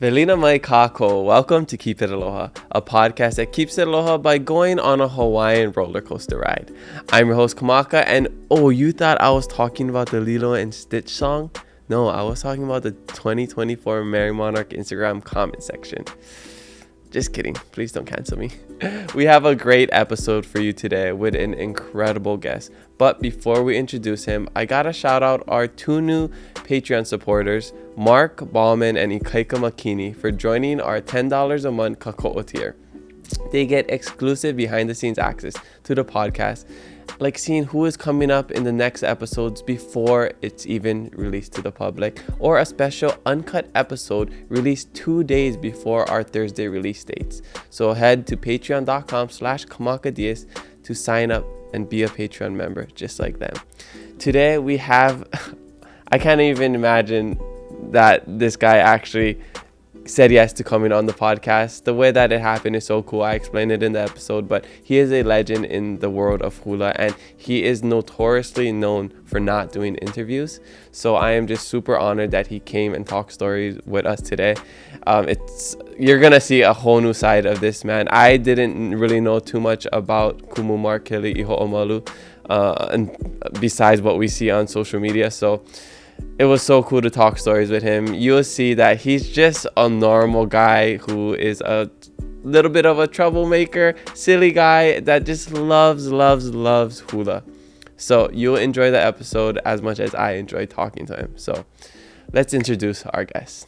Velina mai kako. Welcome to Keep It Aloha, a podcast that keeps it aloha by going on a Hawaiian roller coaster ride. I'm your host Kamaka, and you thought I was talking about the Lilo and Stitch song? No, I was talking about the 2024 Merrie Monarch Instagram comment section. Just kidding. Please don't cancel me. We have a great episode for you today with an incredible guest. But before we introduce him, I gotta shout out our two new Patreon supporters, Mark Ballman and Ikaika Makini, for joining our $10 a month Kako'o tier. They get exclusive behind-the-scenes access to the podcast, like seeing who is coming up in the next episodes before it's even released to the public, or a special uncut episode released 2 days before our Thursday release dates. So head to patreon.com/kamakadias to sign up and be a Patreon member just like them. Today we have, I can't even imagine that this guy actually said yes to coming on the podcast. The way that it happened is so cool. I explained it in the episode, but he is a legend in the world of hula, and he is notoriously known for not doing interviews. So I am just super honored that he came and talked stories with us today. You're gonna see a whole new side of this man. I didn't really know too much about kumu Keali'i Ho'omalu, and besides what we see on social media. So it was so cool to talk stories with him. You'll see that he's just a normal guy who is a little bit of a troublemaker, silly guy that just loves hula. So you'll enjoy the episode as much as I enjoy talking to him. So let's introduce our guest.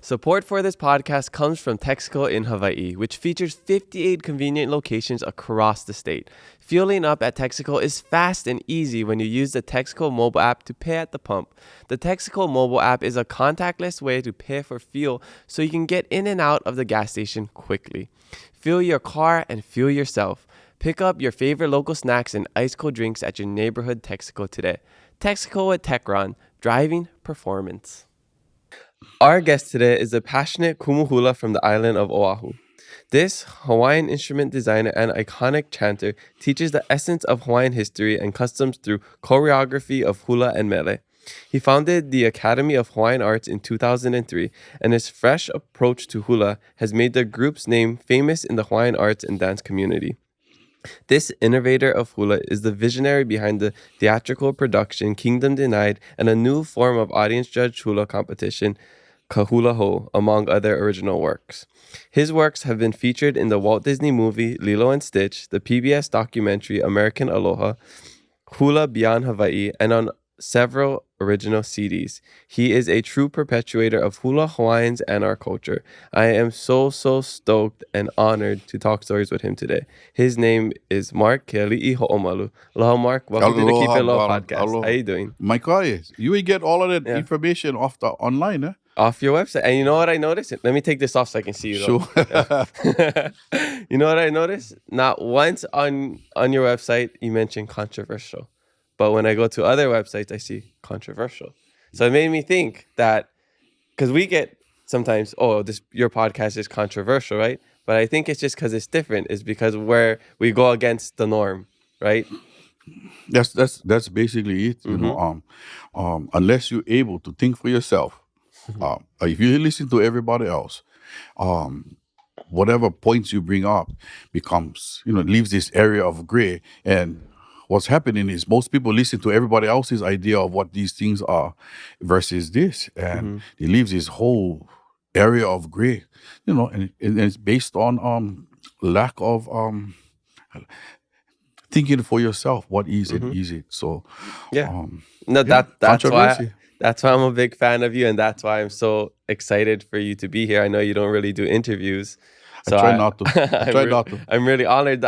Support for this podcast comes from Texaco in Hawaii, which features 58 convenient locations across the state. Fueling up at Texaco is fast and easy when you use the Texaco mobile app to pay at the pump. The Texaco mobile app is a contactless way to pay for fuel so you can get in and out of the gas station quickly. Fuel your car and fuel yourself. Pick up your favorite local snacks and ice cold drinks at your neighborhood Texaco today. Texaco at Techron, driving performance. Our guest today is a passionate kumu hula from the island of Oahu. This Hawaiian instrument designer and iconic chanter teaches the essence of Hawaiian history and customs through choreography of hula and mele. He founded the Academy of Hawaiian Arts in 2003, and his fresh approach to hula has made the group's name famous in the Hawaiian arts and dance community. This innovator of hula is the visionary behind the theatrical production Kingdom Denied and a new form of audience-judged hula competition, Hula Hou, among other original works. His works have been featured in the Walt Disney movie Lilo and Stitch, the PBS documentary American Aloha, Hula Beyond Hawai'i, and on several original CDs. He is a true perpetuator of hula Hawaiians and our culture. I am so stoked and honored to talk stories with him today. His name is Mark Keali'i Ho'omalu. Aloha, Mark. Welcome to the Keep It Aloha podcast. Aloha. How you doing? My God, you will get all of that information off the online, eh? Off your website. And you know what I noticed? Let me take this off so I can see you. Sure. You know what I noticed? Not once on your website you mentioned controversial. But when I go to other websites, I see controversial. So it made me think that, because we get sometimes, your podcast is controversial, right? But I think it's just because it's different. It's because where we go against the norm, right? That's basically it. You know, unless you're able to think for yourself, if you listen to everybody else, whatever points you bring up becomes, leaves this area of gray. And what's happening is most people listen to everybody else's idea of what these things are versus this. And it leaves this whole area of gray, and it's based on lack of thinking for yourself. What is it? Is it? So, that's why I'm a big fan of you. And that's why I'm so excited for you to be here. I know you don't really do interviews. So I try not to. I'm really honored.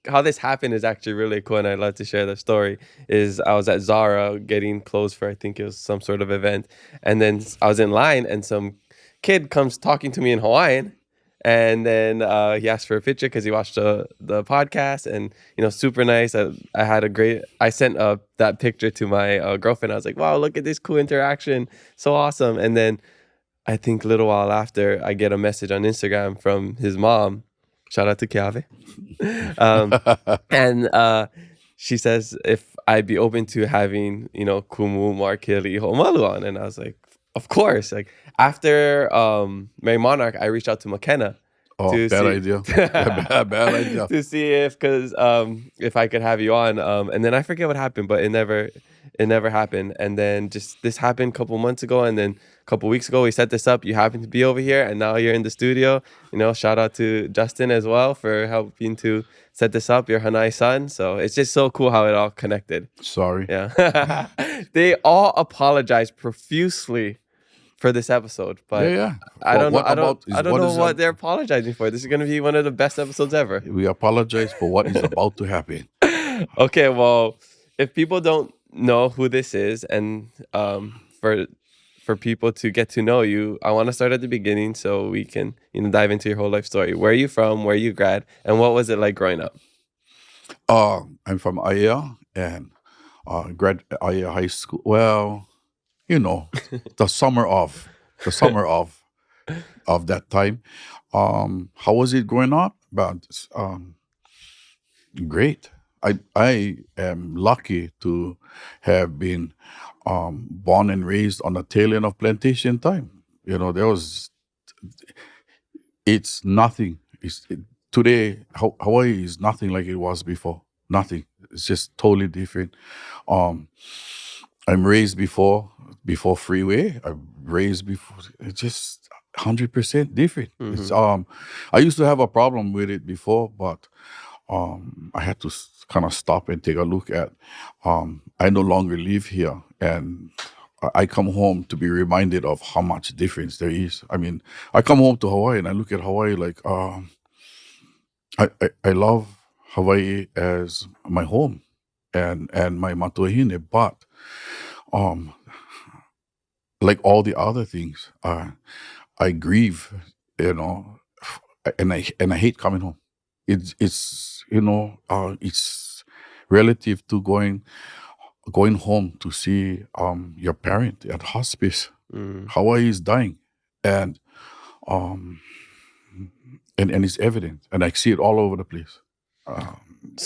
How this happened is actually really cool, and I'd love to share the story. I was at Zara getting clothes for, I think it was some sort of event, and then I was in line, and some kid comes talking to me in Hawaiian, and then he asked for a picture because he watched the podcast, and super nice. I sent that picture to my girlfriend. I was like, wow, look at this cool interaction, so awesome. And then I think a little while after, I get a message on Instagram from his mom. Shout out to Keawe. And she says if I'd be open to having, kumu Keali'i Ho'omalu on. And I was like, of course. Like, after Merrie Monarch, I reached out to McKenna Oh, to bad see idea. bad idea. to see if I could have you on. And then I forget what happened, but it never happened. And then just this happened a couple months ago, and then a couple weeks ago we set this up. You happened to be over here, and now you're in the studio. Shout out to Justin as well for helping to set this up. You're Hanai's son, so it's just so cool how it all connected. Sorry. Yeah, they all apologize profusely for this episode, but Yeah. I don't know. What I don't about- I don't what know is what up- they're apologizing for. This is gonna be one of the best episodes ever. We apologize for what is about to happen. Okay, well, if people don't know who this is, and for people to get to know you, I want to start at the beginning so we can dive into your whole life story. Where are you from? Where you grad? And what was it like growing up? I'm from Aya and grad Aya High School. Well, the summer of that time. How was it growing up? But great. I am lucky to have been born and raised on the tail end of plantation time. It's nothing. Today, Hawaii is nothing like it was before. Nothing. It's just totally different. I'm raised before freeway. I'm raised before. It's just 100% different. It's I used to have a problem with it before, but I had to kind of stop and take a look at. I no longer live here, and I come home to be reminded of how much difference there is. I mean, I come home to Hawaii and I look at Hawaii like I love Hawaii as my home and my matuahine, but like all the other things, I grieve, and I hate coming home. It's it's relative to going home to see your parent at hospice. Hawaii is dying, and and it's evident, and I see it all over the place.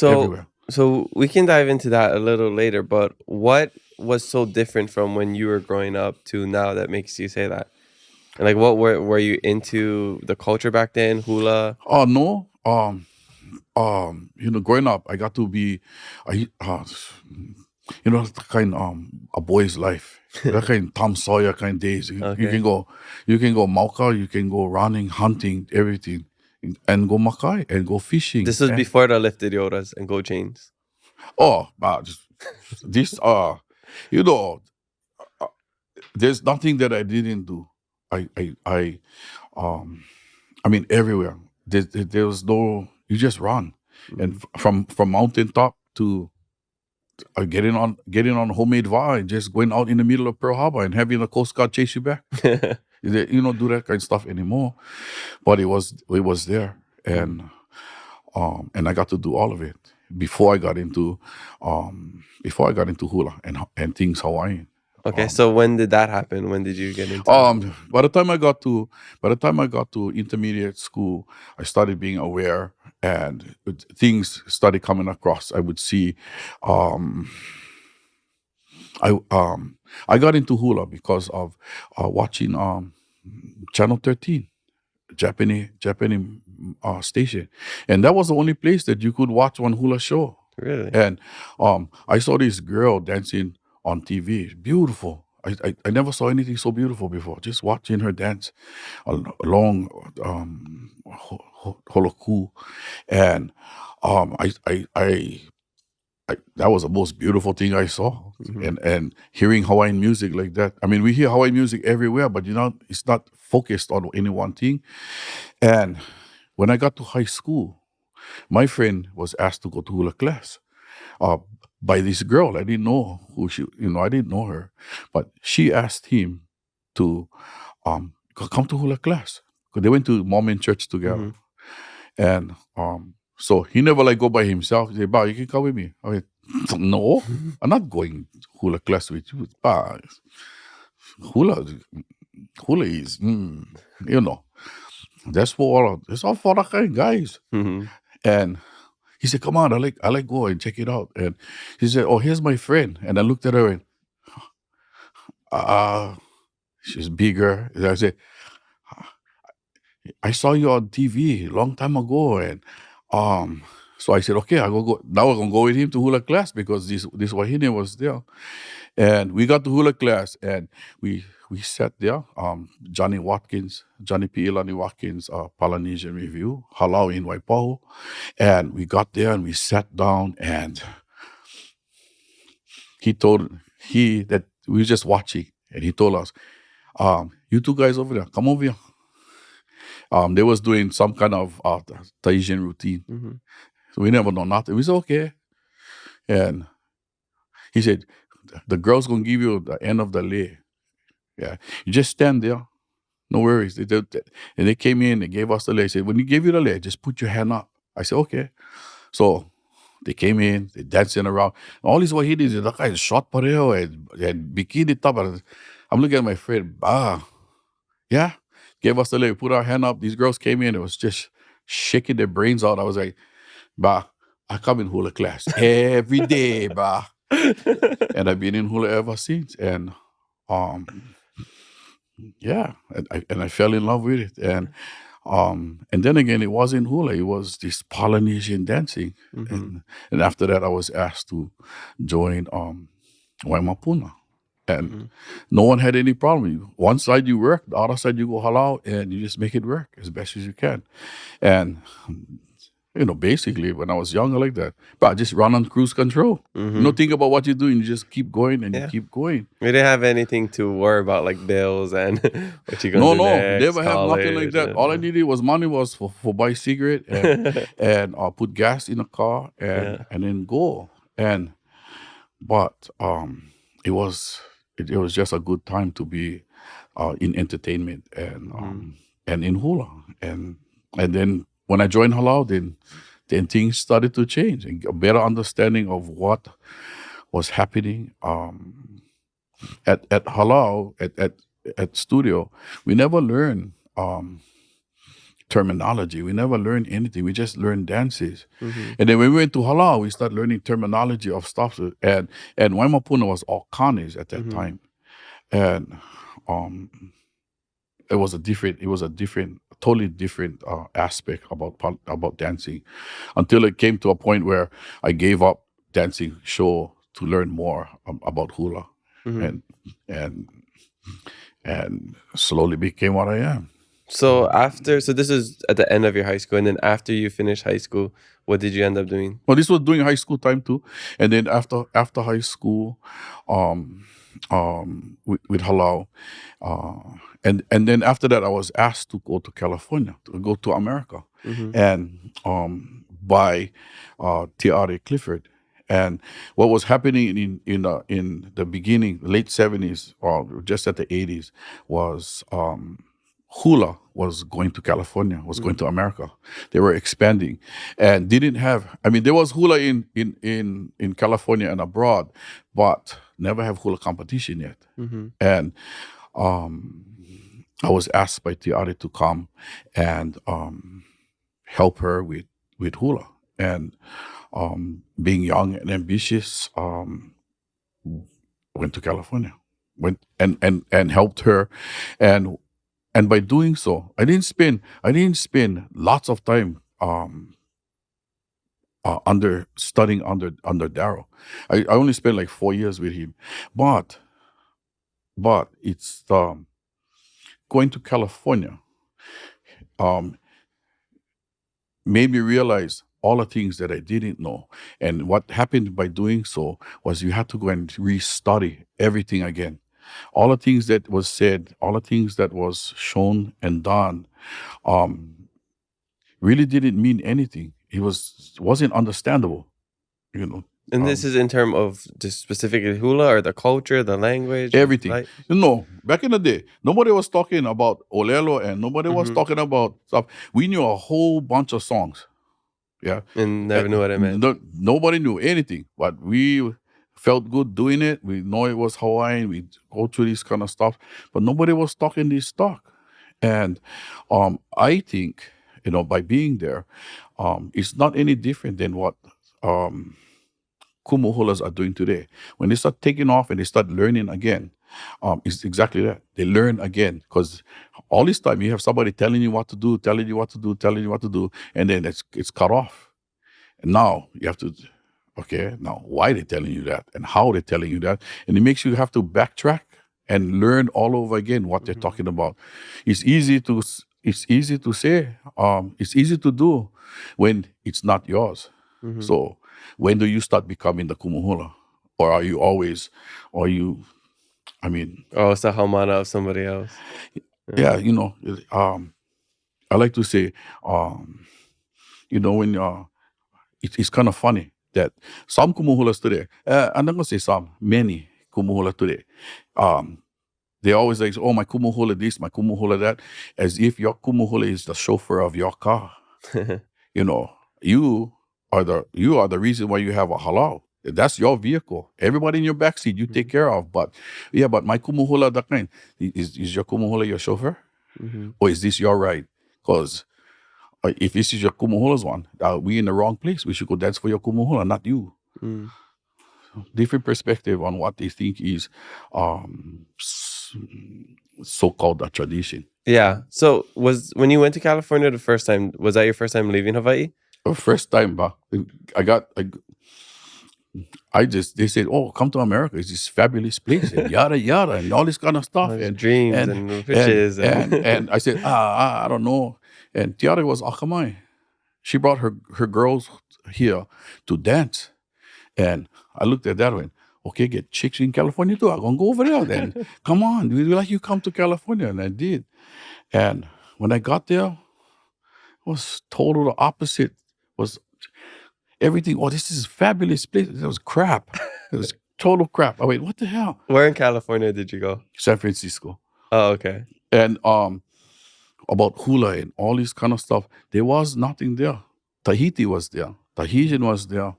Everywhere. So we can dive into that a little later, but what was so different from when you were growing up to now that makes you say that? And like, what were you into the culture back then? Hula? Oh no. Growing up, I got to be, the kind a boy's life. That kind Tom Sawyer kind days. You can go mauka, you can go running, hunting, everything, and go makai and go fishing. This was before the lifted yodas and gold chains. Oh, this there's nothing that I didn't do. I mean everywhere. There was no. You just run, and from mountaintop to getting on homemade va and just going out in the middle of Pearl Harbor and having the Coast Guard chase you back. You don't do that kind of stuff anymore, but it was there, and I got to do all of it before I got into hula and things Hawaiian. Okay, so when did that happen? When did you get into By the time I got to intermediate school, I started being aware, and things started coming across. I would see. I got into hula because of watching Channel 13, Japanese station, and that was the only place that you could watch one hula show. Really? And I saw this girl dancing on TV. Beautiful. I never saw anything so beautiful before. Just watching her dance along holoku, and that was the most beautiful thing I saw. And hearing Hawaiian music like that. I mean, we hear Hawaiian music everywhere, but it's not focused on any one thing. And when I got to high school, my friend was asked to go to hula class by this girl. I didn't know who she, I didn't know her, but she asked him to come to hula class because they went to Mormon church together. And so he never go by himself. He said, "Ba, you can come with me." I went, "No, I'm not going hula class with you. Ba, hula is, that's all for the kind guys." And he said, "Come on, I like go and check it out." And he said, "Oh, here's my friend." And I looked at her and She's bigger. And I said, I saw you on TV a long time ago, and so I said, okay, I go. Now I'm gonna go with him to hula class because this wahine was there, and we got to hula class, and we sat there. Johnny Pi'ilani Watkins, Polynesian Review, Halau in Waipahu, and we got there and we sat down, and he that we were just watching, and he told us, you two guys over there, come over here. They was doing some kind of Tahitian routine. Mm-hmm. So we never know nothing. We said, okay. And he said, the girl's going to give you the end of the lei. Yeah. You just stand there. No worries. And they came in, they gave us the lei. They said, when he gave you the lei, just put your hand up. I said, okay. So they came in, they dancing around. All these wahidis, the guy is short pareo and bikini top. I'm looking at my friend, yeah. Gave us the lei, put our hand up. These girls came in, it was just shaking their brains out. I was like, I come in hula class every day, and I've been in hula ever since. And yeah, and I fell in love with it. And then again, it wasn't hula; it was this Polynesian dancing. Mm-hmm. And after that, I was asked to join Waimapuna. And no one had any problem. One side you work, the other side you go halau, and you just make it work as best as you can. And basically, when I was younger like that, but I just run on cruise control. Think about what you're doing. You just keep going and you keep going. We didn't have anything to worry about, like bills and what you're going to do next, never have nothing like that. All I needed was money was for buy cigarette and put gas in the car and then go. But it was just a good time to be in entertainment and in hula. And then when I joined Halau, then things started to change and a better understanding of what was happening. At Halau, at studio, we never learned terminology. We never learned anything. We just learned dances. And then when we went to Halau, we started learning terminology of stuff. And Waimapuna was all kanes at that time. And it was a totally different aspect about dancing, until it came to a point where I gave up dancing show to learn more about hula, and slowly became what I am. So this is at the end of your high school, and then after you finished high school, what did you end up doing? Well, this was during high school time too, and then after high school, with Halau, and then after that, I was asked to go to California, to go to America, and by T.R.A. Clifford. And what was happening in the beginning, late 70s or just at the 80s, was hula was going to California, was going to America. They were expanding and didn't have, there was hula in California and abroad, but never have hula competition yet. And I was asked by Tiare to come and help her with hula. And being young and ambitious, went to California, went and helped her. And by doing so, I didn't spend lots of time studying under Darrow. I only spent like 4 years with him, but it's going to California made me realize all the things that I didn't know. And what happened by doing so was you had to go and restudy everything again. All the things that was said, all the things that was shown and done, really didn't mean anything. It wasn't understandable, And this is in terms of just specifically hula or the culture, the language? Everything. No, back in the day, nobody was talking about olelo and nobody was talking about stuff. We knew a whole bunch of songs. Yeah. And never knew what it meant. Nobody knew anything, but we felt good doing it. We know it was Hawaiian. We go through this kind of stuff, but nobody was talking this talk. And I think, by being there, it's not any different than what kumu hulas are doing today. When they start taking off and they start learning again, it's exactly that. They learn again because all this time you have somebody telling you what to do, telling you what to do, telling you what to do, and then it's cut off. And now you have to, okay, now why they're telling you that and how they're telling you that, and it makes you have to backtrack and learn all over again what they're talking about. It's easy to say, it's easy to do when it's not yours. So when do you start becoming the kumu hula, or are you always, or you? I mean, Oh, it's the hamana of somebody else. yeah, I like to say, when it's kind of funny that some kumuhulas today, I'm not gonna say some, many kumuhula today, they always like, oh, my kumuhula this, my kumuhula that, as if your kumuhula is the chauffeur of your car. You are the reason why you have a halal. That's your vehicle. Everybody in your backseat you take care of. But my kumuhula, that kind, is your kumuhula your chauffeur? Or is this your ride? Because if this is your kumuhula's one, we in the wrong place. We should go dance for your kumuhula, not you. Different perspective on what they think is so-called a tradition. Yeah. So when you went to California the first time, was that your first time leaving Hawaii? First time, they said, oh, come to America. It's this fabulous place and yada, yada, and all this kind of stuff. And dreams and riches. And I said, I don't know. And Tiara was akamai. She brought her girls here to dance. And I looked at that and went, okay, get chicks in California too. I'm going to go over there then. Come on. We like you come to California. And I did. And when I got there, it was total the opposite. Was everything, oh, this is a fabulous place. It was crap. It was total crap. I went, what the hell? Where in California did you go? San Francisco. Oh, okay. And about hula and all this kind of stuff, there was nothing there. Tahiti was there. Tahitian was there.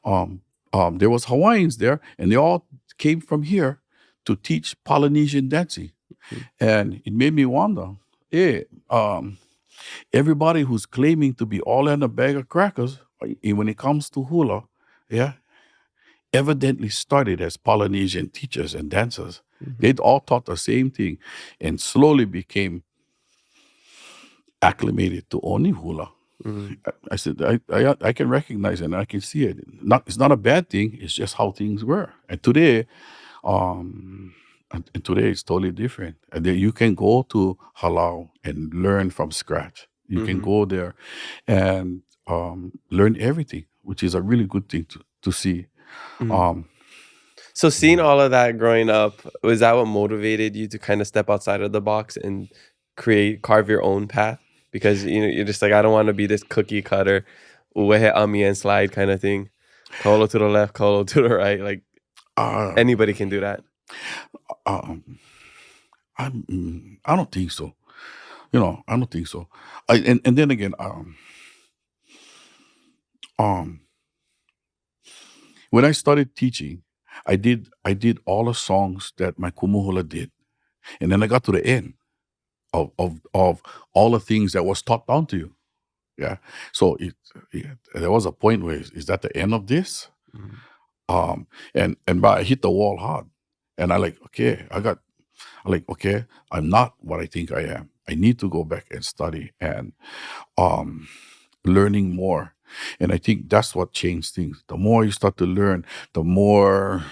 There was Hawaiians there, and they all came from here to teach Polynesian dancing. And it made me wonder, everybody who's claiming to be all in a bag of crackers when it comes to hula, evidently started as Polynesian teachers and dancers. They'd all taught the same thing and slowly became acclimated to only hula. I said, I can recognize it and I can see it. It's not a bad thing. It's just how things were. And today, it's totally different. And then you can go to halal and learn from scratch. You can go there and learn everything, which is a really good thing to see. So seeing all of that growing up, was that what motivated you to kind of step outside of the box and carve your own path? Because you're just like, I don't want to be this cookie cutter, uwehe ami and slide kind of thing. Kolo to the left, kolo to the right. Like anybody can do that. I don't think so. I don't think so. And then again, when I started teaching, I did all the songs that my kumuhula did, and then I got to the end of all the things that was taught down to you. Yeah. So there was a point where is that the end of this? And I hit the wall hard, and okay, I'm not what I think I am. I need to go back and study and learning more. And I think that's what changed things. The more you start to learn, the more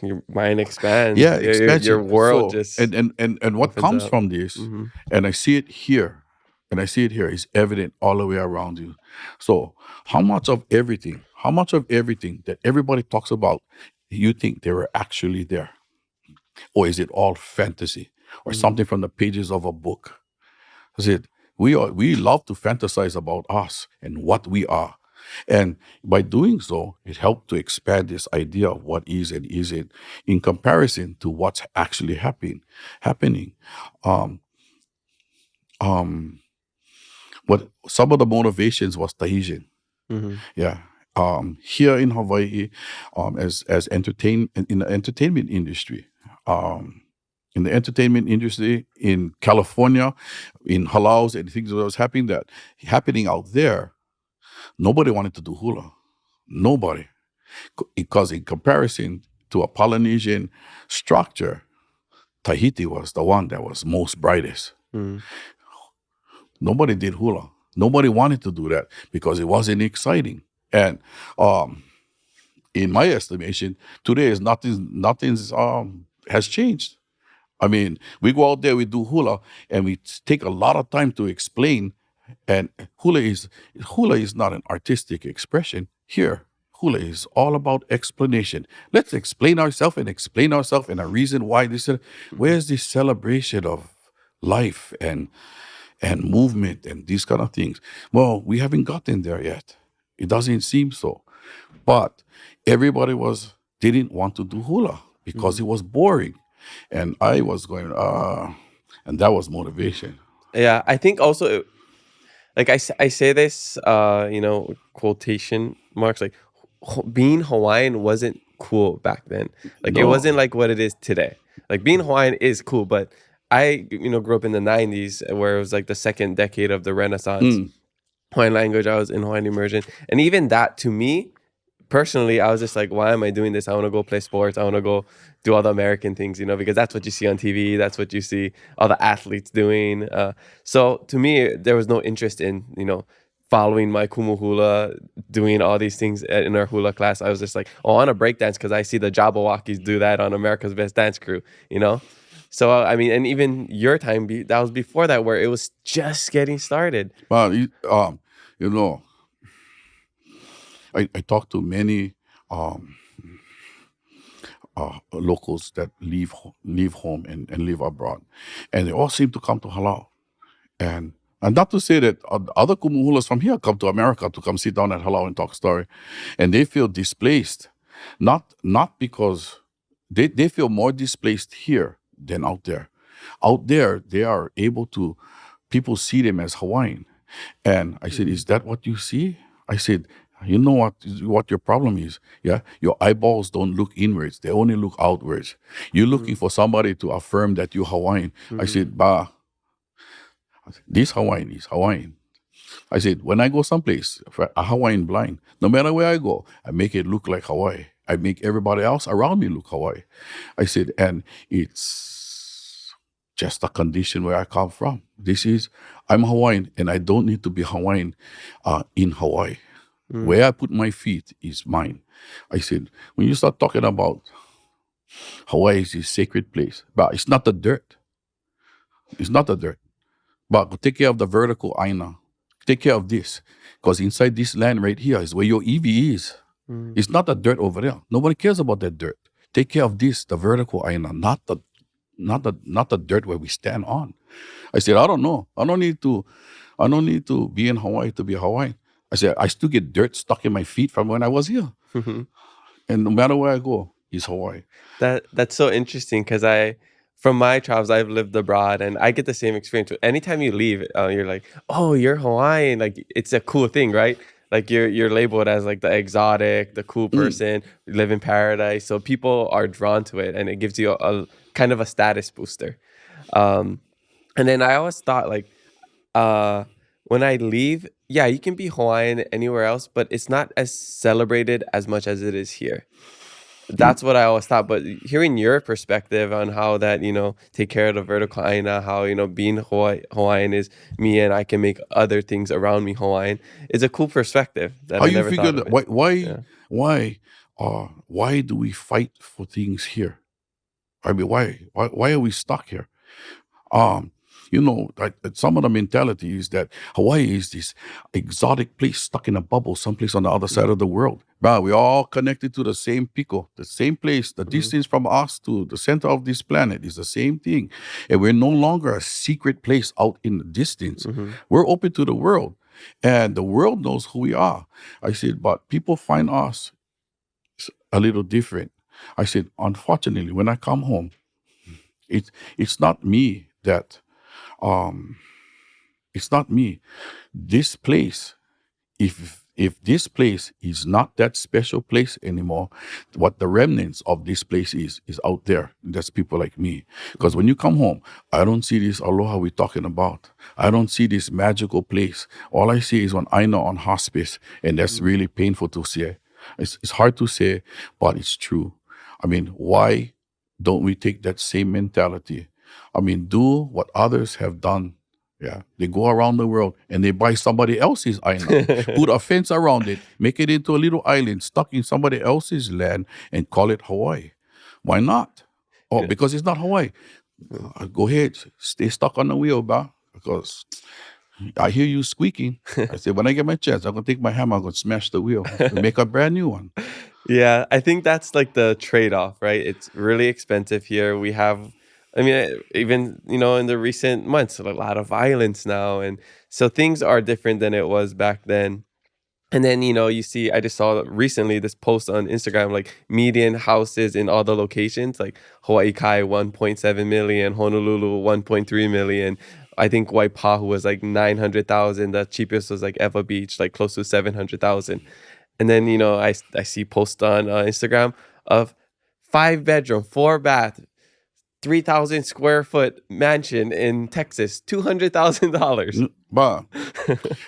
your mind expands. Yeah, expansion. Your world just and what comes up from this, and I see it here, is evident all the way around you. So how much of everything that everybody talks about, you think they were actually there? Or is it all fantasy or something from the pages of a book? Is it we love to fantasize about us and what we are. And by doing so, it helped to expand this idea of what is and isn't in comparison to what's actually happening. What some of the motivations was Tahitian. Yeah. Here in Hawaii, as in the entertainment industry. In the entertainment industry in California, in halals and things that was happening out there, nobody wanted to do hula. Nobody. Because in comparison, to a Polynesian structure, Tahiti was the one that was most brightest. Nobody did hula. Nobody wanted to do that because it wasn't exciting. And in my estimation, today is nothing's has changed. I mean, we go out there, we do hula, and we take a lot of time to explain. And hula is not an artistic expression. Here, hula is all about explanation. Let's explain ourselves and a reason why this. Where's this celebration of life and movement and these kind of things? Well, we haven't gotten there yet. It doesn't seem so. But everybody didn't want to do hula because it was boring. And I was going, and that was motivation. Yeah, I think also, like I say this, quotation marks, like being Hawaiian wasn't cool back then. Like it wasn't like what it is today. Like being Hawaiian is cool, but I, grew up in the 90s where it was like the second decade of the Renaissance. Hawaiian language, I was in Hawaiian immersion. And even that, to me, personally, I was just like, why am I doing this? I want to go play sports. I want to go do all the American things, because that's what you see on TV. That's what you see all the athletes doing. So to me, there was no interest in, following my kumu hula, doing all these things in our hula class. I was just like, I want to break dance because I see the Jabbawockeez do that on America's Best Dance Crew, So, I mean, and even your time, that was before that where it was just getting started. Well, I talked to many locals that leave home and live abroad, and they all seem to come to Halau. And not to say that other kumu hulas from here come to America to come sit down at Halau and talk story, and they feel displaced, not because they feel more displaced here than out there. Out there, they are able to, people see them as Hawaiian. And I said, is that what you see? I said, you know what your problem is? Yeah, your eyeballs don't look inwards; they only look outwards. You're looking for somebody to affirm that you're Hawaiian. I said, this Hawaiian is Hawaiian. I said, when I go someplace, a Hawaiian blind, no matter where I go, I make it look like Hawaii. I make everybody else around me look Hawaii. I said, and it's just a condition where I come from. I'm Hawaiian, and I don't need to be Hawaiian in Hawaii. Where I put my feet is mine. I said, when you start talking about Hawaii is a sacred place, but it's not the dirt. It's not the dirt. But take care of the vertical aina. Take care of this. Because inside this land right here is where your EV is. It's not the dirt over there. Nobody cares about that dirt. Take care of this, the vertical aina, not the dirt where we stand on. I said, I don't know. I don't need to be in Hawaii to be Hawaiian. I said, I still get dirt stuck in my feet from when I was here. And no matter where I go, it's Hawaii. That's so interesting because from my travels, I've lived abroad and I get the same experience. Anytime you leave, you're like, oh, you're Hawaiian. Like, it's a cool thing, right? Like you're labeled as like the exotic, the cool person, you live in paradise. So people are drawn to it and it gives you a kind of a status booster. And then I always thought like, when I leave, yeah, you can be Hawaiian anywhere else, but it's not as celebrated as much as it is here. That's what I always thought. But hearing your perspective on how that, take care of the vertical aina, how, being Hawaiian is me and I can make other things around me Hawaiian is a cool perspective that how I never you figure thought that why do we fight for things here? I mean, why are we stuck here? Like some of the mentality is that Hawaii is this exotic place stuck in a bubble, someplace on the other side of the world. But we're all connected to the same pico, the same place. The distance from us to the center of this planet is the same thing. And we're no longer a secret place out in the distance. We're open to the world. And the world knows who we are. I said, but people find us a little different. I said, unfortunately, when I come home, it's not me that... it's not me. This place, if this place is not that special place anymore, what the remnants of this place is out there. That's people like me. Because when you come home, I don't see this aloha we're talking about. I don't see this magical place. All I see is one aina on hospice, and that's really painful to say. It's hard to say, but it's true. I mean, why don't we take that same mentality? I mean, do what others have done. Yeah, they go around the world and they buy somebody else's island, put a fence around it, make it into a little island stuck in somebody else's land, and call it Hawaii. Why not? Oh, Yeah. because it's not Hawaii. Go ahead, stay stuck on the wheel, bro. Because I hear you squeaking. I said, when I get my chance, I'm gonna take my hammer, I'm gonna smash the wheel and make a brand new one. Yeah, I think that's like the trade-off, right? It's really expensive here. We have, I mean, even, in the recent months, a lot of violence now. And so things are different than it was back then. And then, you see, I just saw recently this post on Instagram, like median houses in all the locations, like Hawaii Kai 1.7 million, Honolulu 1.3 million. I think Waipahu was like 900,000. The cheapest was like Eva Beach, like close to 700,000. And then, I see posts on Instagram of 5 bedroom, 4 bath, 3,000 square foot mansion in Texas, $200,000. But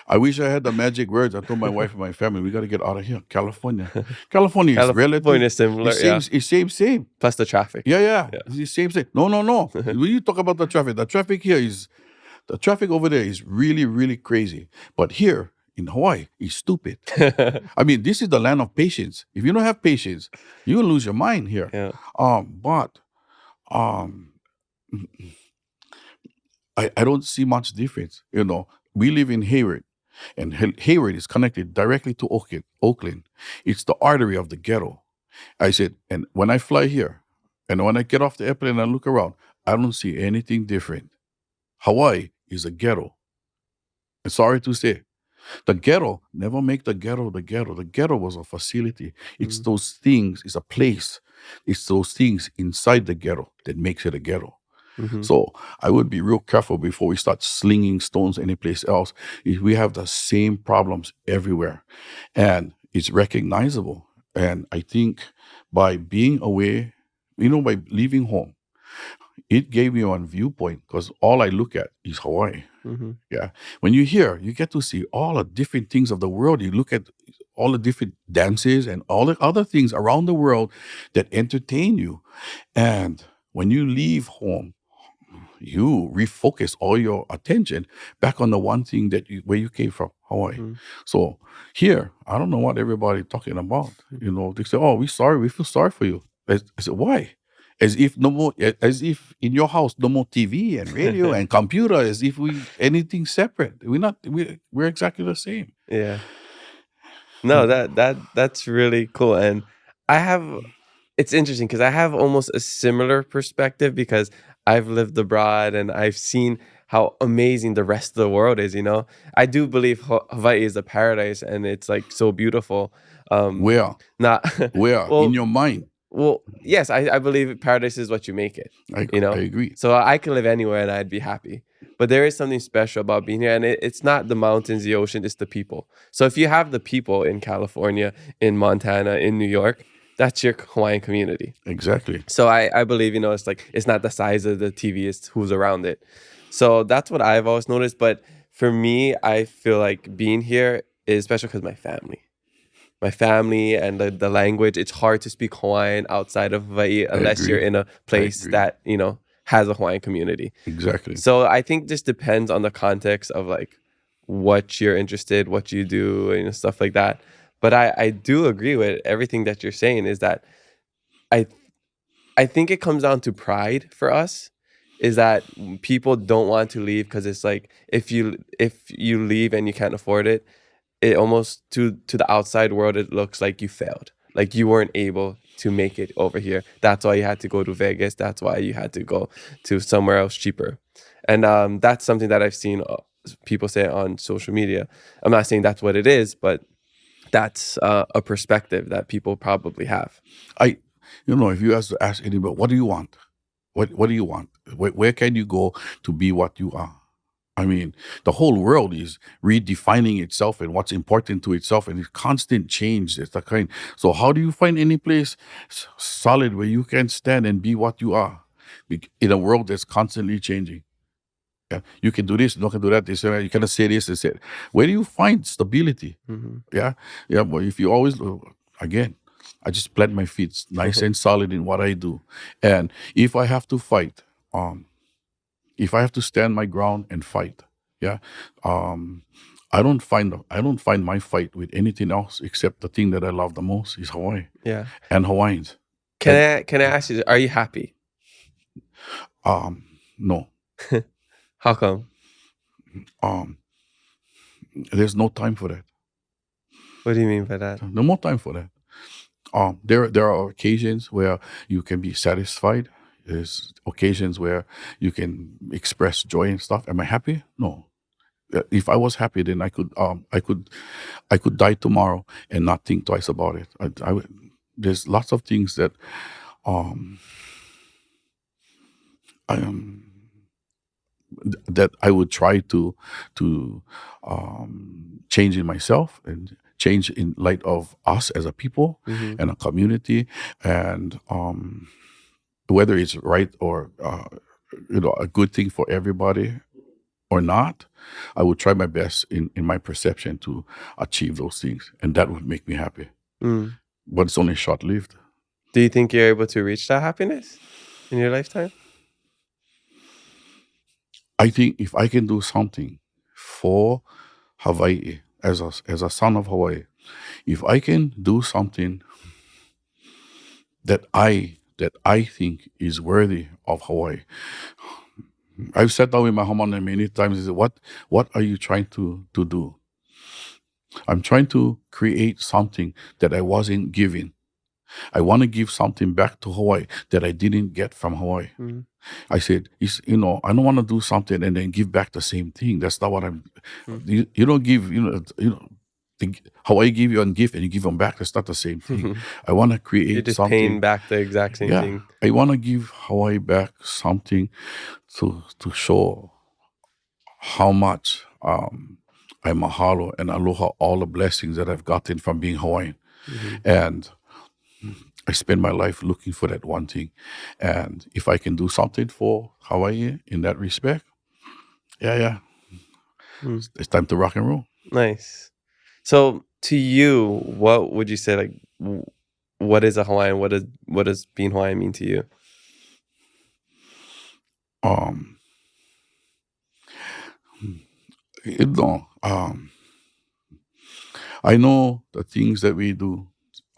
I wish I had the magic words. I told my wife and my family, we got to get out of here. California. California is relative. California is similar, It's same. Plus the traffic. Yeah. It's the same. No. When you talk about the traffic here is, the traffic over there is really, really crazy. But here in Hawaii is stupid. I mean, this is the land of patience. If you don't have patience, you'll lose your mind here. Yeah. But I don't see much difference. We live in Hayward, and Hayward is connected directly to Oakland. It's the artery of the ghetto. I said, and when I fly here, and when I get off the airplane and I look around, I don't see anything different. Hawaii is a ghetto. And sorry to say, the ghetto never make the ghetto the ghetto. The ghetto was a facility. It's those things, it's a place. It's those things inside the ghetto that makes it a ghetto. So I would be real careful before we start slinging stones anyplace else. We have the same problems everywhere. And it's recognizable. And I think by being away, by leaving home, it gave me one viewpoint because all I look at is Hawaii. Yeah. When you're here, you get to see all the different things of the world. You look at all the different dances and all the other things around the world that entertain you. And when you leave home, you refocus all your attention back on the one thing where you came from, Hawaii. So here, I don't know what everybody talking about. They say, "Oh, we feel sorry for you." I said, "Why?" As if in your house no more TV and radio and computer, as if anything separate. We're exactly the same. Yeah. No, that's really cool. And it's interesting because I have almost a similar perspective because I've lived abroad and I've seen how amazing the rest of the world is. I do believe Hawaii is a paradise and it's like so beautiful. Where Well, in your mind? Well, yes, I believe paradise is what you make it. I agree. So I can live anywhere and I'd be happy. But there is something special about being here. And it's not the mountains, the ocean, it's the people. So if you have the people in California, in Montana, in New York, that's your Hawaiian community. Exactly. So I believe, it's like, it's not the size of the TV, it's who's around it. So that's what I've always noticed. But for me, I feel like being here is special because my family and the language, it's hard to speak Hawaiian outside of Hawaii unless you're in a place that, has a Hawaiian community. Exactly. So I think this depends on the context of like what you're interested, what you do, and stuff like that. But I do agree with everything that you're saying is that I think it comes down to pride for us, is that people don't want to leave because it's like if you leave and you can't afford it, it almost to the outside world it looks like you failed, like you weren't able to make it over here. That's why you had to go to Vegas. That's why you had to go to somewhere else cheaper. And that's something that I've seen people say on social media. I'm not saying that's what it is, but that's a perspective that people probably have. If you ask anybody, what do you want? What do you want? Where can you go to be what you are? I mean, the whole world is redefining itself and what's important to itself, and it's constant change. It's the kind. So how do you find any place solid where you can stand and be what you are in a world that's constantly changing? Yeah, you can do this, you can do that. You cannot say this and say. Where do you find stability? Mm-hmm. Yeah. But if you always again, I just plant my feet nice and solid in what I do. And if I have to fight, if I have to stand my ground and fight, yeah, um, I don't find my fight with anything else except the thing that I love the most is Hawaii Yeah. and Hawaiians. Can And I ask you, are you happy? no, How come? um, there's no time for that. What do you mean by that? No more time for that. There are occasions where you can be satisfied. There's occasions where you can express joy and stuff. Am I happy? No. If I was happy, then I could die tomorrow and not think twice about it. There's lots of things that um, I that I would try to change in myself and change in light of us as a people Mm-hmm. and a community, and whether it's right or a good thing for everybody or not, I would try my best in my perception to achieve those things, and that would make me happy. Mm. But it's only short lived. Do you think you're able to reach that happiness in your lifetime? I think if I can do something for Hawaii as a son of Hawaii, if I can do something that I think is worthy of Hawaii, I've sat down with my hamana many times and said, what are you trying to do? I'm trying to create something that I wasn't given. I want to give something back to Hawaii that I didn't get from Hawaii. Mm. I said, I don't want to do something and then give back the same thing. That's not what I'm. Mm. You don't give, Hawaii give you a gift and you give them back. That's not the same thing. I want to You're create just something. paying back the exact same thing. I want to give Hawaii back something to show how much I mahalo and aloha all the blessings that I've gotten from being Hawaiian. Mm-hmm. And I spend my life looking for that one thing. And if I can do something for Hawaii in that respect, yeah. Mm. It's time to rock and roll. Nice. So to you, what would you say, like, what is a Hawaiian? What does being Hawaiian mean to you? I know the things that we do.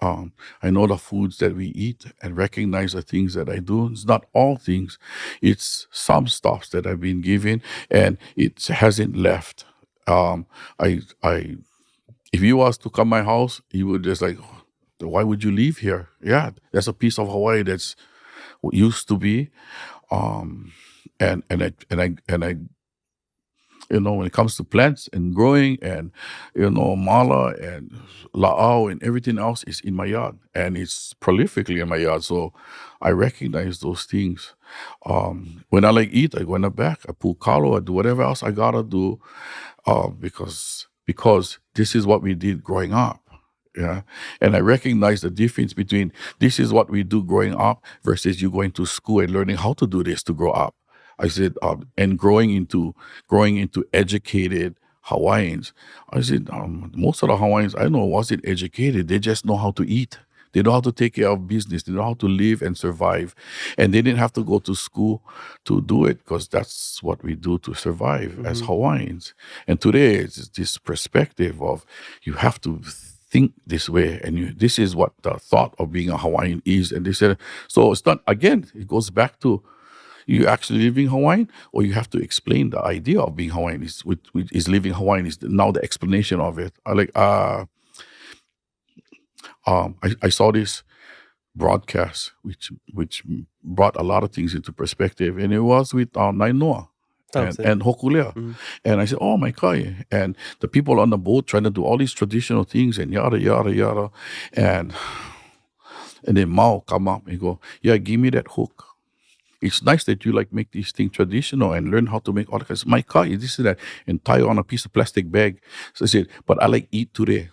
I know the foods that we eat and recognize the things that I do. It's not all things. It's some stuff that I've been given and it hasn't left. I if you was to come my house, you would just like, why would you leave here? Yeah, that's a piece of Hawaii that's what used to be. And I when it comes to plants and growing and mala and la'au and everything else is in my yard and it's prolifically in my yard. So I recognize those things. When I eat, I go in the back, I pull kalo, I do whatever else I gotta do, because this is what we did growing up. Yeah. And I recognize the difference between this is what we do growing up versus you going to school and learning how to do this to grow up. I said, and growing into educated Hawaiians. I said, most of the Hawaiians I know wasn't educated. They just know how to eat. They know how to take care of business. They know how to live and survive. And they didn't have to go to school to do it because that's what we do to survive as Hawaiians. And today it's this perspective of you have to think this way and this is what the thought of being a Hawaiian is. And they said, so it's not, again, it goes back to you actually living Hawaiian, or you have to explain the idea of being Hawaiian. Is living Hawaiian is now the explanation of it. I saw this broadcast which brought a lot of things into perspective, and it was with Nainoa and Hokulea. Mm-hmm. And I said, oh my God. And the people on the boat trying to do all these traditional things and yada, yada, yada. And then Mao come up and go, yeah, give me that hook. It's nice that you make these things traditional and learn how to make all the kinds. My car is this and that, and tie on a piece of plastic bag. So I said, but I eat today.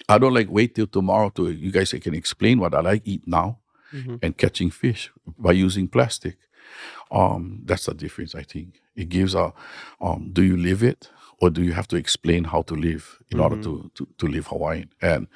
I don't wait till tomorrow to you guys can explain what I eat now and catching fish by using plastic. That's the difference, I think. It gives do you live it or do you have to explain how to live in order to live Hawaiian? And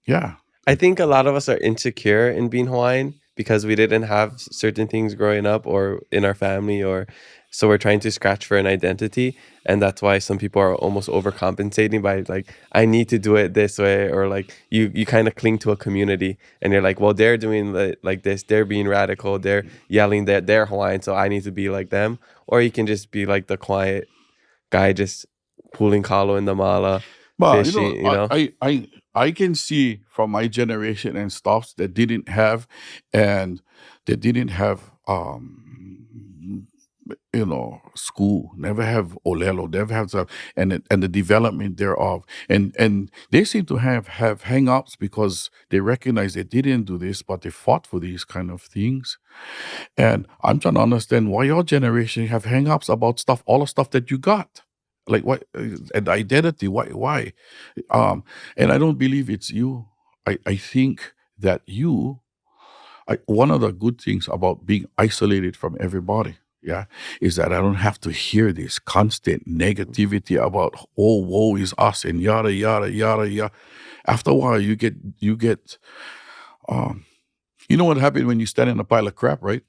Yeah. I think a lot of us are insecure in being Hawaiian because we didn't have certain things growing up or in our family, or so we're trying to scratch for an identity. And that's why some people are almost overcompensating by like, I need to do it this way, or like you kind of cling to a community and you're like, well, they're doing like this, they're being radical, they're yelling that they're Hawaiian, so I need to be like them. Or you can just be like the quiet guy just pulling kalo in the mala, But fishing, you know? I can see from my generation and stuff that didn't have, and they didn't have school, never have olelo, never have stuff, and the development thereof, and they seem to have hang-ups because they recognize they didn't do this, but they fought for these kind of things. And I'm trying to understand why your generation have hang-ups about stuff, all the stuff that you got. Like what and identity, why? And I don't believe it's you. I think that one of the good things about being isolated from everybody, yeah, is that I don't have to hear this constant negativity about, oh, woe is us and yada yada yada yada. After a while, you get you know what happened when you stand in a pile of crap, right?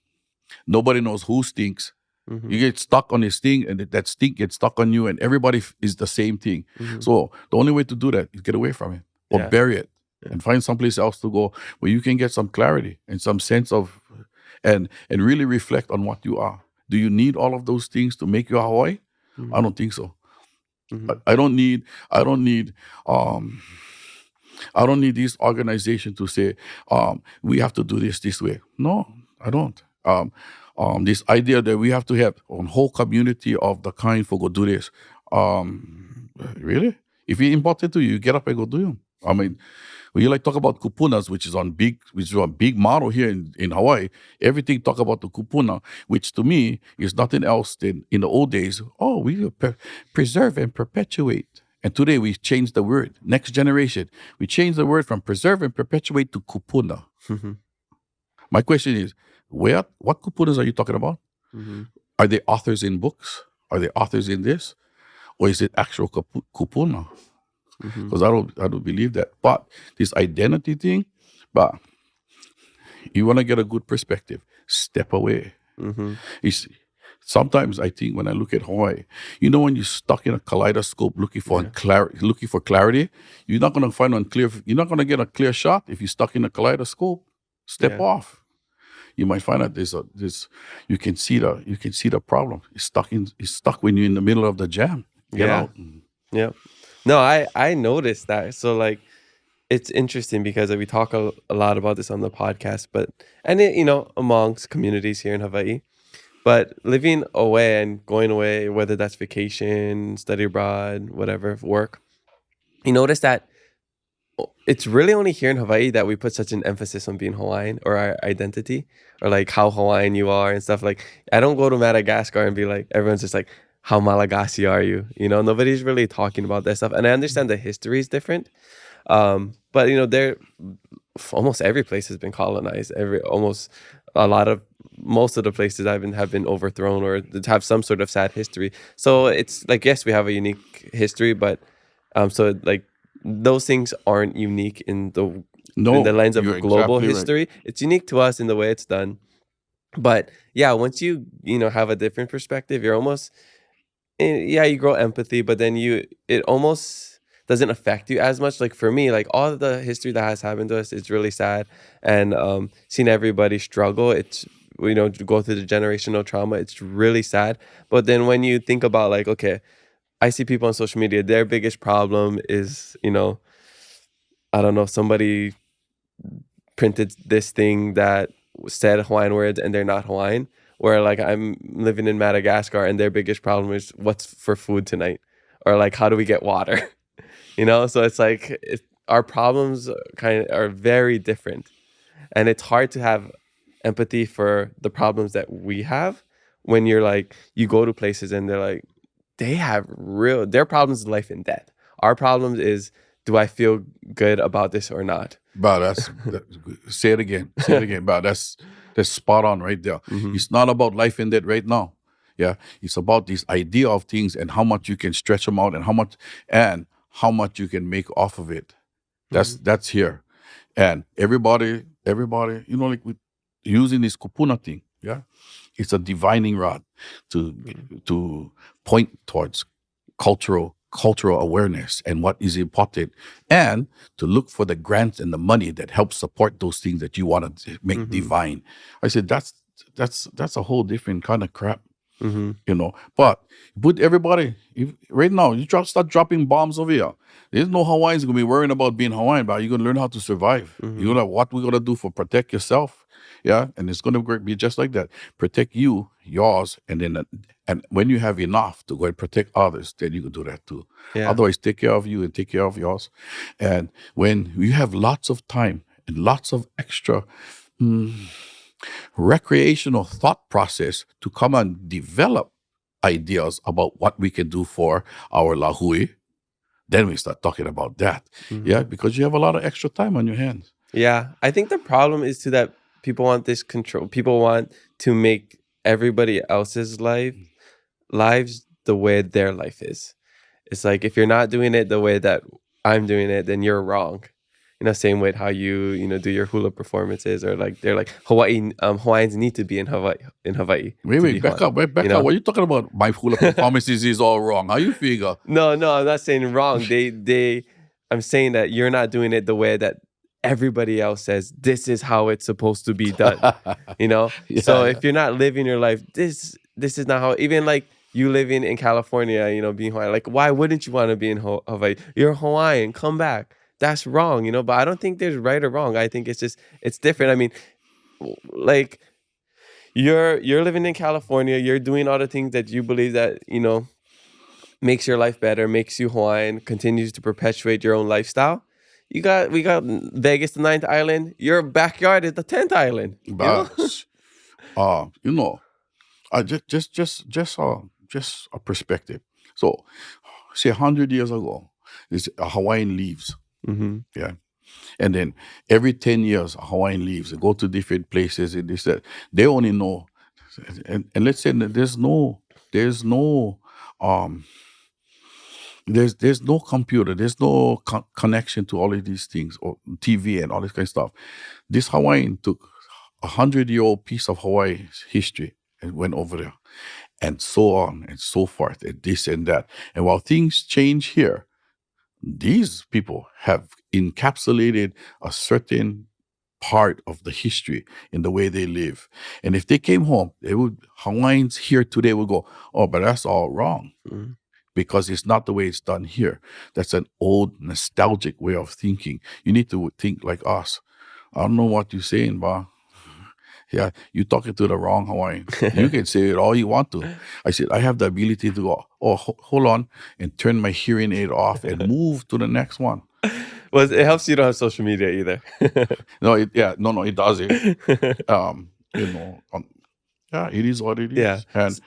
Nobody knows who stinks. Mm-hmm. You get stuck on this thing, and that stink gets stuck on you, and everybody is the same thing. Mm-hmm. So the only way to do that is get away from it or Yeah. bury it Yeah. and find someplace else to go where you can get some clarity and some sense of, and really reflect on what you are. Do you need all of those things to make you a Hawaii? Mm-hmm. I don't think so. Mm-hmm. I don't need this organization to say we have to do this way. No, I don't. This idea that we have to have a whole community of the kind for go do this. Really? If it's important to you, you get up and go do them. I mean, when you like talk about kupunas, which is a big model here in Hawaii, everything talk about the kupuna, which to me is nothing else than in the old days, oh, we will preserve and perpetuate. And today we changed the word. Next generation, we changed the word from preserve and perpetuate to kupuna. Mm-hmm. My question is, what kupunas are you talking about? Mm-hmm. Are they authors in books? Are they authors in this? Or is it actual kupuna? Because I don't believe that. But this identity thing, but you want to get a good perspective, step away. Mm-hmm. Sometimes I think when I look at Hawaii, when you're stuck in a kaleidoscope looking for clarity, you're not going to get a clear shot if you're stuck in a kaleidoscope. Step off. You might find out you can see the problem. It's stuck when you're in the middle of the jam. Get out. Yeah. No, I noticed that. So like, it's interesting because we talk a lot about this on the podcast, amongst communities here in Hawaii. But living away and going away, whether that's vacation, study abroad, whatever, work, you notice that it's really only here in Hawaii that we put such an emphasis on being Hawaiian or our identity or like how Hawaiian you are and stuff. Like, I don't go to Madagascar and be like, everyone's just like, how Malagasy are you? Nobody's really talking about that stuff. And I understand the history is different. But almost every place has been colonized. Most of the places have been overthrown or have some sort of sad history. So it's like, yes, we have a unique history, but so like those things aren't unique in the lens of a global history. Right. It's unique to us in the way it's done. But yeah, once you have a different perspective, you're almost you grow empathy, but then it almost doesn't affect you as much. Like for me, like all of the history that has happened to us, it's really sad. And seeing everybody struggle, it's go through the generational trauma, it's really sad. But then when you think about like, okay, I see people on social media, their biggest problem is, I don't know, somebody printed this thing that said Hawaiian words and they're not Hawaiian. Where like I'm living in Madagascar and their biggest problem is what's for food tonight, or like how do we get water, So it's like our problems are very different, and it's hard to have empathy for the problems that we have when you're like you go to places and they're like their problems is life and death. Our problems is, do I feel good about this or not? But say it again. But that's spot on right there. Mm-hmm. It's not about life and death right now. Yeah, it's about this idea of things and how much you can stretch them out and how much you can make off of it. That's here. And everybody, like with using this kupuna thing, yeah, it's a divining rod to point towards cultural awareness and what is important, and to look for the grants and the money that helps support those things that you want to make divine. I said that's a whole different kind of crap. But put everybody right now. Start dropping bombs over here. There's no Hawaiians gonna be worrying about being Hawaiian, but you're gonna learn how to survive. You know what we're gonna do for protect yourself, yeah. And it's gonna be just like that. Protect you, yours, and then and when you have enough to go and protect others, then you can do that too. Yeah. Otherwise, take care of you and take care of yours. And when you have lots of time and lots of extra recreational thought process to come and develop ideas about what we can do for our lahui, then we start talking about that. Yeah, because you have a lot of extra time on your hands. Yeah, I think the problem is too that people want this control. People want to make everybody else's lives the way their life is. It's like, if you're not doing it the way that I'm doing it, then you're wrong. Same way how you do your hula performances, or like they're like Hawaiians need to be in Hawaii. Wait, back up. What are you talking about? My hula performances is all wrong. How you figure? No, I'm not saying wrong. I'm saying that you're not doing it the way that everybody else says this is how it's supposed to be done. So if you're not living your life, this is not how. Even like you living in California, being Hawaiian, like, why wouldn't you want to be in Hawaii? You're Hawaiian, come back. That's wrong, but I don't think there's right or wrong. I think it's different. I mean, like, you're living in California, you're doing all the things that you believe that, makes your life better, makes you Hawaiian, continues to perpetuate your own lifestyle. We got Vegas, the 9th island. Your backyard is the 10th island. Just a perspective. So, say 100 years ago, this Hawaiian leaves. Yeah. And then every 10 years, a Hawaiian leaves. They go to different places and this, that. They only know. And let's say that there's no computer, there's no connection to all of these things, or TV and all this kind of stuff. This Hawaiian took 100-year-old piece of Hawaii's history and went over there, and so on and so forth, and this and that. And while things change here, these people have encapsulated a certain part of the history in the way they live. And if they came home, Hawaiians here today would go, oh, but that's all wrong. Because it's not the way it's done here. That's an old, nostalgic way of thinking. You need to think like us. I don't know what you're saying, ba. Yeah, you're talking to the wrong Hawaiian. You can say it all you want to. I said, I have the ability to go, hold on, and turn my hearing aid off and move to the next one. Well, it helps you don't have social media either. No, it doesn't. It is what it is. Yeah. And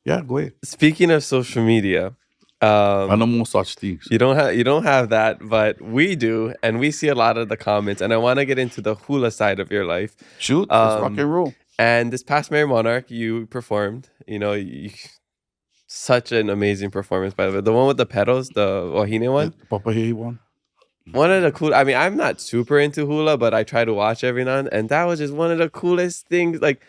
yeah, go ahead. Speaking of social media, I know more such things. You don't have that, but we do, and we see a lot of the comments. And I want to get into the hula side of your life. Shoot, let's rock and roll. And this past Merrie Monarch, you performed. Such an amazing performance, by the way. The one with the pedals, the wahine one. The Papahe'i one. One of the cool. I mean, I'm not super into hula, but I try to watch every now and that was just one of the coolest things. Like,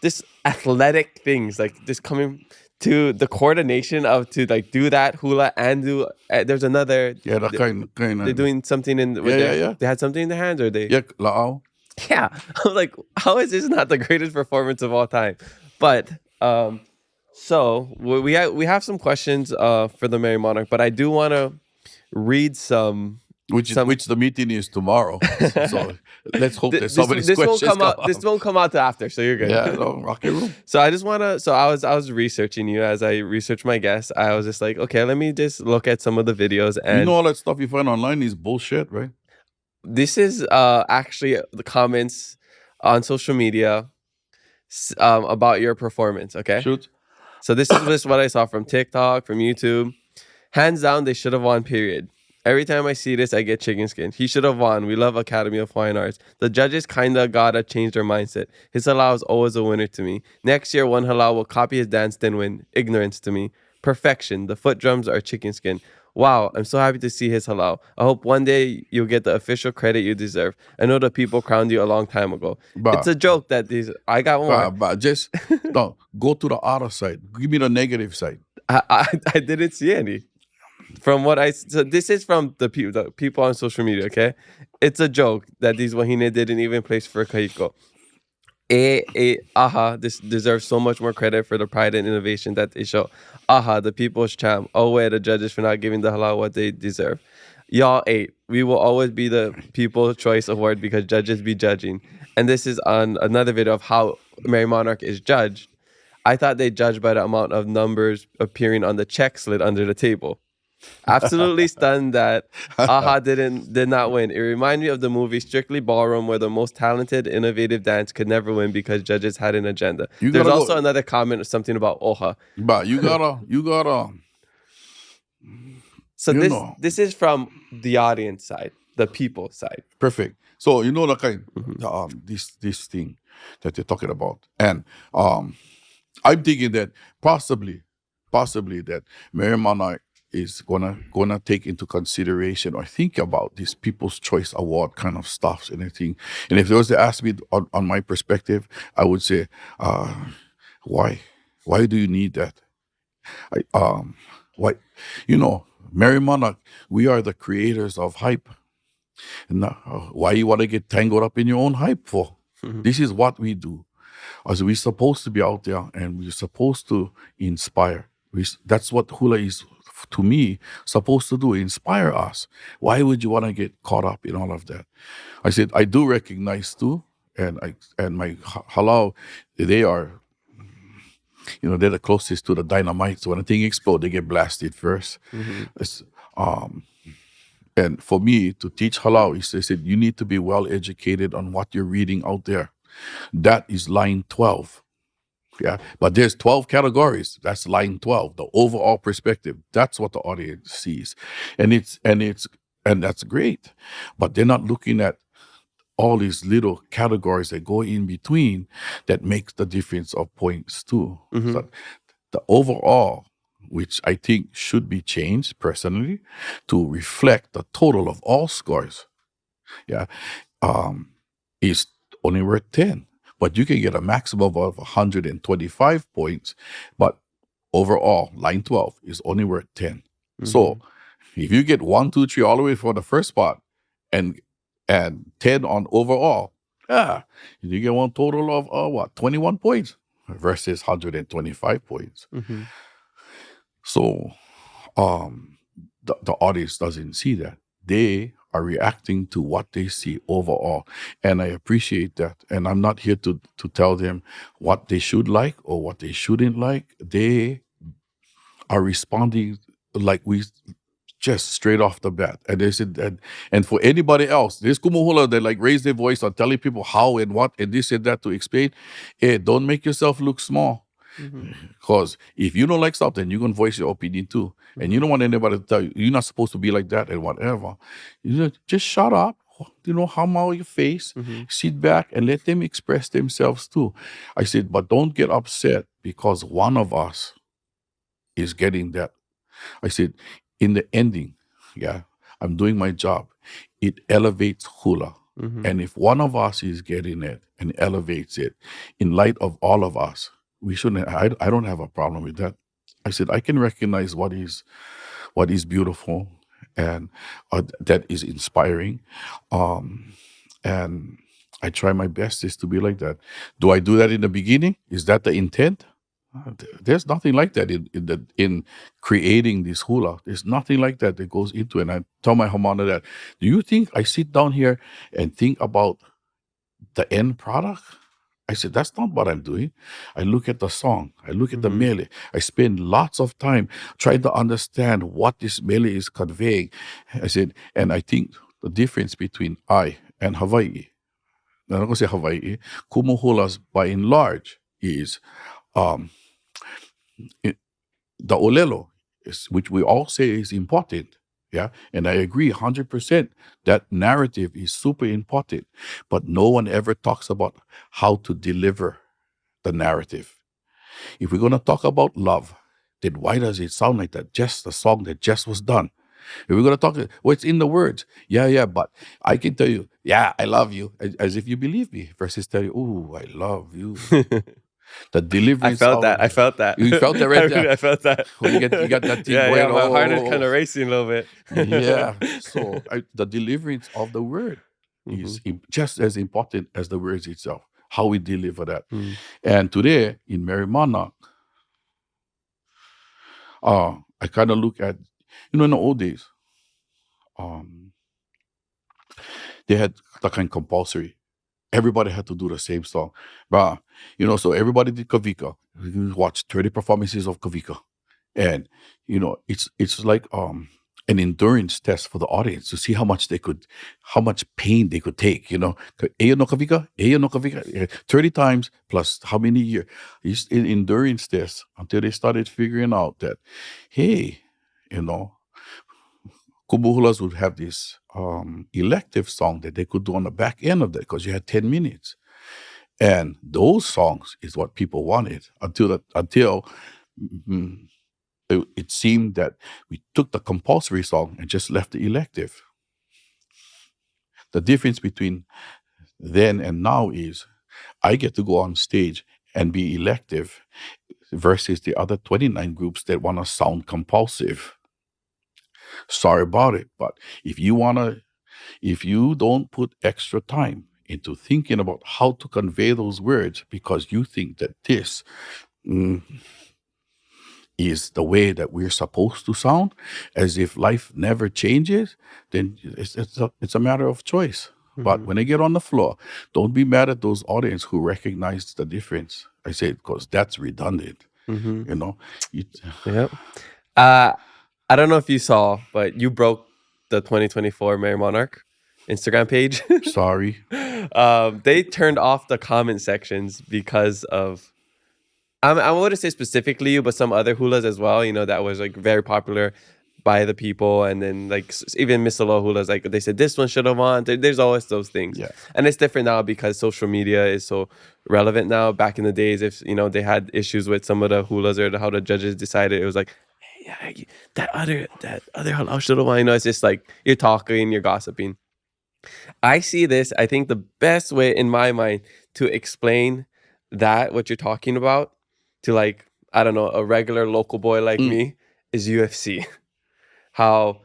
this athletic things, like just coming to the coordination of to like do that hula and do. There's another. Yeah, that kind of. They're doing something in. Yeah. They had something in their hands, or they. Yeah, la'au. Yeah, I was like, how is this not the greatest performance of all time? But so we have some questions for the Merrie Monarch, but I do want to read some. Which the meeting is tomorrow. So let's hope that somebody's questions won't come out. This won't come out till after, so you're good. Yeah, no, rock and roll. So I just want to. So I was researching you as I researched my guests. I was just like, okay, let me just look at some of the videos. And all that stuff you find online is bullshit, right? This is actually the comments on social media about your performance. Okay. Shoot. So this is just what I saw from TikTok, from YouTube. Hands down, they should have won. Period. Every time I see this, I get chicken skin. He should have won. We love Academy of Hawaiian Arts. The judges kinda gotta change their mindset. His halau is always a winner to me. Next year, one halau will copy his dance, then win. Ignorance to me. Perfection. The foot drums are chicken skin. Wow, I'm so happy to see his halal. I hope one day you'll get the official credit you deserve. I know the people crowned you a long time ago. It's But a joke that these. I got more. but just no, go to the other side. Give me the negative side. I didn't see any. From what so this is from the people on social media. Okay, it's a joke that these wahine didn't even place for kahiko. This deserves so much more credit for the pride and innovation that they show. The people's champ. Oh, wait, the judges for not giving the halal what they deserve. Y'all ate. We will always be the People's Choice Award because judges be judging. And this is on another video of how Merrie Monarch is judged. I thought they judged by the amount of numbers appearing on the check slid under the table. Absolutely stunned that did not win. It reminded me of the movie Strictly Ballroom, where the most talented, innovative dance could never win because judges had an agenda. There's also another comment or something about Oha. But you gotta. So this is from the audience side, the people side. Perfect. So you know the kind this thing that you're talking about, and I'm thinking that possibly that Merrie Monarch is gonna take into consideration or think about this People's Choice Award kind of stuff and everything. And if they was to ask me on my perspective, I would say, why do you need that? Why, Merrie Monarch, we are the creators of hype. And why you want to get tangled up in your own hype for? Mm-hmm. This is what we do. As we're supposed to be out there and we're supposed to inspire. That's what hula is, to me, supposed to do, inspire us. Why would you want to get caught up in all of that? I said, I do recognize too, and my halal, they are, they're the closest to the dynamite. So when a thing explodes, they get blasted first. Mm-hmm. And for me, to teach halal, they said, you need to be well educated on what you're reading out there. That is line 12. Yeah, but there's 12 categories. That's line 12, the overall perspective. That's what the audience sees. And that's great. But they're not looking at all these little categories that go in between that makes the difference of points too. Mm-hmm. So the overall, which I think should be changed personally to reflect the total of all scores, is only worth 10. But you can get a maximum of 125 points. But overall, line 12 is only worth 10. Mm-hmm. So if you get 1, 2, 3 all the way for the first spot and 10 on overall, you get one total of 21 points versus 125 points. Mm-hmm. So the audience doesn't see that. They are reacting to what they see overall. And I appreciate that. And I'm not here to tell them what they should like or what they shouldn't like. They are responding like we just straight off the bat. And they said, and for anybody else, there's kumu hula that like raise their voice on telling people how and what and this and that to explain. Don't make yourself look small. Because if you don't like something, you're going to voice your opinion too. Mm-hmm. And you don't want anybody to tell you, you're not supposed to be like that and whatever. Just shut up, hum out your face, sit back and let them express themselves too. I said, but don't get upset because one of us is getting that. I said, in the ending, I'm doing my job. It elevates hula. Mm-hmm. And if one of us is getting it and elevates it, in light of all of us, we shouldn't. I don't have a problem with that. I said I can recognize what is beautiful and that is inspiring, and I try my best is to be like that. Do I do that in the beginning? Is that the intent? There's nothing like that in creating this hula. There's nothing like that goes into it. And I tell my hamana that. Do you think I sit down here and think about the end product? I said, that's not what I'm doing. I look at the song. I look at the mele. I spend lots of time trying to understand what this mele is conveying. I said, and I think the difference between I and Hawaii, I'm not going to say Hawaii, kumu hulas by and large is the olelo, which we all say is important. Yeah, and I agree 100% that narrative is super important, but no one ever talks about how to deliver the narrative. If we're going to talk about love, then why does it sound like that? Just the song that just was done. If we're going to talk, well, it's in the words. Yeah, but I can tell you, yeah, I love you, as if you believe me, versus tell you, oh, I love you. The I deliverance felt of that. I felt that. you felt that I right there. really, I felt that. When you got that thing Yeah, going. yeah. My heart is kind Oh, of racing a little bit. yeah. So the deliverance of the word Mhm. is just as important as the words itself. How we deliver that. Mm. And today in Merrie Monarch, I kind of look at, in the old days, um, they had the kind compulsory. Everybody had to do the same song. But, so everybody did Kavika. You watch 30 performances of Kavika. And, it's like an endurance test for the audience to see how much pain they could take, Eya no Kavika, Eya no Kavika, 30 times plus how many years. It's an endurance test until they started figuring out that, hey, you know, Kubuhulas would have this elective song that they could do on the back end of that because you had 10 minutes. And those songs is what people wanted until it seemed that we took the compulsory song and just left the elective. The difference between then and now is I get to go on stage and be elective versus the other 29 groups that want to sound compulsive. Sorry about it, but if you don't put extra time into thinking about how to convey those words because you think that this is the way that we're supposed to sound, as if life never changes, then it's a matter of choice. But Mhm. when they get on the floor, don't be mad at those audience who recognize the difference. I say it because that's redundant. Mhm. You know, You- Yep. Uh, I don't know if you saw, but you broke the 2024 Merrie Monarch Instagram page. sorry. They turned off the comment sections because of I wouldn't say specifically you, but some other hulas as well. That was like very popular by the people, and then like even Miss Aloha hulas, like they said this one should have won. There's always those things, Yeah. and it's different now because social media is so relevant now. Back in the days, if they had issues with some of the hulas or how the judges decided, it was like, hey, yeah, that other hula should have won. It's just like you're talking, you're gossiping. I see this. I think the best way in my mind to explain that what you're talking about to, like, I don't know, a regular local boy like Mm. me is UFC. How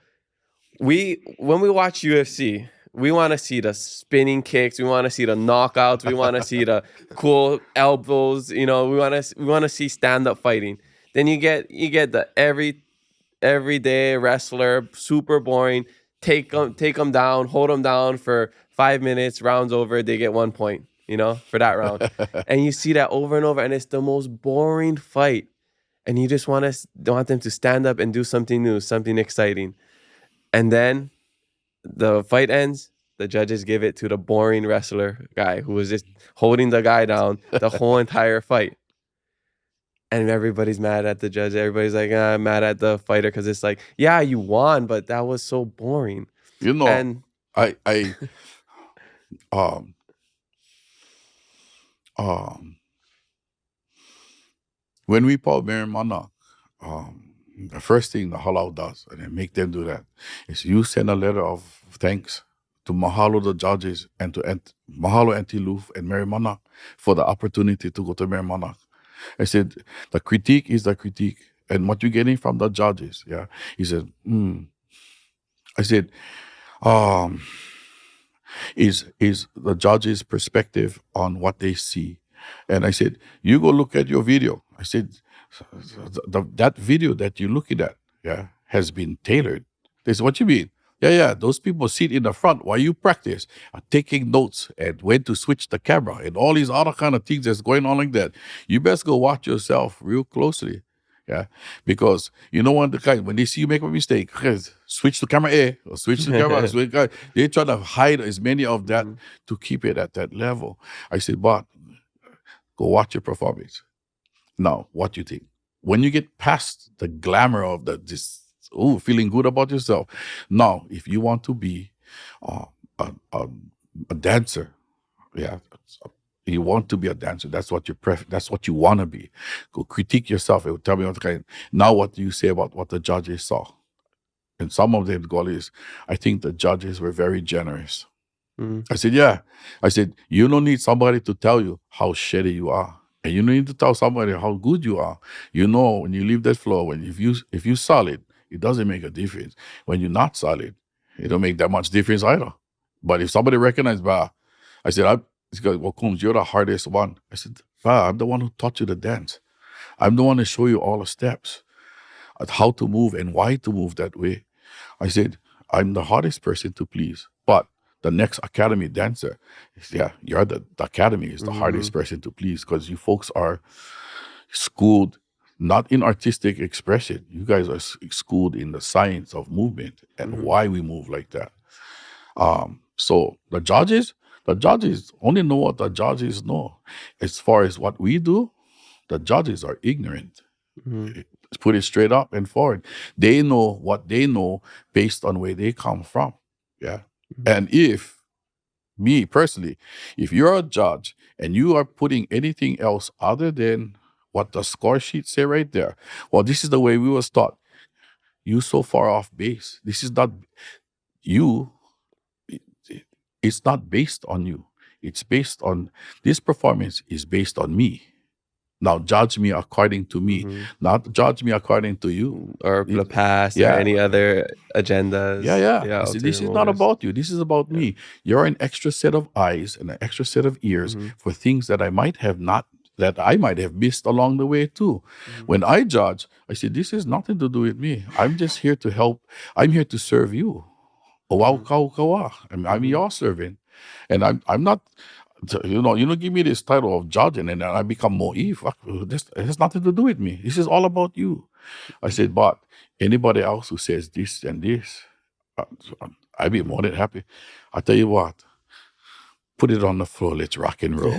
when we watch UFC, we want to see the spinning kicks, we want to see the knockouts, we want to see the cool elbows, we want to see stand up fighting. Then you get the everyday wrestler, super boring. Take them down, hold them down for 5 minutes. Rounds over, they get 1 point. For that round, and you see that over and over, and it's the most boring fight. And you just want them to stand up and do something new, something exciting. And then the fight ends. The judges give it to the boring wrestler guy who was just holding the guy down the whole entire fight. And everybody's mad at the judge. Everybody's like, mad at the fighter because it's like, yeah, you won, but that was so boring. You know, And I um um when we call Merrie Monarch, the first thing the halau does, and then make them do that, is you send a letter of thanks to Mahalo the judges and to Mahalo Auntie Luf and Merrie Monarch for the opportunity to go to Merrie Monarch. I said, the critique is the critique. And what you're getting from the judges, yeah. He said, I said, um, is the judge's perspective on what they see. And I said, you go look at your video. I said, that video that you're looking at, yeah, has been tailored. They said, what you mean? Yeah, those people sit in the front while you practice, taking notes and when to switch the camera and all these other kind of things that's going on like that. You best go watch yourself real closely. Yeah, because when they see you make a mistake, switch to camera A or switch to camera. They try to hide as many of that to keep it at that level. I said, but go watch your performance. Now, what do you think? When you get past the glamour of feeling good about yourself, now if you want to be uh, a dancer, yeah, you want to be a dancer. That's what that's what you want to be. Go critique yourself. It will tell me what kind. Now, what do you say about what the judges saw? and some of them goal is, I think the judges were very generous. Mm. I said, yeah. I said, you don't need somebody to tell you how shitty you are. And you don't need to tell somebody how good you are. You know, when you leave that floor, when if you solid, it doesn't make a difference. When you're not solid, it don't make that much difference either. But if somebody recognizes, bah, I said, he goes, well, Coombs, you're the hardest one. I said, bah, I'm the one who taught you the dance. I'm the one to show you all the steps, how to move and why to move that way. I said, I'm the hardest person to please. But the next Academy dancer, yeah, you're the Academy is the hardest person to please because you folks are schooled not in artistic expression. You guys are schooled in the science of movement and why we move like that. So the judges only know what the judges know. As far as what we do, the judges are ignorant. Let's put it straight up and forward. They know what they know based on where they come from. Yeah. And if me personally, if you're a judge and you are putting anything else other than what the score sheet say right there, well, this is the way we was taught. You so far off base. This is not you. It's not based on you. It's based on this performance is based on me. Now judge me according to me, not judge me according to you. Or the past or any other agendas. Yeah. I said, this is not about you. This is about me. You're an extra set of eyes and an extra set of ears for things that I might have missed along the way too. When I judge, I said, this has nothing to do with me. I'm just here to help. I'm here to serve you. I'm your servant. And I'm not, you don't give me this title of judge and then I become mo'i. This has nothing to do with me. This is all about you. I said, but anybody else who says this and this, I'd be more than happy. I tell you what, put it on the floor. Let's rock and roll.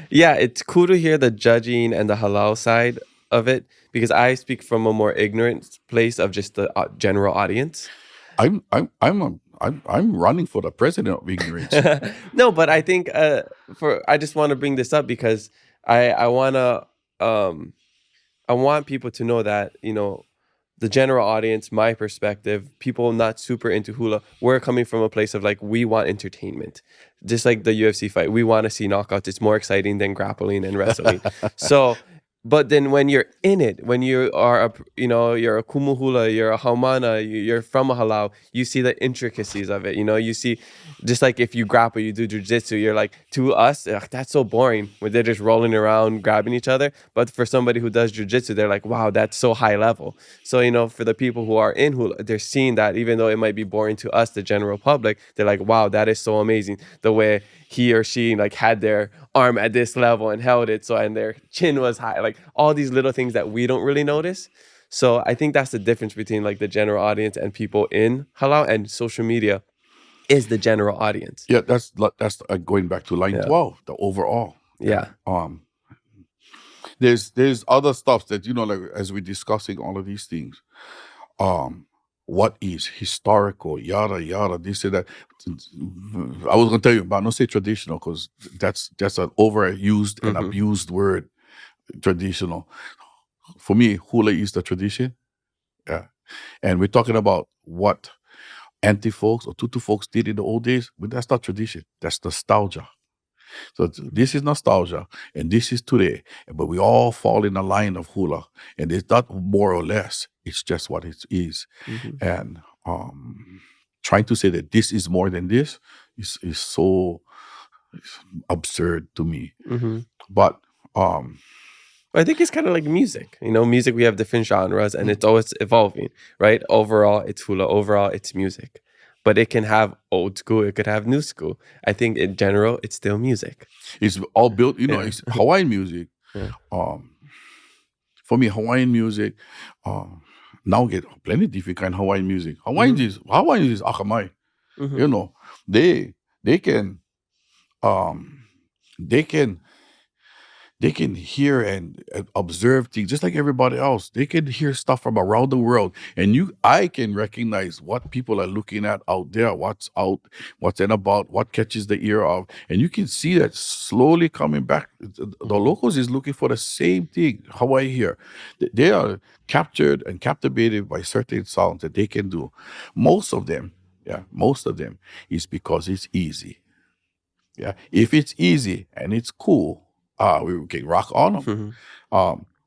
Yeah, it's cool to hear the judging and the halal side of it because I speak from a more ignorant place of just the general audience. I'm running for the president of ignorance. No, but I think I just want to bring this up because I want people to know that, the general audience, my perspective, people not super into hula, we're coming from a place of like, we want entertainment. Just like the UFC fight, we want to see knockouts. It's more exciting than grappling and wrestling. So, but then when you're in it, when you are, you're a kumu hula, you're a haumana, you're from a halau, you see the intricacies of it. You see, just like if you grapple, you do jujitsu, you're like, to us, that's so boring when they're just rolling around, grabbing each other. But for somebody who does jujitsu, they're like, wow, that's so high level. So, for the people who are in hula, they're seeing that even though it might be boring to us, the general public, they're like, wow, that is so amazing. The way he or she like had their arm at this level and held it and their chin was high, like all these little things that we don't really notice. So I think that's the difference between like the general audience and people in halal, and social media is the general audience. Yeah, that's going back to line 12, the overall. Yeah. There's other stuff that like as we're discussing all of these things. What is historical, yada yada, this and that. I was gonna tell you, but don't say traditional because that's an overused and abused word. Traditional. For me, hula is the tradition. Yeah. And we're talking about what auntie folks or tutu folks did in the old days, but that's not tradition. That's nostalgia. So this is nostalgia and this is today. But we all fall in the line of hula. And it's not more or less. It's just what it is. And trying to say that this is more than this is so absurd to me. But I think it's kind of like music. Music, we have different genres and it's always evolving, right? Overall, it's hula. Overall, it's music. But it can have old school. It could have new school. I think in general, it's still music. It's all built, it's Hawaiian music. For me, Hawaiian music, now get plenty different kind of Hawaiian music. Hawaiian is akamai. They they can hear and observe things just like everybody else. They can hear stuff from around the world, and I can recognize what people are looking at out there, what's in about, what catches the ear of, and you can see that slowly coming back. The locals is looking for the same thing. Hawaii here, they are captured and captivated by certain sounds that they can do. Most of them is because it's easy. Yeah, if it's easy and it's cool, we can rock on them.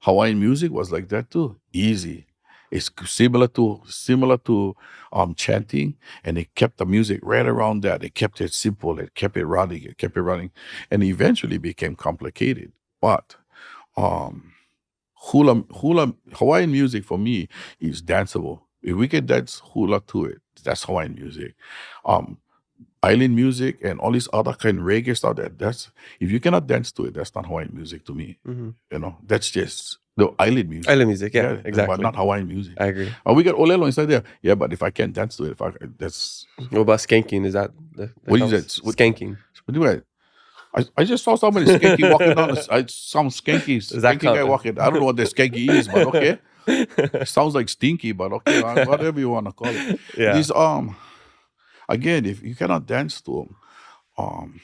Hawaiian music was like that too, easy. It's similar to chanting, and they kept the music right around that. They kept it simple. It kept it running, and eventually became complicated. But hula Hawaiian music for me is danceable. If we can dance hula to it, that's Hawaiian music. Island music and all this other kind of reggae stuff, that's if you cannot dance to it, that's not Hawaiian music to me. That's just the island music. Island music, yeah, exactly. But not Hawaiian music. I agree. We got olelo inside there. Yeah, but if I can't dance to it, that's What about skanking? Is that what is that? Skanking. What do I just saw somebody skanky walking down. Some skanky guy walking. I don't know what the skanky is, but okay. It sounds like stinky, but okay, whatever you want to call it. Yeah. These again, if you cannot dance to them,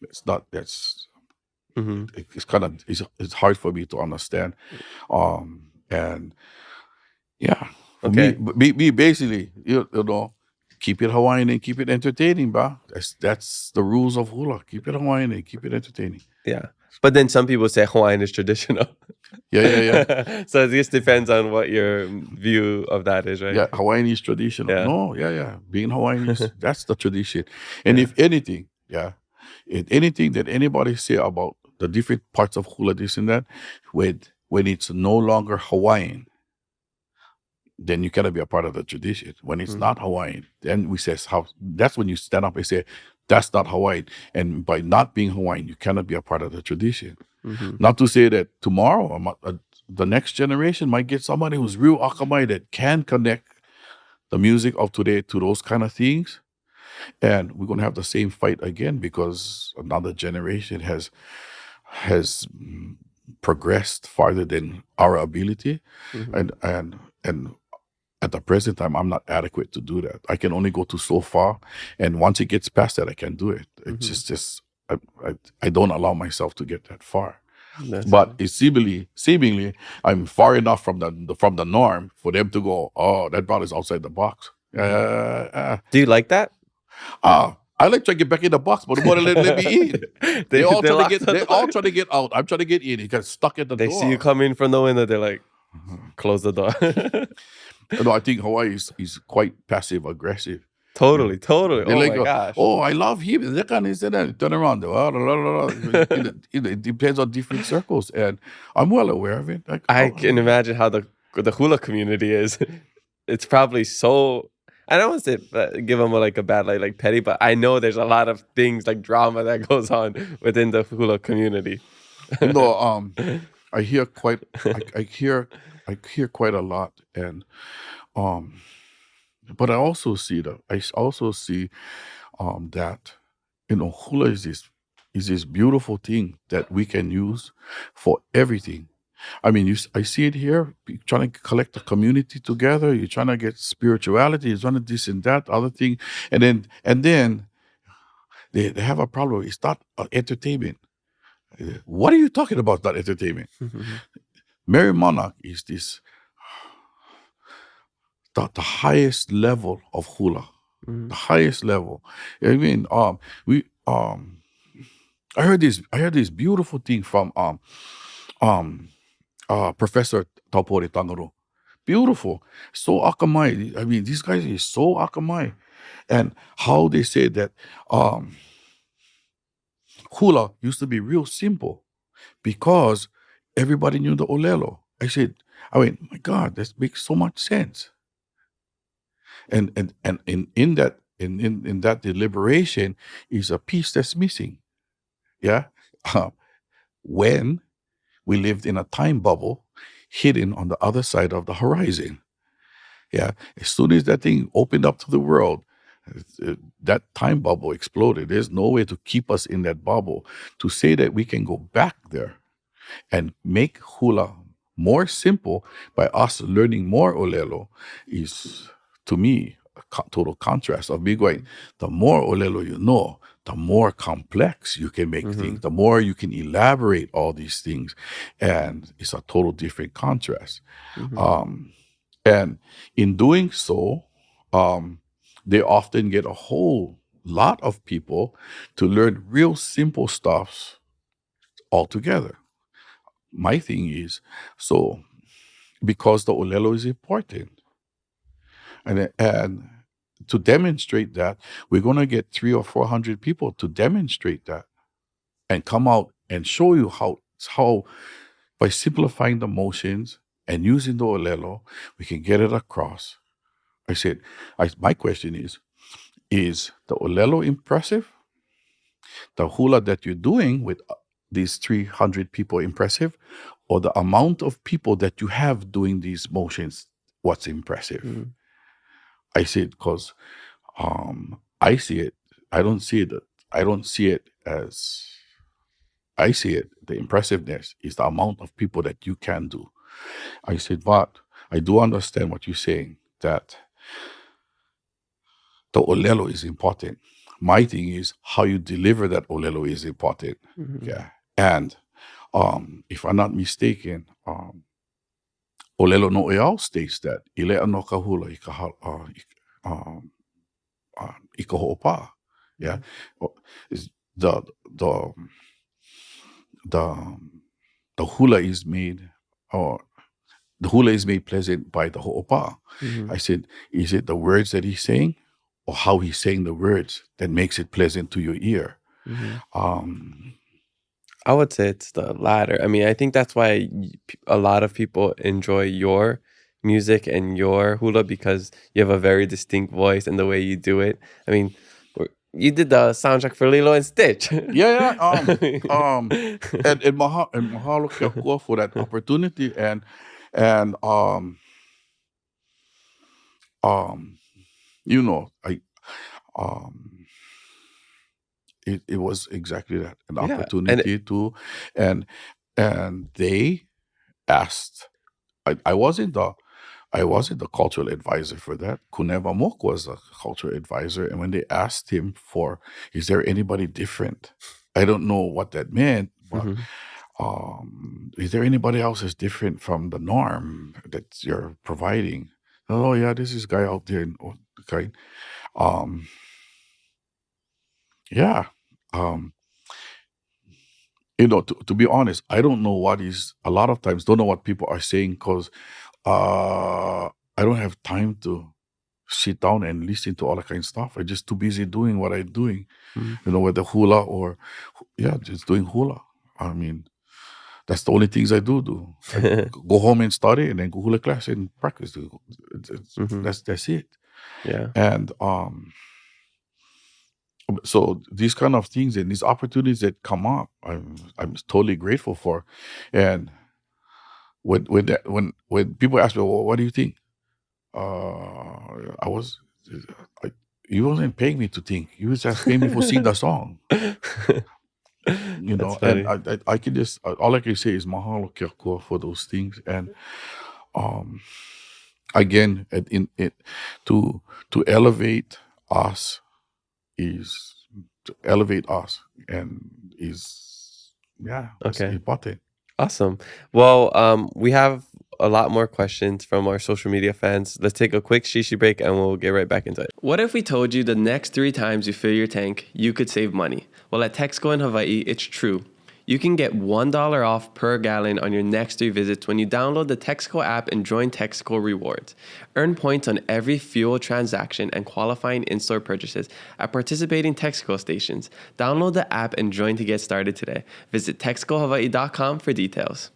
it's not. It's kind of it's hard for me to understand, and yeah, Okay. me basically, you know, keep it Hawaiian and keep it entertaining, ba. That's the rules of hula. Keep it Hawaiian and keep it entertaining. Yeah, but then some people say Hawaiian is traditional. Yeah. So it just depends on what your view of that is, right? Yeah, Hawaiian is traditional. Yeah. No, yeah. Being Hawaiian that's the tradition. And if anything that anybody say about the different parts of hula, this and that, when it's no longer Hawaiian, then you cannot be a part of the tradition. When it's not Hawaiian, then we say that's when you stand up and say, that's not Hawaiian. And by not being Hawaiian, you cannot be a part of the tradition. Not to say that tomorrow, the next generation might get somebody who's real akamai that can connect the music of today to those kind of things. And we're going to have the same fight again because another generation has progressed farther than our ability. And at the present time, I'm not adequate to do that. I can only go to so far. And once it gets past that, I can do it. It's just I don't allow myself to get that far. But it's seemingly, I'm far enough from the norm for them to go, oh, that brother's outside the box. Do you like that? I like trying to get back in the box, but the more they let me in. They all try to get out. I'm trying to get in. He got stuck at the door. They see you come in from the window, they're like, close the door. No, I think Hawaii is quite passive aggressive. Totally. They're Oh like, my gosh. oh, I love him. That kind of said that. Turn around. It depends on different circles, and I'm well aware of it. Like, I can imagine how the hula community is. It's probably so. I don't want to say give them a bad light, like petty, but I know there's a lot of things like drama that goes on within the hula community. I hear quite. I hear quite a lot, and but I also see that hula is this beautiful thing that we can use for everything. I mean, I see it here. You're trying to collect the community together. You're trying to get spirituality. You're trying to this and that other thing, and then they have a problem. It's not entertainment. What are you talking about? Not entertainment. Merrie Monarch is the highest level of hula, the highest level. I mean, I heard this beautiful thing from Professor Taupori Tangaru. Beautiful, so akamai. I mean, these guys is so akamai, and how they say that hula used to be real simple because everybody knew the olelo. I mean, my God, that makes so much sense. And in that deliberation is a piece that's missing. Yeah, when we lived in a time bubble, hidden on the other side of the horizon. Yeah, as soon as that thing opened up to the world, That time bubble exploded. There's no way to keep us in that bubble. To say that we can go back there and make hula more simple by us learning more olelo is, to me, a total contrast of me going, the more olelo you know, the more complex you can make things, the more you can elaborate all these things. And it's a total different contrast. And in doing so, they often get a whole lot of people to learn real simple stuffs altogether. My thing is, so because the olelo is important, and to demonstrate that, we're going to get 300 or 400 people to demonstrate that and come out and show you how by simplifying the motions and using the olelo, we can get it across. I said, my question is the olelo impressive? The hula that you're doing with these 300 people impressive? Or the amount of people that you have doing these motions, what's impressive? I see it because I see it. I don't see it. I don't see it as I see it. The impressiveness is the amount of people that you can do. I said, but I do understand what you're saying, that the olelo is important. My thing is how you deliver that olelo is important. Yeah. And if I'm not mistaken, olelo no eau states that ilea no ka hula i ka i ka ho'opa. Yeah. Is the the hula is made, or the hula is made pleasant by the ho'opa. I said, is it the words that he's saying or how he's saying the words that makes it pleasant to your ear? I would say it's the latter. I mean, I think that's why a lot of people enjoy your music and your hula, because you have a very distinct voice and the way you do it. I mean, you did the soundtrack for Lilo and Stitch. Yeah. And mahalo kia kua for that opportunity, and you know, it was exactly that, an Yeah, opportunity to, and they asked. I wasn't the cultural advisor for that. Kuneva Mok was the cultural advisor, and when they asked him for, is there anybody different? I don't know what that meant, but is there anybody else that's different from the norm that you're providing? Oh yeah, this is guy out there, okay. Yeah. You know, to be honest, I don't know a lot of times don't know what people are saying, because I don't have time to sit down and listen to all that kind of stuff. I'm just too busy doing what I'm doing, you know, with the hula, or just doing hula. I mean, that's the only things I do. I go home and study, and then go hula class and practice. That's it. Yeah. And so these kind of things and these opportunities that come up, I'm totally grateful for. And when people ask me, well, what do you think? I was, you wasn't paying me to think. You was just paying me for sing the song. You know, and I can just, all I can say is mahalo kia kua for those things. And again, to elevate us and is it's Okay. important. Awesome. Well, we have a lot more questions from our social media fans. Let's take a quick shishi break and we'll get right back into it. What if we told you the next 3 times you fill your tank, you could save money? Well, at Texaco in Hawaii, it's true. You can get $1 off per gallon on your next 3 visits when you download the Texaco app and join Texaco Rewards. Earn points on every fuel transaction and qualifying in-store purchases at participating Texaco stations. Download the app and join to get started today. Visit TexacoHawaii.com for details.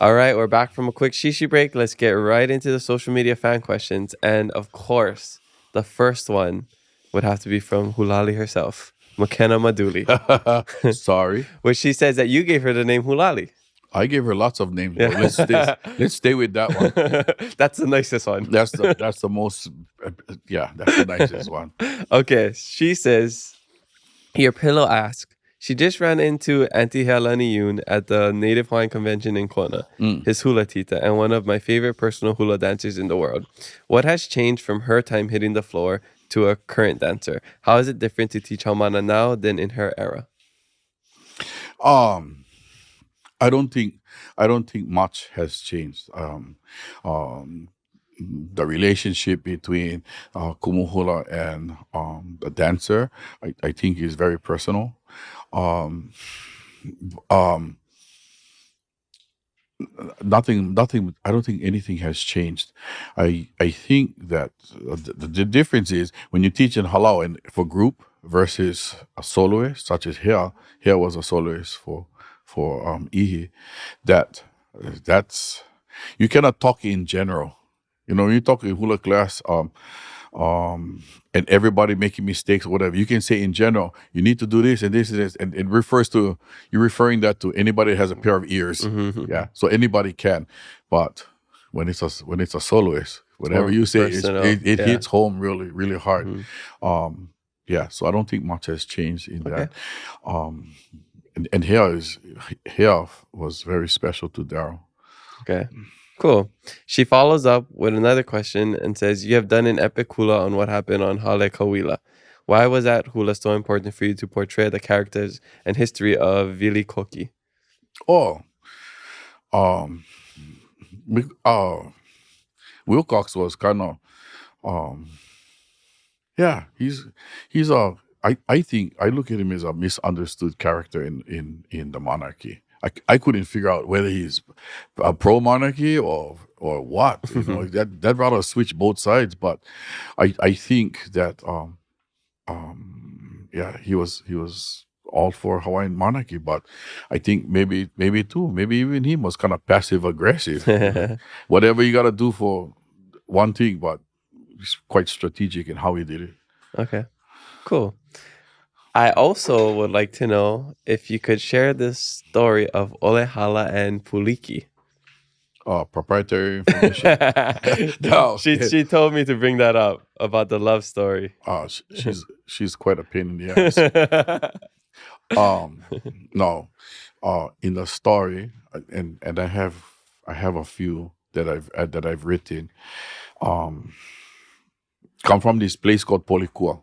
All right, we're back from a quick shishi break. Let's get right into the social media fan questions. And of course, the first one would have to be from Hulali herself, McKenna Maduli. Sorry. Which she says that you gave her the name Hulali. I gave her lots of names, Yeah. but let's stay with that one. That's the nicest one. That's the most that's the nicest one. Okay, she says, your pillow asks, she just ran into Auntie Helani Yoon at the Native Hawaiian Convention in Kona, his hula tita, and one of my favorite personal hula dancers in the world. What has changed from her time hitting the floor to a current dancer? How is it different to teach Haumana now than in her era? I don't think much has changed. The relationship between kumu hula and the dancer, I think is very personal. Nothing. I don't think anything has changed. I think that the difference is when you teach in halau and for group versus a soloist, such as here was a soloist for Ihi. That's you cannot talk in general. You know, when you talk in hula class, and everybody making mistakes or whatever, you can say in general, you need to do this and this and this, and it refers to, you're referring that to anybody that has a pair of ears. Yeah, so anybody can, but when it's a soloist, whatever you say, it hits home really, really hard. Yeah, so I don't think much has changed in that. And here was very special to Daryl. Okay. Cool. She follows up with another question and says, you have done an epic hula on what happened on Hale Kauila. Why was that hula so important for you to portray the characters and history of Vili Koki? Wilcox was kind of, he's a, I think, I look at him as a misunderstood character in the monarchy. I couldn't figure out whether he's a pro-monarchy or what. You know, that rather switch both sides. But I think that he was all for Hawaiian monarchy. But I think maybe even him was kind of passive aggressive. Whatever you got to do for one thing, but he's quite strategic in how he did it. Okay, cool. I also would like to know if you could share this story of Olehala and Puliki. Proprietary information. No, she told me to bring that up about the love story. She's quite a pain in the ass. No, in the story, and I have a few that I've written. Come from this place called Polikua.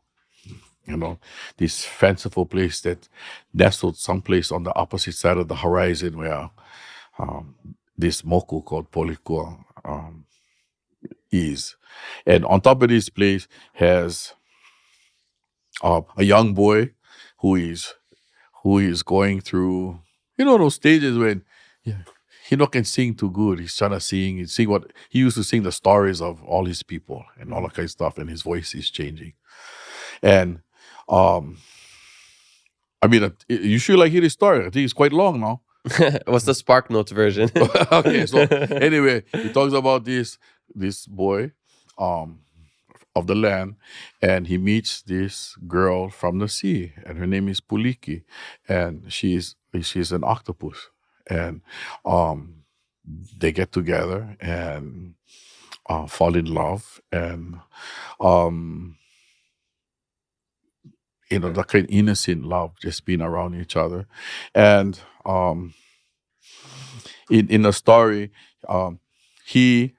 You know, this fanciful place that nestled someplace on the opposite side of the horizon where this moku called Polikua is. And on top of this place has a young boy who is going through, you know, those stages when he not can sing too good. He's trying to sing what he used to sing, the stories of all his people and all that kind of stuff, and his voice is changing. And I mean, you should hear the story. I think it's quite long now. What's the Spark Notes version? Okay, so anyway, he talks about this boy of the land, and he meets this girl from the sea, and her name is Puliki, and she's an octopus, and they get together and fall in love, and you know, that kind of innocent love, just being around each other. And in the story, he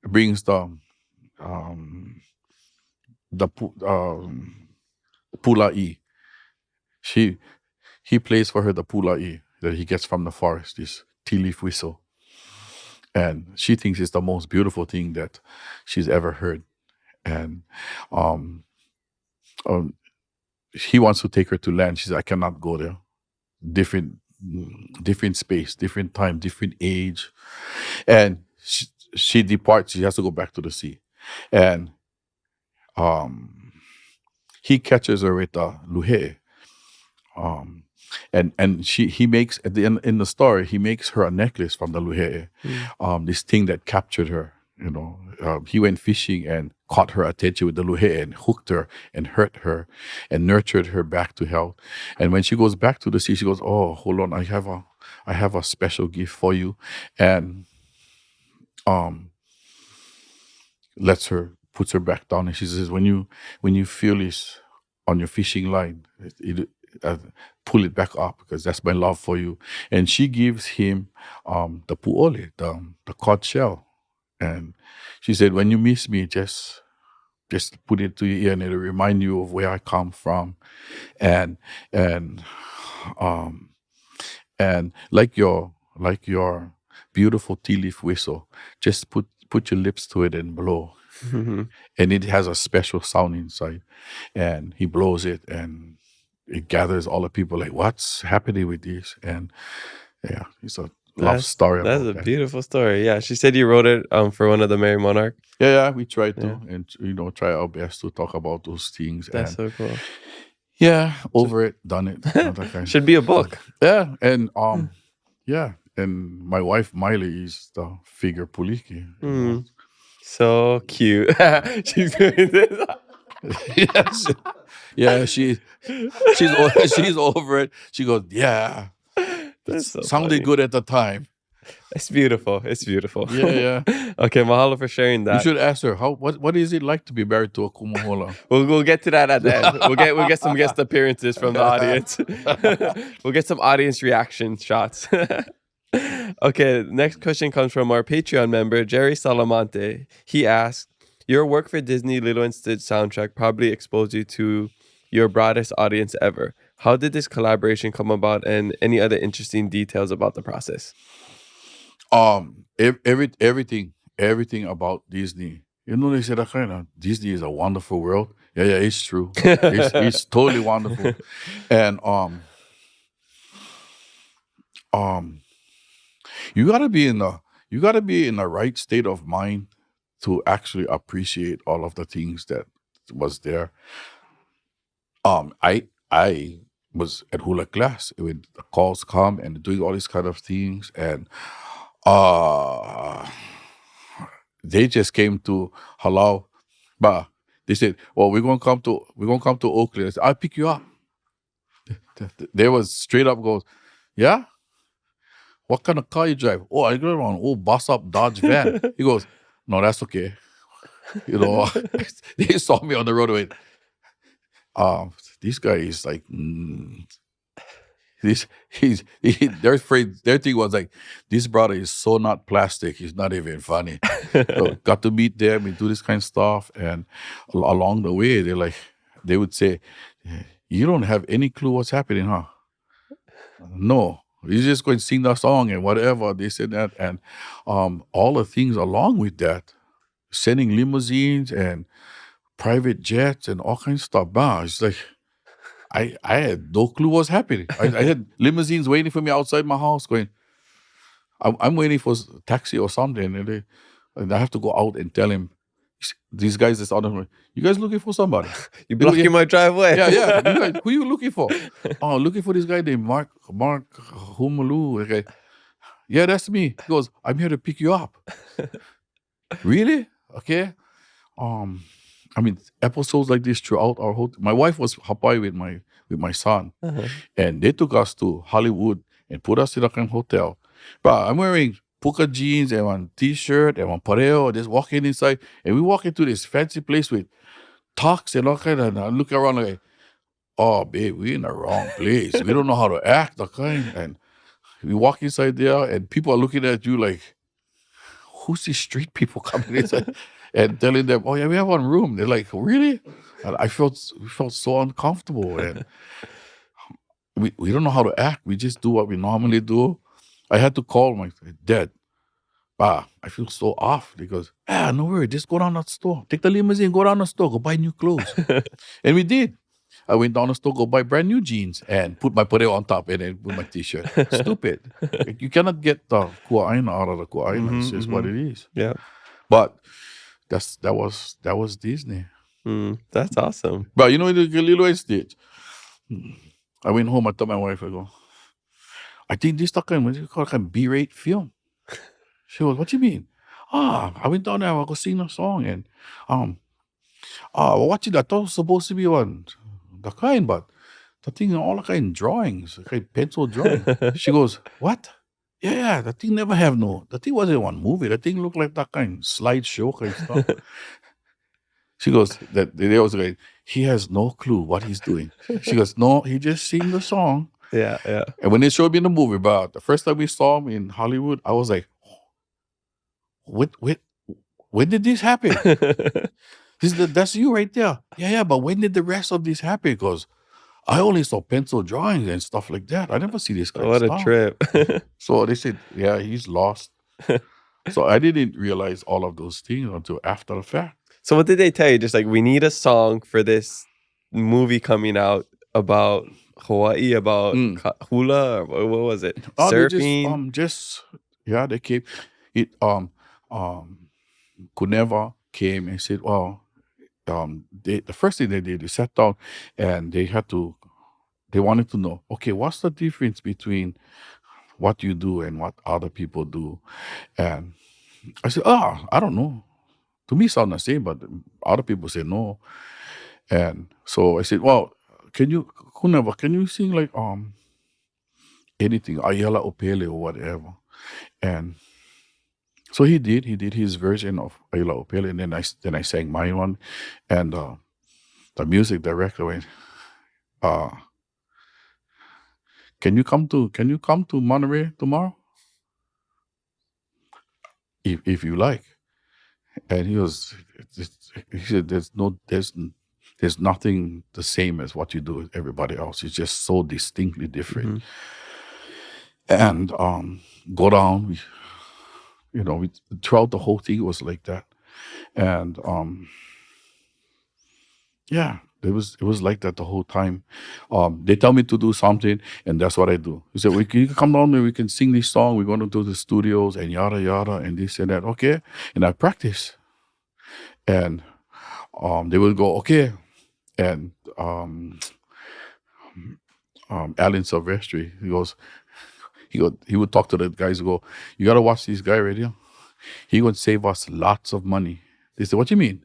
brings the pula'i. He plays for her the pula'i that he gets from the forest, this tea leaf whistle. And she thinks it's the most beautiful thing that she's ever heard. And he wants to take her to land. She says, I cannot go there. Different space, different time, different age. And she departs. She has to go back to the sea. And he catches her with a luhe. And he makes, at the end in the story, he makes her a necklace from the luhe. This thing that captured her. You know, he went fishing and caught her attention with the luhe and hooked her and hurt her and nurtured her back to health. And when she goes back to the sea, she goes, oh, hold on, I have I have a special gift for you. And um puts her back down, and she says, when you feel this on your fishing line, uh, pull it back up, because that's my love for you. And she gives him the pu'ole, the cod shell. And she said, when you miss me, just put it to your ear, and it'll remind you of where I come from. And and um and like your beautiful tea leaf whistle, just put your lips to it and blow. And it has a special sound inside. And he blows it, and it gathers all the people, like, what's happening with this? And yeah, it's a love story That's about a that. beautiful story. Yeah, she said you wrote it for one of the Merrie Monarch. Yeah, we try to, Yeah. and try our best to talk about those things. That's And so cool. yeah, over it, done it. All that kind. Should be a book. Yeah, and yeah, and my wife Miley is the figure puliki. So cute. She's doing this. Yes. Yeah, she's over it. She goes, yeah. That's so Sounded funny. good at the time. It's beautiful. It's beautiful. Yeah. Okay, mahalo for sharing that. You should ask her what is it like to be married to a kumu. We'll get to that at the end. We'll get some guest appearances from the audience. We'll get some audience reaction shots. Okay, next question comes from our Patreon member, Jerry Salamante. He asked, your work for Disney Lilo and Stitch soundtrack probably exposed you to your broadest audience ever. How did this collaboration come about, and any other interesting details about the process? Everything about Disney. You know, they said that kind of Disney is a wonderful world. Yeah, it's true. It's totally wonderful. And you gotta be in the right state of mind to actually appreciate all of the things that was there. I was at hula class when the calls come and doing all these kind of things, and they just came to Halau, but they said, well, we're gonna come to Oakland. I said, I'll pick you up. They was straight up goes, yeah? What kind of car you drive? Oh, I got on old bus up Dodge van. He goes, no, that's okay. You know, they saw me on the road with this guy is like their thing was like, this brother is so not plastic, he's not even funny. So got to meet them and do this kind of stuff, and along the way they would say, you don't have any clue what's happening, huh? No, you're just going to sing that song and whatever. They said that, and all the things along with that, sending limousines and private jets and all kinds of stuff. Bah, it's like I had no clue what's happening. I had limousines waiting for me outside my house, going, I'm waiting for a taxi or something, and I have to go out and tell him, these guys that's out of, you guys looking for somebody? You blocking my driveway. Yeah. You guys, who you looking for? Oh, looking for this guy named Mark Ho'omalu. Okay. Yeah, that's me. He goes, I'm here to pick you up. Really? Okay. I mean, episodes like this throughout our whole. My wife was Hawaii with my son, and they took us to Hollywood and put us in a kind of hotel. But I'm wearing puka jeans and one t-shirt and one pareo, just walking inside, and we walk into this fancy place with tux and all kind of. And I look around like, oh, babe, we in the wrong place. We don't know how to act, okay? And we walk inside there, and people are looking at you like, who's these street people coming inside? And telling them, oh yeah, we have one room. They're like, really? And we felt so uncomfortable. And we don't know how to act. We just do what we normally do. I had to call my dad. I feel so off. He goes, no worry, just go down to the store. Take the limousine, go down to the store, go buy new clothes. And we did. I went down to the store, go buy brand new jeans and put my pareo on top and then put my t-shirt. Stupid. You cannot get the kua'aina out of the kua'aina. It's just what it is. Yeah. But that was Disney. That's awesome. But you know, the Lilo and Stitch. I went home. I told my wife, I go, I think this is a B-rate film. She goes, what do you mean? I went down there. I go sing a song, and watching that. I thought it was supposed to be one the kind, but the thing all like in drawings, like pencil drawing. She goes, what? Yeah, the thing never have no. The thing wasn't one movie. The thing looked like that kind of slideshow kind of stuff. She goes, that they was like, he has no clue what he's doing. She goes, no, he just sing the song. Yeah. And when they showed me in the movie, but the first time we saw him in Hollywood, I was like, when did this happen? That's you right there. Yeah, but when did the rest of this happen? Because I only saw pencil drawings and stuff like that. I never see this kind What of a stuff. trip. So they said, yeah, he's lost. So I didn't realize all of those things until after the fact. So what did they tell you? Just like, we need a song for this movie coming out about Hawaii, about hula, or what was it? Surfing? They came. It Kuneva came and said, well, the first thing they did, they sat down and they wanted to know, okay, what's the difference between what you do and what other people do? And I said, I don't know. To me, it sounds the same, but other people say no. And so I said, well, Kuneva, can you sing like anything, Ayala Opele or whatever? And so he did his version of Ayala Opele, and then I sang my one, and the music director went, can you come to Monterey tomorrow? If you like. And he said, there's nothing the same as what you do with everybody else. It's just so distinctly different. And go down, throughout the whole thing it was like that. And it was like that the whole time. They tell me to do something, and that's what I do. He said, you can come down and we can sing this song. We're going to do the studios and yada yada and this and that. Okay, and I practice. And they will go, okay. And Alan Silvestri, he would talk to the guys and go, you got to watch this guy right here. He would save us lots of money. They said, what do you mean?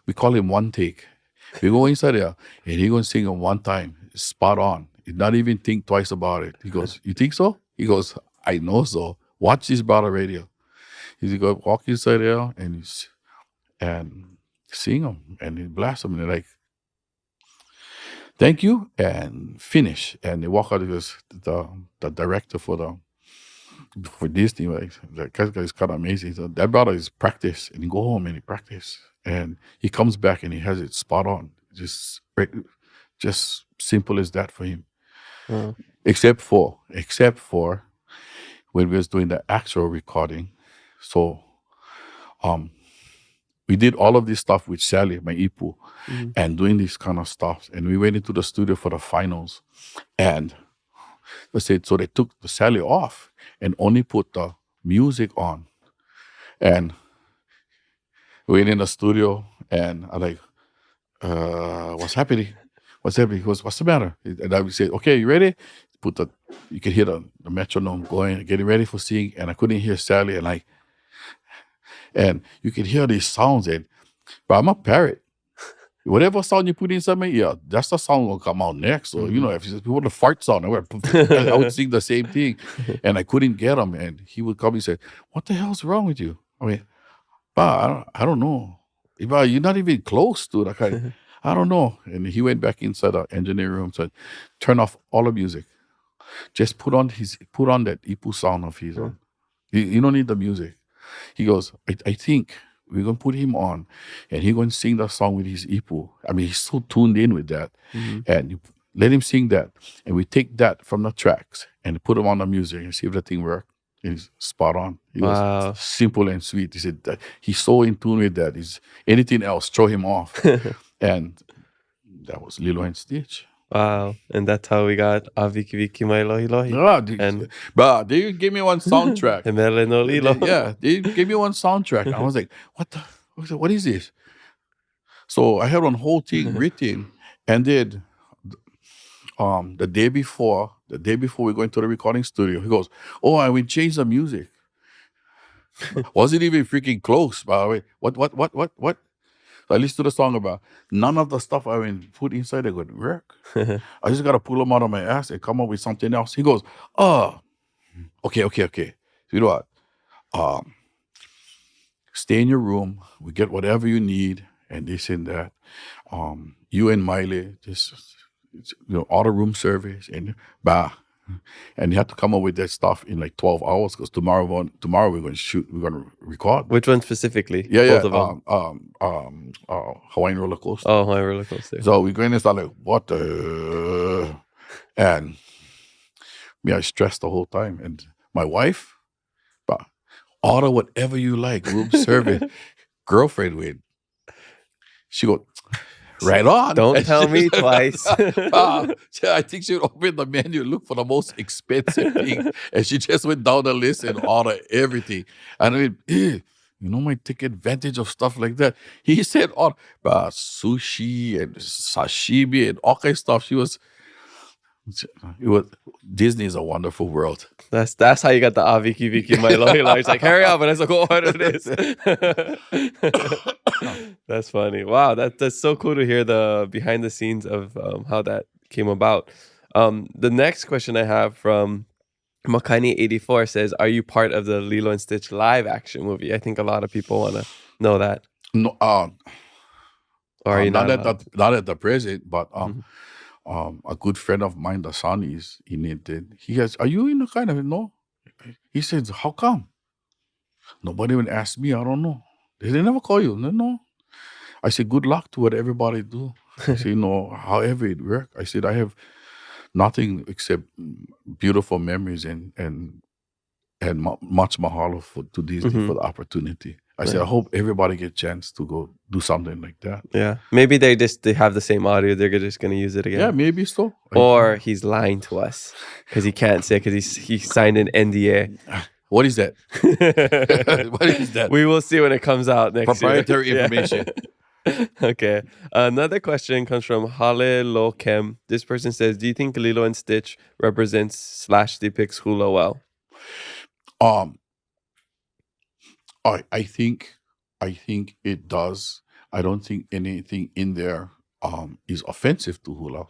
We call him one take. We go inside there and he gonna sing him one time, spot on. He not even think twice about it. He goes, you think so? He goes, I know so. Watch this brother radio. He's go walk inside there and sing them and he blast them and they're like, thank you, and finish. And they walk out because the director for Disney, like, that guy is kind of amazing. So that brother is practice and he go home and he practice and he comes back and he has it spot on. Just simple as that for him. Except for when we was doing the actual recording. So we did all of this stuff with Sally, my ipu, and doing this kind of stuff. And we went into the studio for the finals. And they said, so they took the Sally off and only put the music on. And we went in the studio and I'm like, what's happening? What's happening? He goes, what's the matter? And I would say, okay, you ready? You could hear the metronome going, getting ready for singing. And I couldn't hear Sally and you can hear these sounds, but I'm a parrot. Whatever sound you put in something, that's the sound will come out next. So, if you put a fart sound, I would sing the same thing. And I couldn't get him. And he would come and say, what the hell's wrong with you? I mean, I don't know. You're not even close to that kind. I don't know. And he went back inside the engineering room, said, turn off all the music. Just put on that ipu sound of his on. You don't need the music. He goes, I think we're going to put him on and he's going to sing that song with his ipu. I mean, he's so tuned in with that. And you let him sing that. And we take that from the tracks and put him on the music and see if the thing works. He's spot on. He was simple and sweet. He said that he's so in tune with that. Anything else, throw him off. And that was Lilo and Stitch. Wow. And that's how we got Aviki Viki Mai Lohi Lohi. But they gave me one soundtrack. Mele no Lilo. Yeah, they gave me one soundtrack. I was like, what is this? So I had one whole thing written, and then the day before we go into the recording studio, he goes, I will change the music. Wasn't even freaking close, by the way. What? I listen to the song about none of the stuff I put inside it would work. I just got to pull them out of my ass and come up with something else. He goes, oh, okay. You know what? Stay in your room. We get whatever you need and this and that. You and Miley, just order room service and bah. And you have to come up with that stuff in like 12 hours because tomorrow we're going to record. Which one specifically? Yeah. Both of them. Hawaiian roller coaster. Oh, Hawaiian roller coaster. So we're going to start like, what the? And I stressed the whole time. And my wife, bah, order whatever you like, room service. Girlfriend with. She goes, right on. Don't tell me twice. I think she would open the menu, look for the most expensive thing, and she just went down the list and ordered everything. And I mean, you might take advantage of stuff like that. He said sushi and sashimi and all kinds of stuff. Disney is a wonderful world. That's how you got the Aviki Viki Mailo. It's like, hurry up, and let's go order this. That's funny. Wow, that's so cool to hear the behind the scenes of how that came about. The next question I have from Makani84 says, are you part of the Lilo and Stitch live action movie? I think a lot of people want to know that. No, or are you not at the present, but a good friend of mine, the son, is in it. He has, are you in the kind of, no? He says, how come? Nobody even asked me. I don't know. They never call you. No. I said, good luck to what everybody do. I said, however it work. I said, I have nothing except beautiful memories and much mahalo to Disney for the opportunity. I said, I hope everybody get a chance to go do something like that. Yeah. Maybe they have the same audio. They're just going to use it again. Yeah, maybe so. Or he's lying to us because he can't say because he signed an NDA. What is that? What is that? We will see when it comes out next Proprietary year. information. Okay. Another question comes from Hale Lo Kem. This person says, do you think Lilo and Stitch represents / depicts hula well? I think it does. I don't think anything in there is offensive to hula.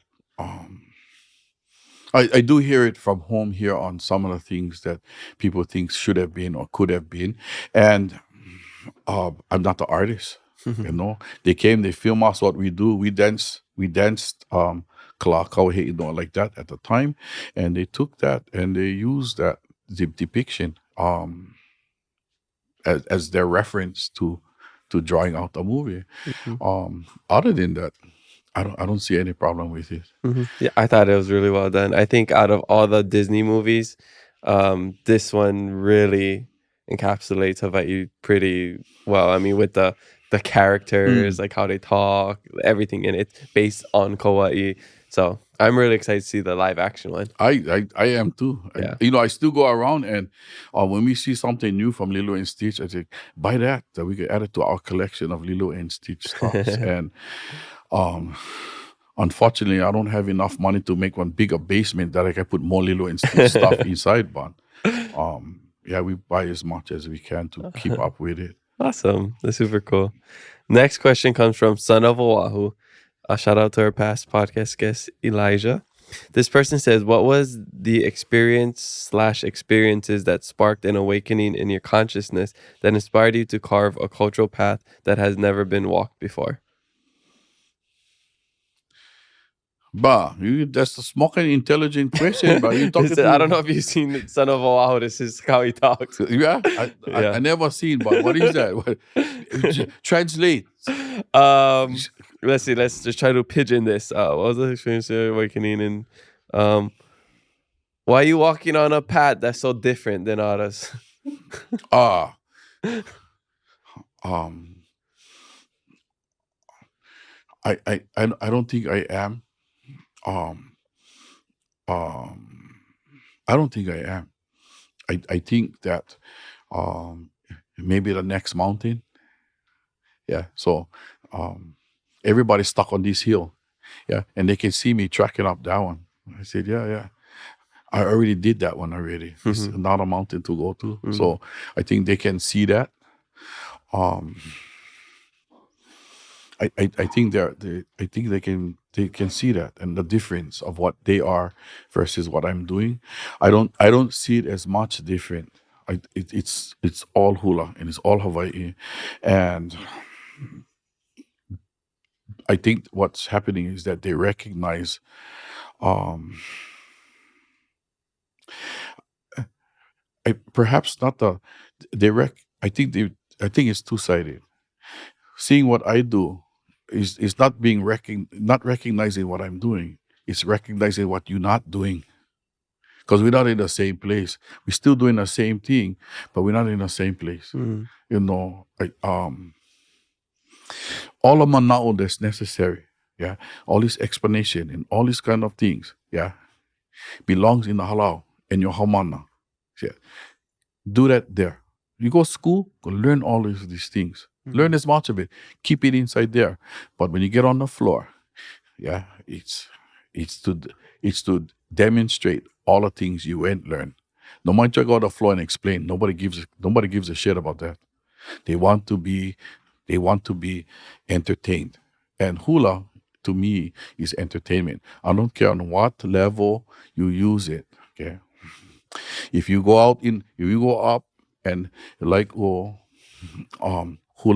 I do hear it from home here on some of the things that people think should have been or could have been, and I'm not the artist. They came, they film us what we do. We danced kalakau like that at the time, and they took that and they used that depiction as their reference to drawing out the movie. Other than that, I don't see any problem with it. Yeah, I thought it was really well done. I think out of all the Disney movies, this one really encapsulates Hawaii pretty well. I mean, with the characters, like how they talk, everything in it based on Kauai. So I'm really excited to see the live action one. I am too. Yeah. I still go around and when we see something new from Lilo and Stitch, I think buy that we can add it to our collection of Lilo and Stitch stuff. And unfortunately, I don't have enough money to make one bigger basement that I can put more Lilo and Stitch stuff inside. But we buy as much as we can to keep up with it. Awesome. That's super cool. Next question comes from Son of Oahu. A shout out to our past podcast guest, Elijah. This person says, what was the experiences that sparked an awakening in your consciousness that inspired you to carve a cultural path that has never been walked before? That's a smoking intelligent question, but you talking I don't know if you've seen Son of Oahu. This is how he talks. Yeah, I never seen, but what is that? Translate. Let's see. Let's just try to pigeon this. What was the experience of awakening? And why are you walking on a path that's so different than others? I don't think I am. I don't think I am. I think that maybe the next mountain. Yeah. So everybody's stuck on this hill. Yeah. And they can see me tracking up that one. I said, yeah. I already did that one already. It's not a mountain to go to. So I think they can see that. I I think I think they can see that and the difference of what they are versus what I'm doing. I don't see it as much different. It's all hula and it's all Hawaii, and I think what's happening is that they recognize um perhaps not the they rec I think it's two-sided. Seeing what I do is not not recognizing what I'm doing. It's recognizing what you're not doing. Because we're not in the same place. We're still doing the same thing, but we're not in the same place. Mm. You know, all of manao that's necessary, yeah, all this explanation and all these kind of things, yeah, belongs in the halau and your hamana. Yeah. Do that there. You go to school, go learn all these things. Learn as much of it. Keep it inside there. But when you get on the floor, yeah, it's to it's to demonstrate all the things you went learn. No matter you go on the floor and explain, nobody gives a shit about that. They want to be entertained. And hula to me is entertainment. I don't care on what level you use it. Okay. If you go up and like hula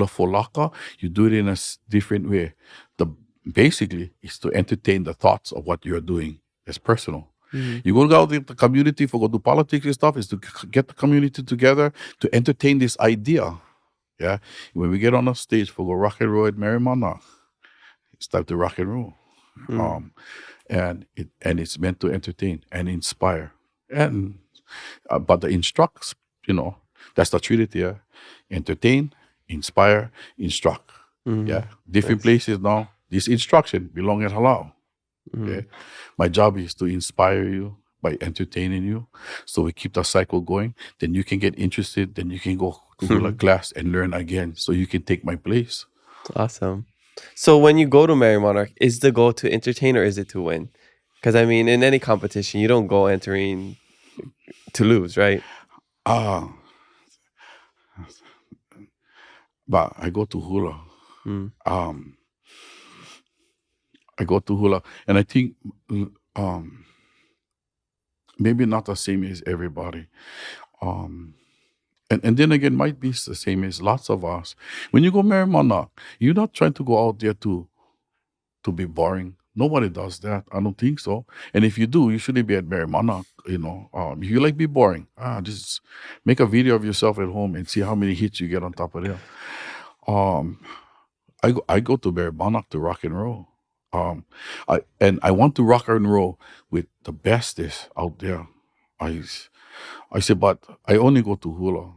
folaka, you do it in a different way. The basically is to entertain the thoughts of what you're doing. It's personal. You go out in the community for go do politics and stuff is to get the community together to entertain this idea. Yeah. When we get on a stage for go rock and roll at Merrie Monarch, it's time to rock and roll. And it's meant to entertain and inspire. And but the instructs, that's the trinity. Yeah? Entertain, inspire, instruct. Yeah, different places now. This instruction belong at halal. Okay, my job is to inspire you by entertaining you, so we keep the cycle going. Then you can get interested. Then you can go to a class and learn again, so you can take my place. Awesome. So when you go to Merrie Monarch, is the goal to entertain or is it to win? Because I mean, in any competition, you don't go entering to lose, right? But I go to hula. Mm. I go to hula, and I think maybe not the same as everybody. And then again, might be the same as lots of us. When you go Merrie Monarch, you're not trying to go out there to be boring. Nobody does that. I don't think so. And if you do, you shouldn't be at Merrie Monarch. If you like be boring, just make a video of yourself at home and see how many hits you get on top of them. I go to Merrie Monarch to rock and roll. I want to rock and roll with the bestest out there. I said, but I only go to hula.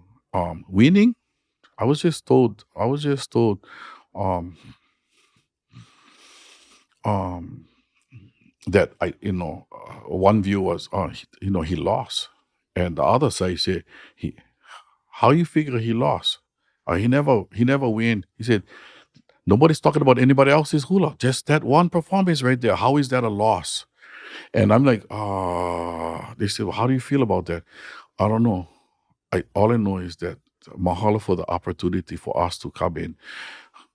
Winning, I was just told. Um, that one view was, he lost, and the other side said, how you figure he lost? He never win. He said, nobody's talking about anybody else's hula, just that one performance right there. How is that a loss? And I'm like, they said, well, how do you feel about that? I don't know. All I know is that mahalo for the opportunity for us to come in,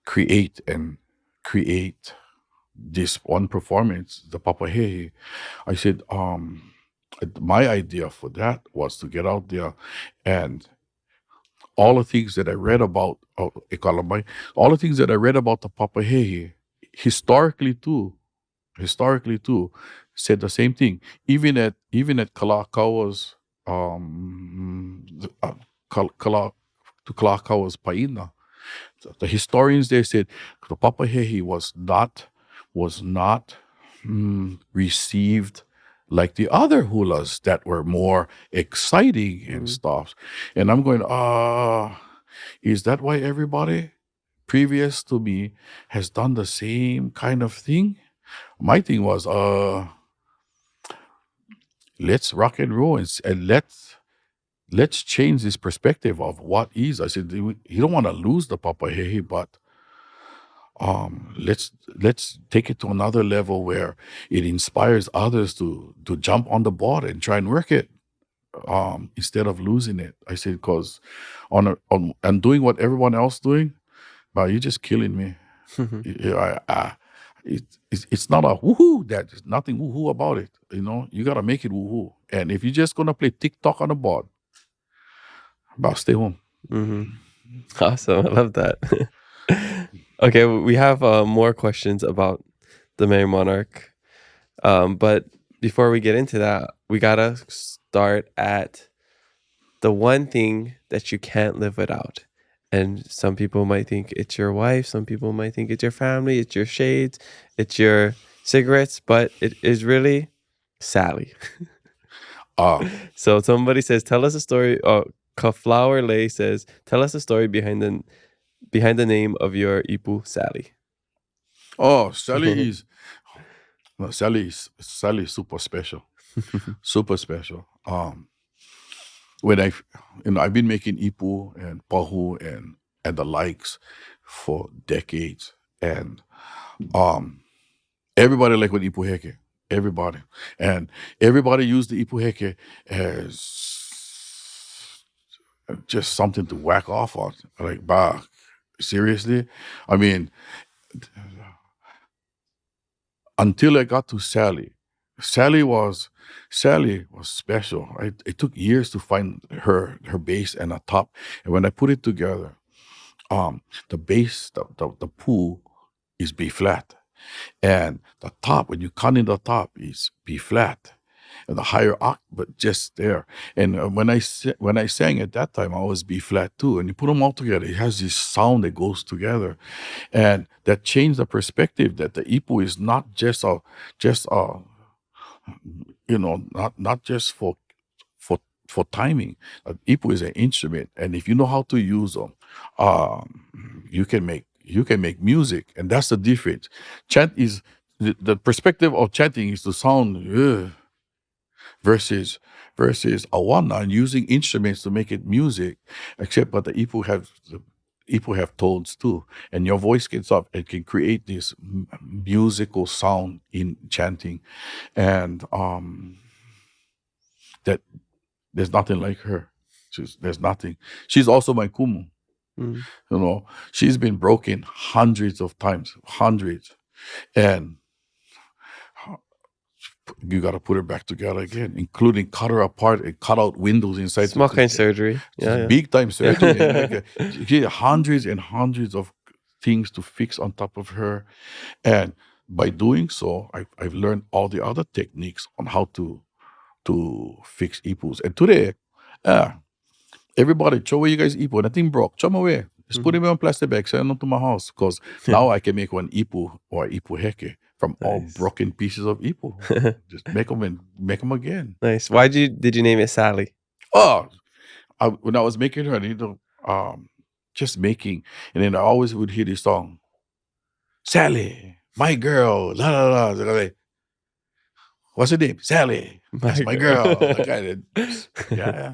create this one performance, the Papahehe. I said, my idea for that was to get out there and all the things that I read about all the things that I read about the Papahehe, historically too, said the same thing. Even at Kalakawa's to Kalakawa's Paina, the historians there said the Papahehe was not received like the other hulas that were more exciting and stuff. And I'm going, is that why everybody previous to me has done the same kind of thing? My thing was, let's rock and roll and let's change this perspective of what is. I said, you don't want to lose the Papahehe, but let's take it to another level where it inspires others to jump on the board and try and work it instead of losing it. I said, because on doing what everyone else doing, but you're just killing me. It's not a woohoo. There's nothing woohoo about it. You gotta make it woohoo. And if you're just gonna play TikTok on the board, about stay home. Awesome. I love that. Okay, we have more questions about the Merrie Monarch. But before we get into that, we gotta start at the one thing that you can't live without. And some people might think it's your wife, some people might think it's your family, it's your shades, it's your cigarettes, but it is really Sally. So somebody says, tell us a story. Kaflower Lay says, tell us a story behind the name of your ipu, Sally. Sally is super special. Super special. When I've been making ipu and pahu and the likes for decades, and everybody like with ipu heke. Everybody, and everybody used the ipu heke as just something to whack off on. Like, bah, seriously? I mean, until I got to Sally. Sally was special. Right? It took years to find her base and a top. And when I put it together, the base, the poo is B flat. And the top, when you cut in the top, is B flat. And the higher octave, just there. And when I sang at that time, I was B flat too. And you put them all together, it has this sound that goes together, and that changed the perspective that the ipu is not just not just for timing. Ipu is an instrument, and if you know how to use them, you can make music, and that's the difference. Chant is the perspective of chanting is to sound versus awana and using instruments to make it music, except but the ipu have tones too, and your voice gets up and can create this musical sound in chanting, and that there's nothing like her. There's nothing. She's also my kumu. She's been broken hundreds of times, and you got to put her back together again, including cut her apart and cut out windows inside. Small kind surgery. Big time surgery. She had hundreds and hundreds of things to fix on top of her. And by doing so, I've learned all the other techniques on how to fix ipus. And today, everybody, throw away you guys ipu. Nothing broke. Throw them away. Just put them in a plastic bag, send them to my house. Because now I can make one ipu or ipu heke from all broken pieces of ipu. Just make them again. Nice. Why did you name it Sally? When I was making her, just making, and then I always would hear this song, Sally, my girl, la la la. What's her name? Sally. That's my girl. Yeah.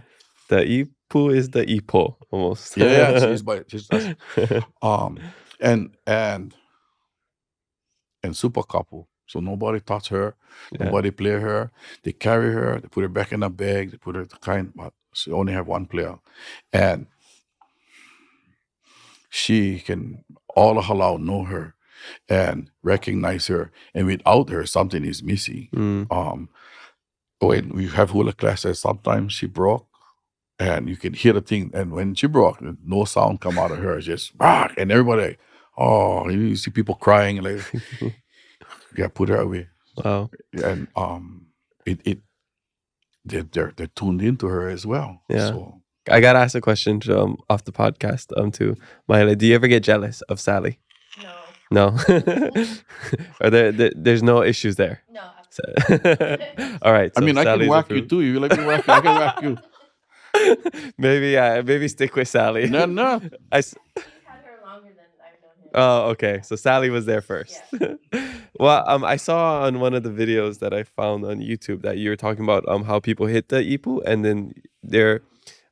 The ipu is the ipo almost. Yeah. She's and super couple. So nobody touch her, nobody play her. They carry her, they put her back in a bag, they put her but she only have one player. And she can, all of Halau know her and recognize her. And without her, something is missing. When we have hula classes, sometimes she broke and you can hear the thing. And when she broke, no sound come out of her, just bark. And everybody, you see people crying, like, put her away. Wow. And they're tuned into her as well. Yeah. So I gotta ask a question off the podcast to Maile. Do you ever get jealous of Sally? No. Are there's no issues there? No. All right. So I mean, I can whack you too. You let me whack you, I can whack you. Maybe stick with Sally. No. He's had her longer than I've known him. Oh, okay. So Sally was there first. Yeah. Well, I saw on one of the videos that I found on YouTube that you were talking about how people hit the ipu, and then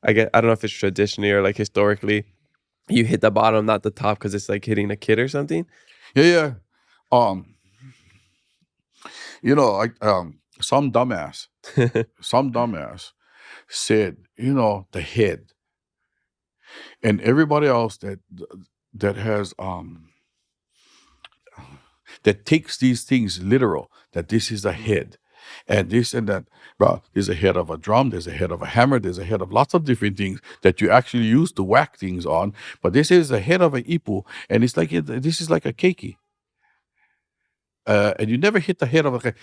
I don't know if it's traditionally or like historically, you hit the bottom, not the top, because it's like hitting a kid or something. Yeah. Some dumbass said, the head, and everybody else that has that takes these things literal, that this is a head and this and that. Bro, there's a head of a drum, there's a head of a hammer, there's a head of lots of different things that you actually use to whack things on. But this is the head of an ipu, and it's like this is like a keiki. And you never hit the head of a,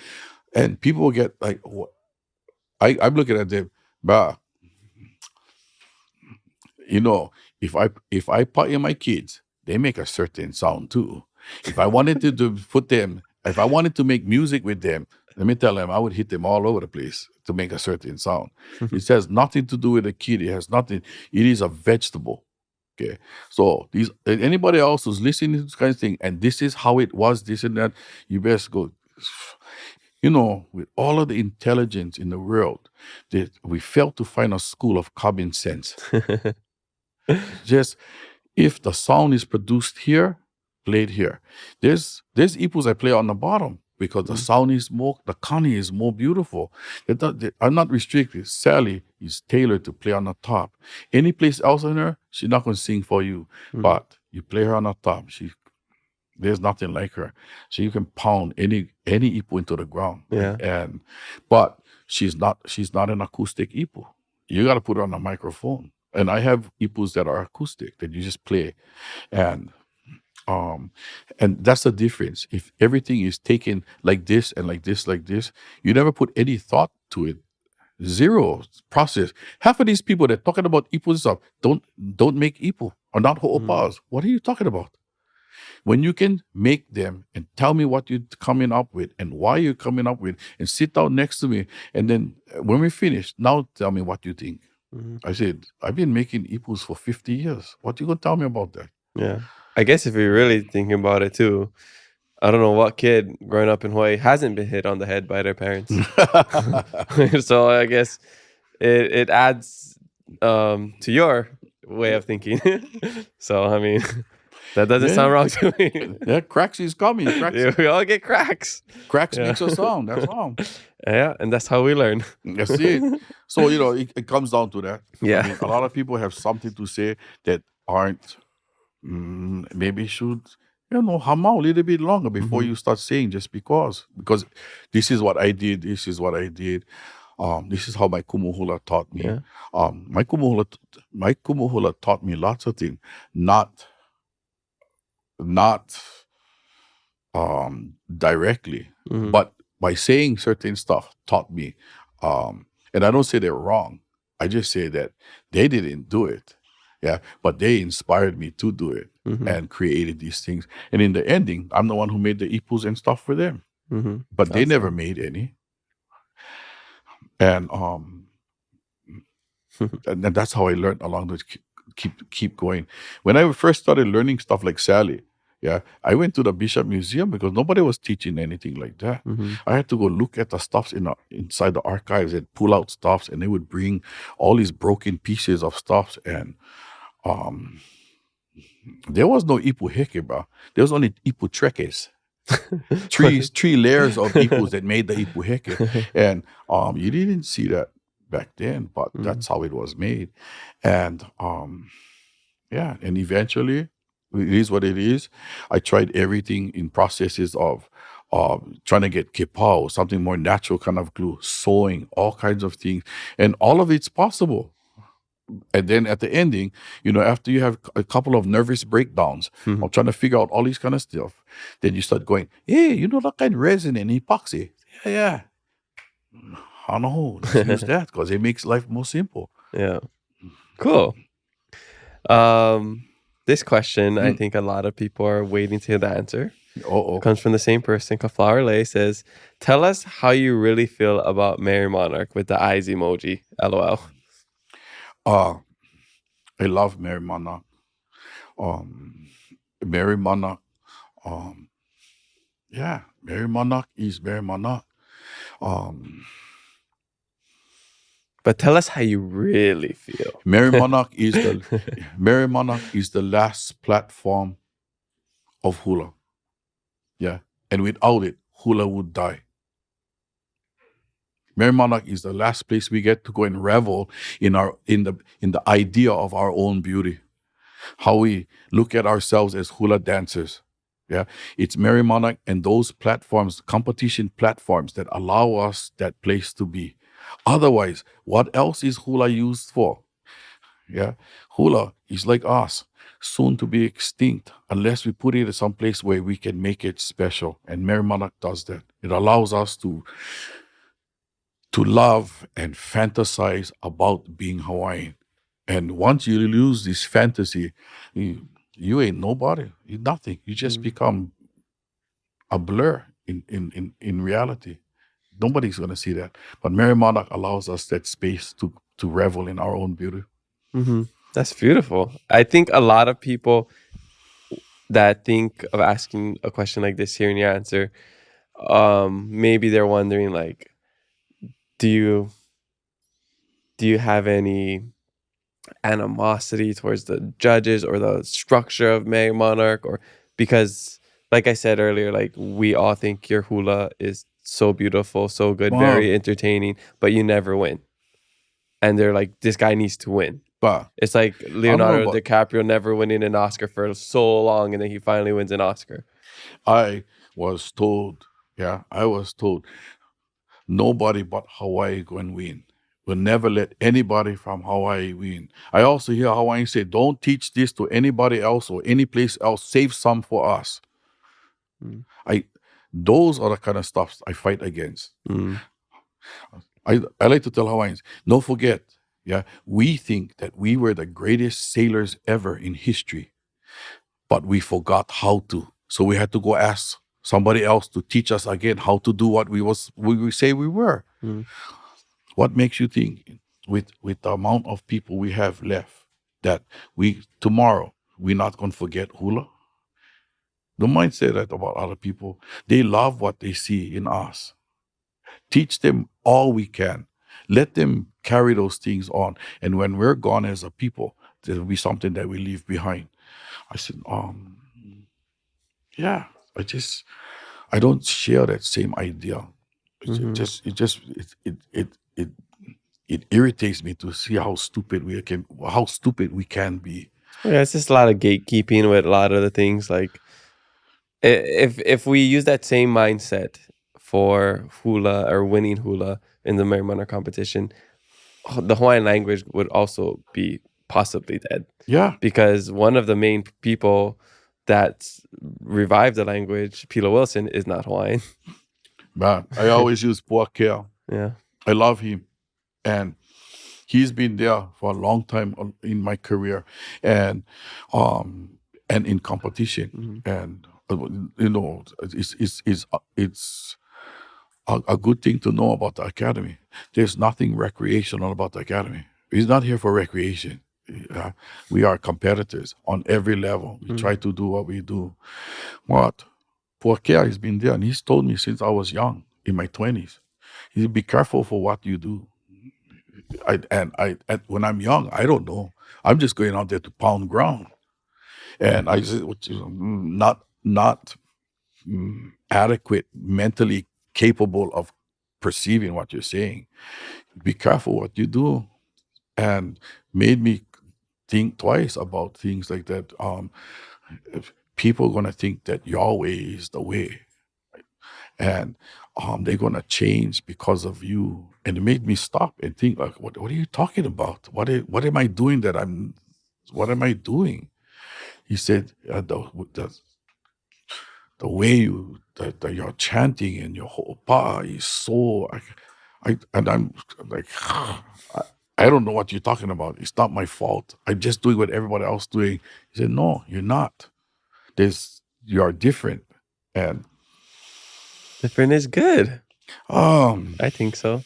and people will get like, what? I'm looking at them, bro. You know, if I put in my kids, they make a certain sound too. If I wanted to put them, if I wanted to make music with them, let me tell them, I would hit them all over the place to make a certain sound. It has nothing to do with a kid. It has nothing. It is a vegetable. Okay. So anybody else who's listening to this kind of thing, and this is how it was, this and that, you best go. You know, with all of the intelligence in the world, that we failed to find a school of common sense. Just if the sound is produced here, played here. There's ipus I play on the bottom because the sound is more, the kani is more beautiful. I'm not restricted. Sally is tailored to play on the top. Any place else in her, she's not going to sing for you. But you play her on the top, there's nothing like her. She can pound any ipu into the ground. Yeah. But she's not an acoustic ipu. You got to put her on a microphone. And I have ipus that are acoustic that you just play. And that's the difference. If everything is taken like this and like this, like this, you never put any thought to it. Zero process. Half of these people that talking about ipu and stuff don't make ipu or not ho'opas. What are you talking about? When you can make them and tell me what you're coming up with and why you're coming up with, and sit down next to me, and then when we finish, now tell me what you think. I said, I've been making ipus for 50 years. What you gonna tell me about that? Yeah. I guess if you're really thinking about it too, I don't know what kid growing up in Hawaii hasn't been hit on the head by their parents. So I guess it adds to your way of thinking. So, I mean, that doesn't sound wrong to me. Yeah, cracks is coming. Yeah, we all get cracks. Cracks makes a sound. That's all. Yeah, and that's how we learn. That's it. So, you know, it comes down to that. Yeah. I mean, a lot of people have something to say that aren't, maybe should, hum out a little bit longer before you start saying just because this is what I did, this is what I did. This is how my kumu hula taught me. Yeah. My kumu hula taught me lots of things, not directly, but by saying certain stuff taught me. And I don't say they're wrong. I just say that they didn't do it. Yeah, but they inspired me to do it and created these things. And in the ending, I'm the one who made the ipus and stuff for them. But they never made any. And and that's how I learned along the keep going. When I first started learning stuff like Sally, I went to the Bishop Museum because nobody was teaching anything like that. I had to go look at the stuffs inside the archives and pull out stuffs, and they would bring all these broken pieces of stuffs. And there was no ipu heke, bro. There was only ipu trekes. Three layers of ipus that made the ipu heke. And you didn't see that back then, but that's how it was made. And and eventually, it is what it is. I tried everything in processes of trying to get kipao, something more natural kind of glue, sewing, all kinds of things. And all of it's possible. And then at the ending, after you have a couple of nervous breakdowns of trying to figure out all these kind of stuff, then you start going, hey, that kind of resin and epoxy. Yeah. I know. Let's use that because it makes life more simple. Yeah. Cool. This question, I think a lot of people are waiting to hear the answer. It comes from the same person. Kaflower Lay says, tell us how you really feel about Merrie Monarch with the eyes emoji. LOL. I love Merrie Monarch. Merrie Monarch. Merrie Monarch is Merrie Monarch. But tell us how you really feel. Merrie Monarch is the last platform of hula. Yeah. And without it, hula would die. Merrie Monarch is the last place we get to go and revel in the idea of our own beauty. How we look at ourselves as hula dancers. Yeah, it's Merrie Monarch and those platforms, competition platforms that allow us that place to be. Otherwise, what else is hula used for? Yeah, hula is like us, soon to be extinct unless we put it in some place where we can make it special. And Merrie Monarch does that. It allows us to love and fantasize about being Hawaiian. And once you lose this fantasy, you ain't nobody. You're nothing. You just become a blur in reality. Nobody's gonna see that. But Merrie Monarch allows us that space to revel in our own beauty. That's beautiful. I think a lot of people that think of asking a question like this, hearing your answer, maybe they're wondering like, do you have any animosity towards the judges or the structure of Merrie Monarch? Or because, like I said earlier, like we all think your hula is so beautiful, so good, Wow. very entertaining, but you never win. And they're like, this guy needs to win. But It's like Leonardo about- DiCaprio never winning an Oscar for so long, and then he finally wins an Oscar. I was told, nobody but Hawaii going win. We'll never let anybody from Hawaii win. I also hear Hawaiians say, don't teach this to anybody else or any place else. Save some for us. Those are the kind of stuff I fight against. I like to tell Hawaiians, don't forget, we think that we were the greatest sailors ever in history, but we forgot how to. So we had to go ask somebody else to teach us again how to do what we say we were. What makes you think with the amount of people we have left that tomorrow we're not going to forget hula? Don't mind say that about other people. They love what they see in us. Teach them all we can. Let them carry those things on. And when we're gone as a people, there'll be something that we leave behind. I said, I don't share that same idea. It irritates me to see how stupid we can be. Yeah, it's just a lot of gatekeeping with a lot of the things. Like, if we use that same mindset for hula or winning hula in the Merrie Monarch competition, the Hawaiian language would also be possibly dead. Yeah. Because one of the main people that revived the language, Pilo Wilson, is not Hawaiian. But I always use Puakea. Yeah. I love him. And he's been there for a long time in my career and in competition. And it's a good thing to know about the Academy. There's nothing recreational about the Academy. He's not here for recreation. We are competitors on every level. We try to do what we do. Puakea has been there, and he's told me since I was young, in my 20s, he said, be careful for what you do. When I'm young, I don't know. I'm just going out there to pound ground. And I said, not adequate, mentally capable of perceiving what you're saying. Be careful what you do. And made me think twice about things like that. People are going to think that your way is the way. And they're going to change because of you. And it made me stop and think, like, what are you talking about? What am I doing what am I doing? He said, the way you're chanting and your whole pa is so, and I'm like, I don't know what you're talking about. It's not my fault. I'm just doing what everybody else is doing. He said, no, you're not. You are different. And different is good. I think so.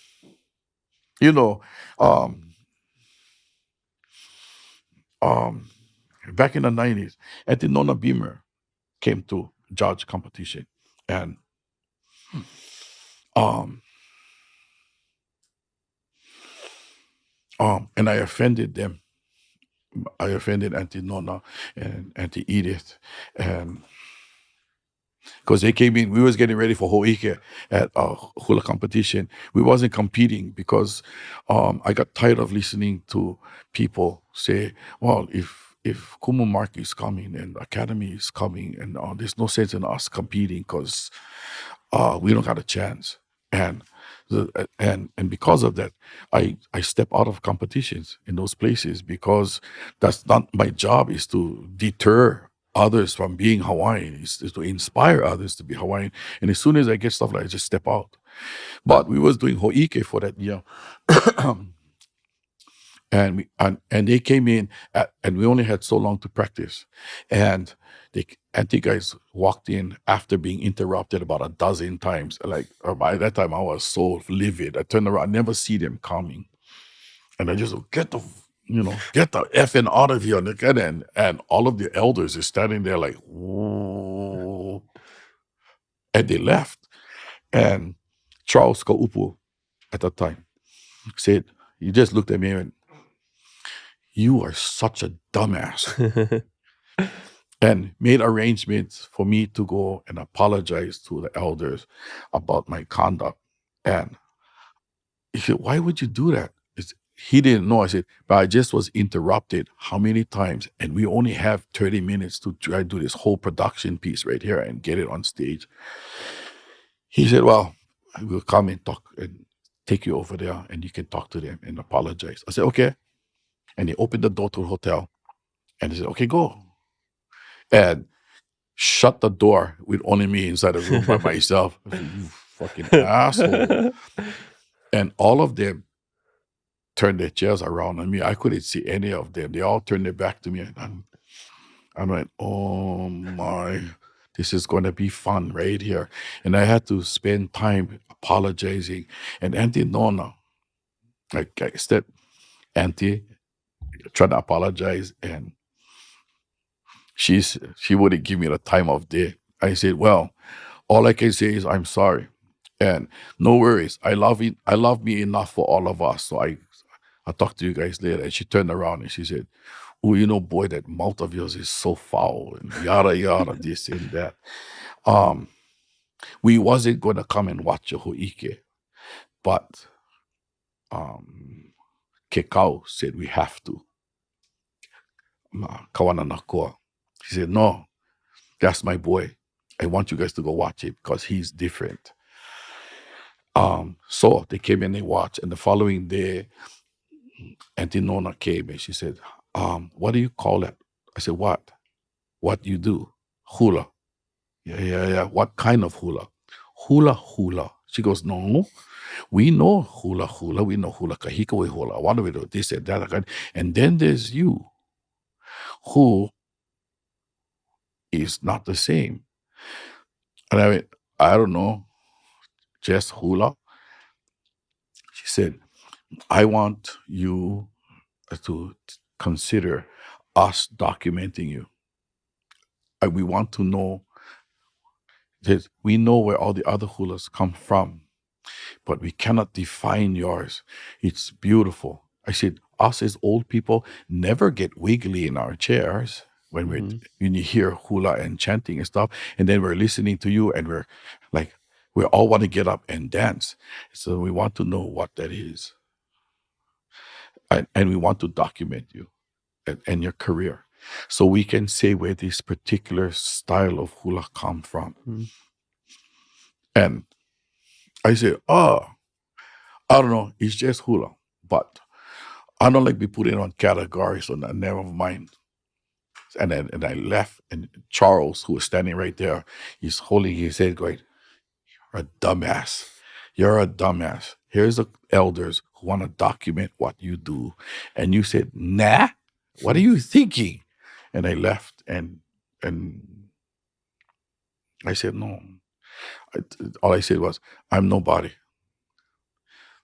Back in the 90s, Nona Beamer came to judge competition. And and I offended them. I offended Auntie Nona and Auntie Edith. And because they came in, we was getting ready for Ho'ike at a hula competition. We wasn't competing because I got tired of listening to people say, well, if if kumu mark is coming and Academy is coming, and there's no sense in us competing because we don't got a chance. And and because of that, I step out of competitions in those places because that's not my job. Is to deter others from being Hawaiian. Is to inspire others to be Hawaiian. And as soon as I get stuff like that, I just step out. But we was doing ho'ike for that year. And they came in and we only had so long to practice, and the anti guys walked in after being interrupted about a dozen times. Like by that time, I was so livid. I turned around, I never see them coming, and I just get the effing out of here, and all of the elders are standing there like, whoa, and they left. And Charles Kaupu at that time said, he just looked at me and went, "You are such a dumbass," and made arrangements for me to go and apologize to the elders about my conduct. And he said, "Why would you do that?" He didn't know. I said, "But I just was interrupted how many times? And we only have 30 minutes to try to do this whole production piece right here and get it on stage." He said, "Well, I will come and talk and take you over there and you can talk to them and apologize." I said, "Okay." And he opened the door to the hotel and he said, "Okay, go." And shut the door with only me inside the room by myself. I said, "You fucking asshole." And all of them turned their chairs around on me. I couldn't see any of them. They all turned their back to me. And I'm like, oh my, this is going to be fun right here. And I had to spend time apologizing. And Auntie Nona, like I said, Auntie trying to apologize, and she wouldn't give me the time of day. I said, "Well, all I can say is I'm sorry, and no worries. I love it. I love me enough for all of us. So I'll talk to you guys later." And she turned around and she said, "Oh, boy, that mouth of yours is so foul and yada yada, this and that. We wasn't gonna come and watch your ho'ike, but Kekau said we have to. Kawana Nakoa." She said, "No, that's my boy. I want you guys to go watch it because he's different." So they came and they watched, and the following day, Auntie Nona came and she said, "What do you call it?" I said, "What? What you do?" "Hula." Yeah. "What kind of hula?" "Hula hula." She goes, "No, we know hula hula. We know hula kahikawe hula. What do we do? This and that. And then there's you, who is not the same." And I went, "I don't know, just hula." She said, "I want you to consider us documenting you. We want to know that we know where all the other hulas come from, but we cannot define yours. It's beautiful." I said, "Us as old people never get wiggly in our chairs when when you hear hula and chanting and stuff, and then we're listening to you and we're like, we all want to get up and dance. So we want to know what that is. And we want to document you and your career, so we can say where this particular style of hula come from." And I said, "Oh, I don't know, it's just hula, but I don't like be put in on categories, so never mind." And I left, and Charles, who was standing right there, he's holding his head going, "You're a dumbass. You're a dumbass. Here's the elders who want to document what you do. And you said, nah, what are you thinking?" And I left, and I said, "No." All I said was, "I'm nobody.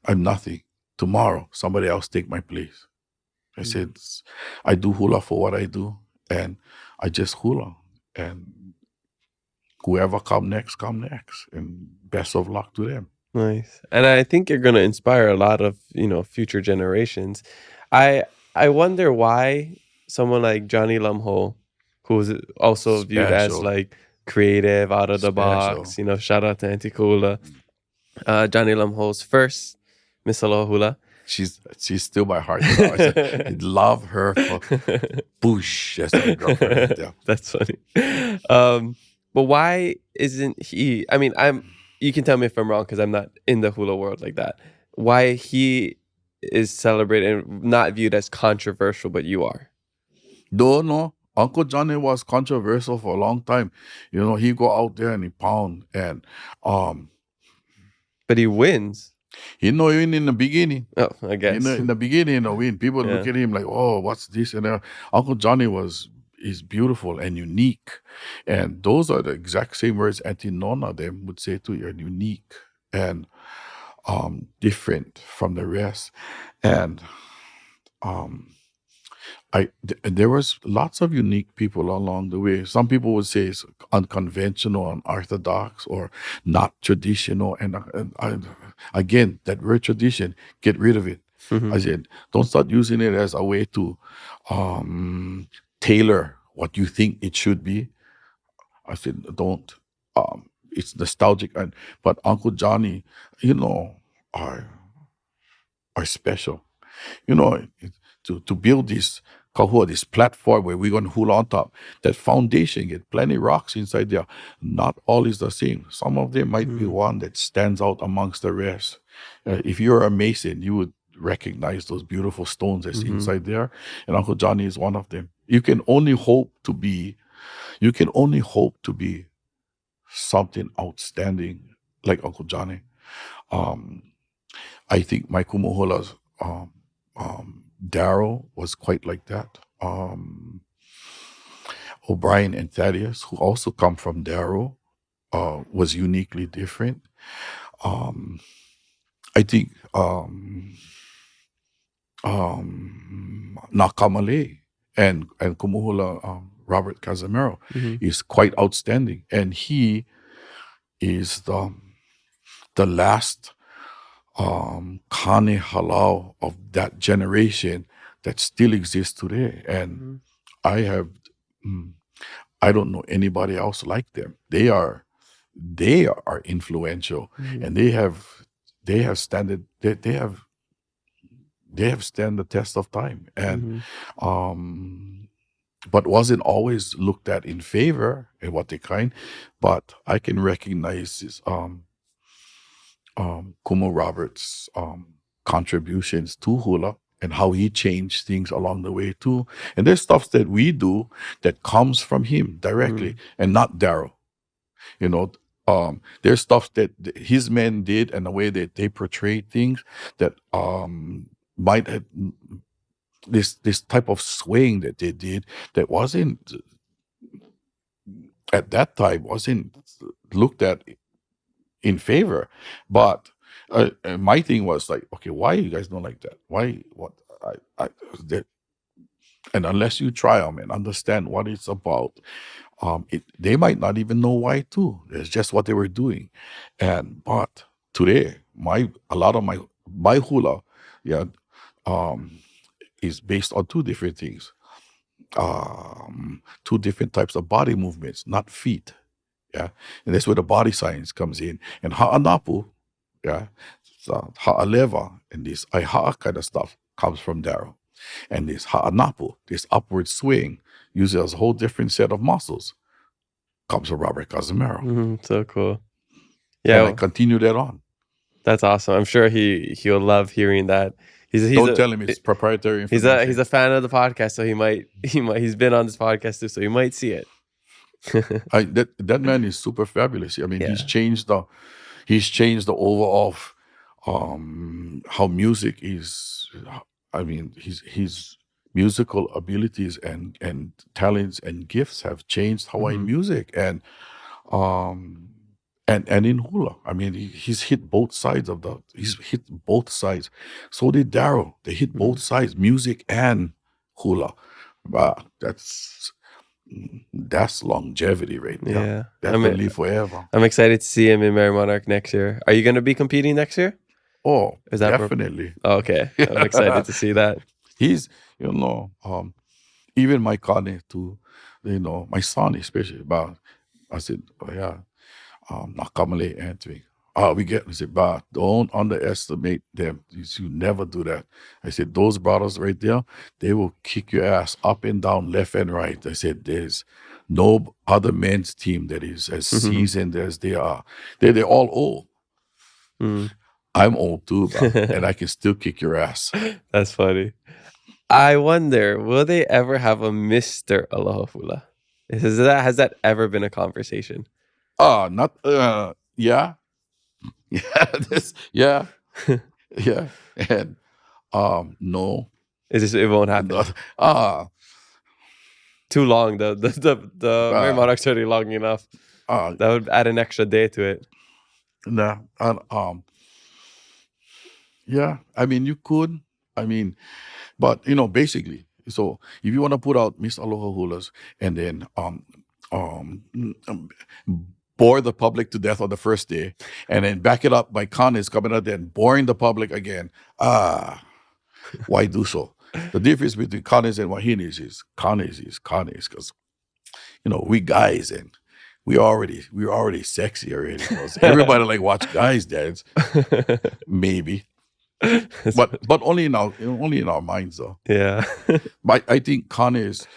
I'm nothing. Tomorrow, somebody else take my place." I said, "I do hula for what I do, and I just hula. And whoever come next, and best of luck to them." Nice. And I think you're going to inspire a lot of, future generations. I wonder why someone like Johnny Lumho, who's also viewed as Special. like creative, out of the box, shout out to Auntie Kula, Johnny Lumho's first Miss Aloha Hula. she's still my heart. I love her for Boosh. That's my girlfriend right there. That's funny. But why isn't he? I mean, you can tell me if I'm wrong because I'm not in the hula world like that. Why he is celebrated and not viewed as controversial, but you are? No. Uncle Johnny was controversial for a long time. You know, he go out there and he pound and but he wins. he no win in the beginning. Oh, I guess. In the beginning, he win. People look at him like, oh, what's this? And Uncle Johnny is beautiful and unique. And those are the exact same words Auntie Nona them would say to you, unique and different from the rest. And there was lots of unique people along the way. Some people would say it's unconventional, unorthodox, or not traditional. And again, that word tradition, get rid of it. I said, don't start using it as a way to tailor what you think it should be. I said, don't. It's nostalgic, but Uncle Johnny, you know, are special. You know, to build this kahua, this platform where we're going to hula on top, that foundation, get plenty rocks inside there. Not all is the same. Some of them might be one that stands out amongst the rest. If you're a Mason, you would recognize those beautiful stones that's inside there. And Uncle Johnny is one of them. You can only hope to be something outstanding like Uncle Johnny. I think my kumu hulas, Daryl was quite like that. O'Brien and Thaddeus, who also come from Daryl, was uniquely different. I think Nakamale and Kumuhula Robert Casimiro is quite outstanding, and he is the last Kane Halau of that generation that still exists today. And I don't know anybody else like them. They are influential, and they have stand the test of time, and but wasn't always looked at in favor in what they kind. But I can recognize this Kumu Roberts' contributions to hula and how he changed things along the way too. And there's stuff that we do that comes from him directly and not Daryl. You know, there's stuff that his men did and the way that they portrayed things that might have this type of swaying that they did that wasn't at that time wasn't looked at in favor. But my thing was like, okay, why you guys don't like that? Why? What? And unless you try them and understand what it's about, they might not even know why too. It's just what they were doing. But today, a lot of my hula, is based on two different things. Two different types of body movements, not feet. Yeah. And that's where the body science comes in. And ha'anapu, so ha'aleva, and this aiha'a kind of stuff comes from Daryl. And this ha'anapu, this upward swing, uses a whole different set of muscles, comes from Robert Casimiro. So cool. Yeah. And I continue that on. That's awesome. I'm sure he'll love hearing that. Don't tell him it's proprietary information. He's a fan of the podcast, so he's been on this podcast too, so he might see it. That man is super fabulous. I mean, he's changed the overall how music is. I mean, his musical abilities and talents and gifts have changed Hawaiian music and in hula. I mean, he's hit both sides. So did Daryl. They hit both sides, music and hula. Wow, that's longevity right there. Yeah. That will live forever. I'm excited to see him in Merrie Monarch next year. Are you going to be competing next year? Oh, is that definitely. Okay. I'm excited to see that. He's, even my Kane too, my son especially, but I said, Nakamale entering. We get, I said, bah, don't underestimate them. You never do that. I said, those brothers right there, they will kick your ass up and down, left and right. I said, there's no other men's team that is as seasoned as they are. They're all old. Mm. I'm old too, bro, and I can still kick your ass. That's funny. I wonder, will they ever have a Mr. Aloha Hula? Has that ever been a conversation? Not yeah. Yeah, yeah. Yeah. And no. It won't happen. No, Too long. The Merrie Monarch's already long enough. That would add an extra day to it. Nah, yeah, I mean, you could. I mean, but basically, so if you want to put out Miss Aloha Hulas and then bore the public to death on the first day, and then back it up by kanes coming out there and boring the public again, why do so? The difference between kanes and wahinis is kanes because we guys and we're already sexy already. Everybody like watch guys dance, maybe. But only in our minds though. Yeah. But I think kanes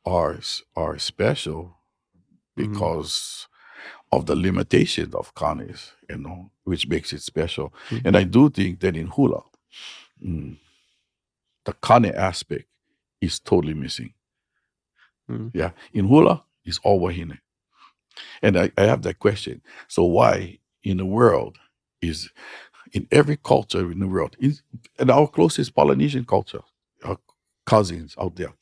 are special because of the limitations of kanes, which makes it special. And I do think that in hula, the kane aspect is totally missing. Yeah, in hula, it's all wahine. And I have that question. So why in the world is in every culture in the world, in our closest Polynesian culture, our cousins out there,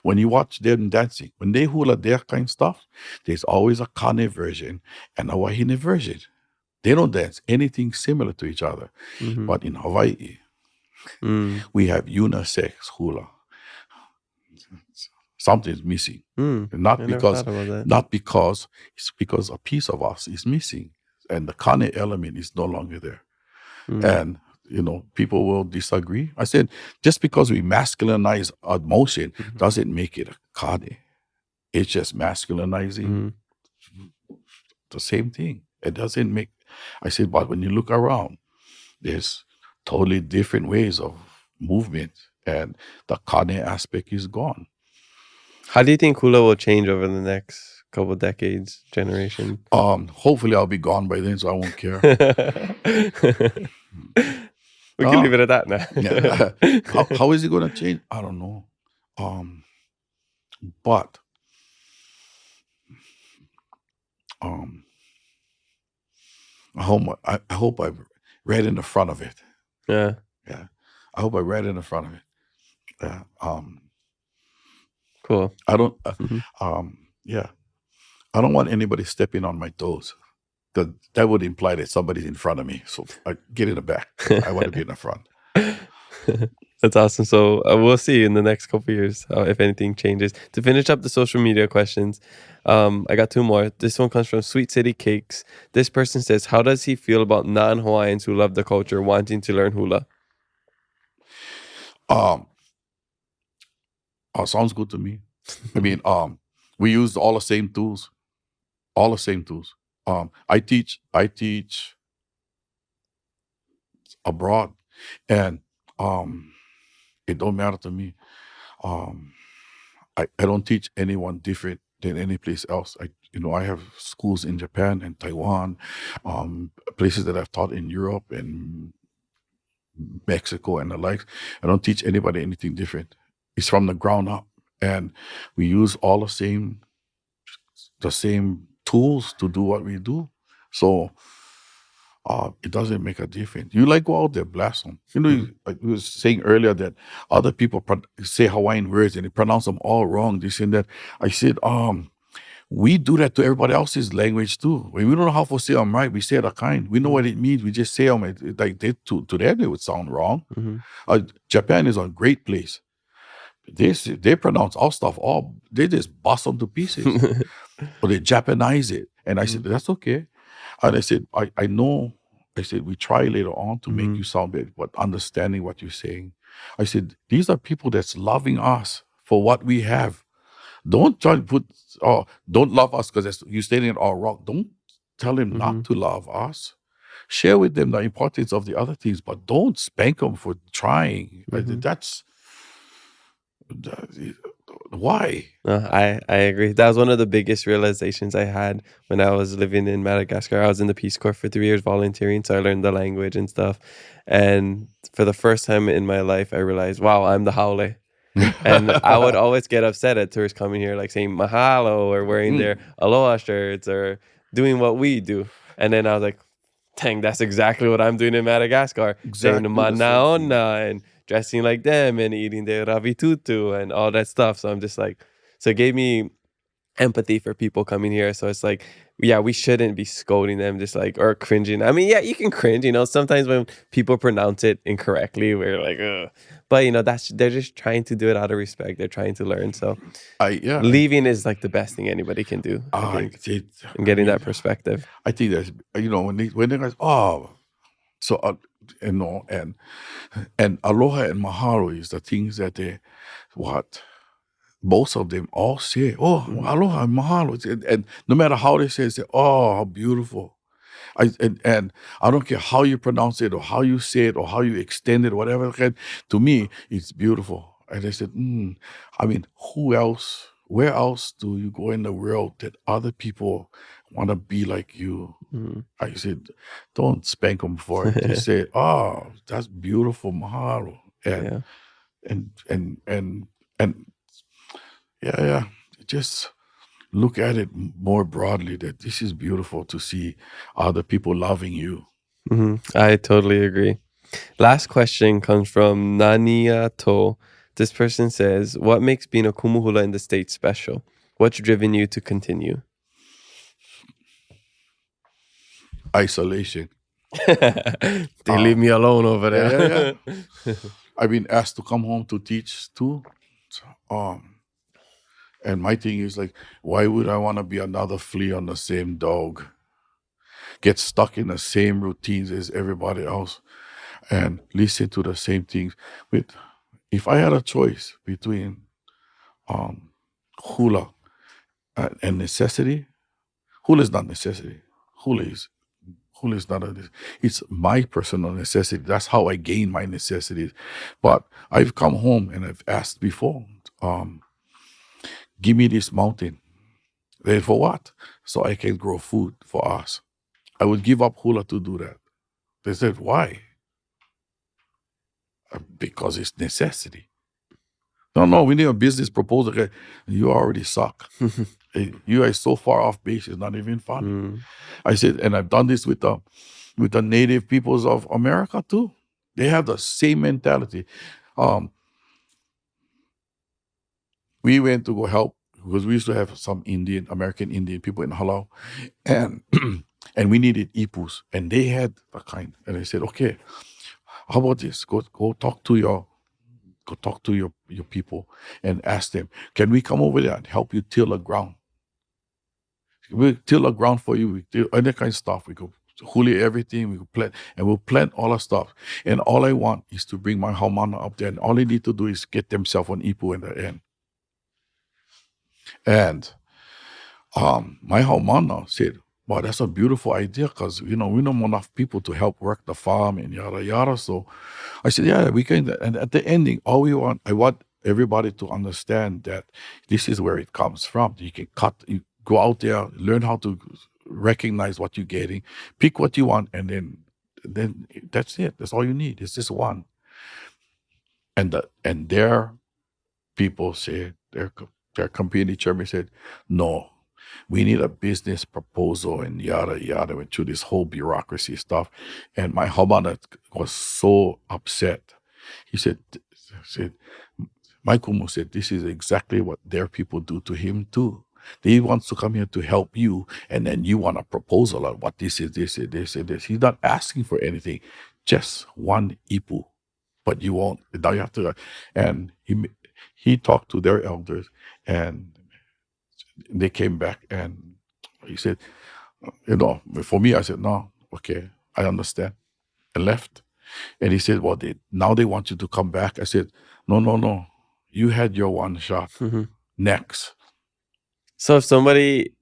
when you watch them dancing, when they hula their kind of stuff, there's always a kane version and a wahine version. They don't dance anything similar to each other. But in Hawaii, we have unisex hula. Something's missing. Not because it's because a piece of us is missing and the kane element is no longer there. And people will disagree. I said, just because we masculinize a motion doesn't make it a kane. It's just masculinizing the same thing. It doesn't make. I said, but when you look around, there's totally different ways of movement, and the kane aspect is gone. How do you think hula will change over the next couple decades, generation? Hopefully I'll be gone by then, so I won't care. We can leave it at that now. Yeah. How is it going to change? I don't know. But I hope I've read in the front of it. Yeah. Yeah. I hope I read in the front of it. Yeah. Cool. I don't. Yeah. I don't want anybody stepping on my toes. That would imply that somebody's in front of me. So I get in the back. I want to be in the front. That's awesome. So we'll see in the next couple of years if anything changes. To finish up the social media questions, I got two more. This one comes from Sweet City Cakes. This person says, how does he feel about non-Hawaiians who love the culture wanting to learn hula? Sounds good to me. I mean, we use all the same tools. All the same tools. I teach abroad, and it don't matter to me. I don't teach anyone different than any place else. I have schools in Japan and Taiwan, places that I've taught in Europe and Mexico and the likes. I don't teach anybody anything different. It's from the ground up, and we use all the same tools to do what we do. So it doesn't make a difference. You go out there, blast them. I was saying earlier that other people say Hawaiian words and they pronounce them all wrong, this and that. I said, we do that to everybody else's language too. When we don't know how to say them right, we say it kind. We know what it means. We just say them to them, they would sound wrong. Japan is a great place. They pronounce our stuff they just bust them to pieces. Or they Japanize it. And I said, that's okay. And I said, I know. I said, we try later on to make you sound better, but understanding what you're saying. I said, these are people that's loving us for what we have. Don't try to don't love us because you're stating it all wrong. Don't tell him not to love us. Share with them the importance of the other things, but don't spank them for trying. That's why. No, I agree. That was one of the biggest realizations I had when I was living in Madagascar. I was in the Peace Corps for 3 years volunteering, so I learned the language and stuff. And for the first time in my life, I realized, wow, I'm the haole. And I would always get upset at tourists coming here, like saying mahalo or wearing their aloha shirts or doing what we do. And then I was like, dang, that's exactly what I'm doing in Madagascar. Saying Exactly the same thing. manaona and dressing like them and eating the ravitutu and all that stuff. So I'm just like, so it gave me empathy for people coming here. So it's like, yeah, we shouldn't be scolding them just like, or cringing. I mean, yeah, you can cringe, sometimes when people pronounce it incorrectly, we're like, ugh. But they're just trying to do it out of respect. They're trying to learn. So leaving is like the best thing anybody can do, I think, and getting that perspective. I think that's, when they guys, so, and aloha and mahalo is the things that most of them all say, aloha and mahalo. And no matter how they say how beautiful. And I don't care how you pronounce it or how you say it or how you extend it, whatever. To me, it's beautiful. And I said, where else do you go in the world that other people want to be like you? I said, don't spank them for it. Just say, that's beautiful, mahalo. Just look at it more broadly, that this is beautiful to see other people loving you. I totally agree. Last question comes from Nania To. This person says, what makes being a kumu hula in the States special? What's driven you to continue? Isolation. They leave me alone over there. Yeah. I've been asked to come home to teach too. And my thing is like, why would I want to be another flea on the same dog? Get stuck in the same routines as everybody else and listen to the same things. If I had a choice between hula and necessity, hula is not necessity. Hula is not it's my personal necessity. That's how I gain my necessities. But I've come home and I've asked before, give me this mountain. Then for what? So I can grow food for us. I would give up hula to do that. They said, why? Because it's necessity. No, we need a business proposal. You already suck. You are so far off base, it's not even funny. I said, and I've done this with the native peoples of America too. They have the same mentality. We went to go help because we used to have some American Indian people in Hula Hou, and we needed ipus, and they had a kind. And I said, okay, how about this? Go talk to your people and ask them, can we come over there and help you till the ground? We'll till the ground for you. We till any kind of stuff. We go hula everything. We go plant, and we'll plant all our stuff. And all I want is to bring my haumana up there, and all they need to do is get themselves an ipu in the end. And my haumana said, wow, that's a beautiful idea, because we don't have enough people to help work the farm and yada yada. So I said, yeah, we can. And at the ending, I want everybody to understand that this is where it comes from. You can you go out there, learn how to recognize what you're getting, pick what you want, and then that's it. That's all you need. It's just one. And their people said, their company chairman said, no, we need a business proposal and yada yada, went through this whole bureaucracy stuff. And my haumana was so upset. He said, my kumu said, this is exactly what their people do to him too. He wants to come here to help you, and then you want a proposal on what this is, this is, this is, this. He's not asking for anything, just one ipu. But you won't. Now you have to. And he talked to their elders, and they came back, and he said, for me, I said, no, okay, I understand, and left. And he said, well, now they want you to come back. I said, no, you had your one shot. Next. So if somebody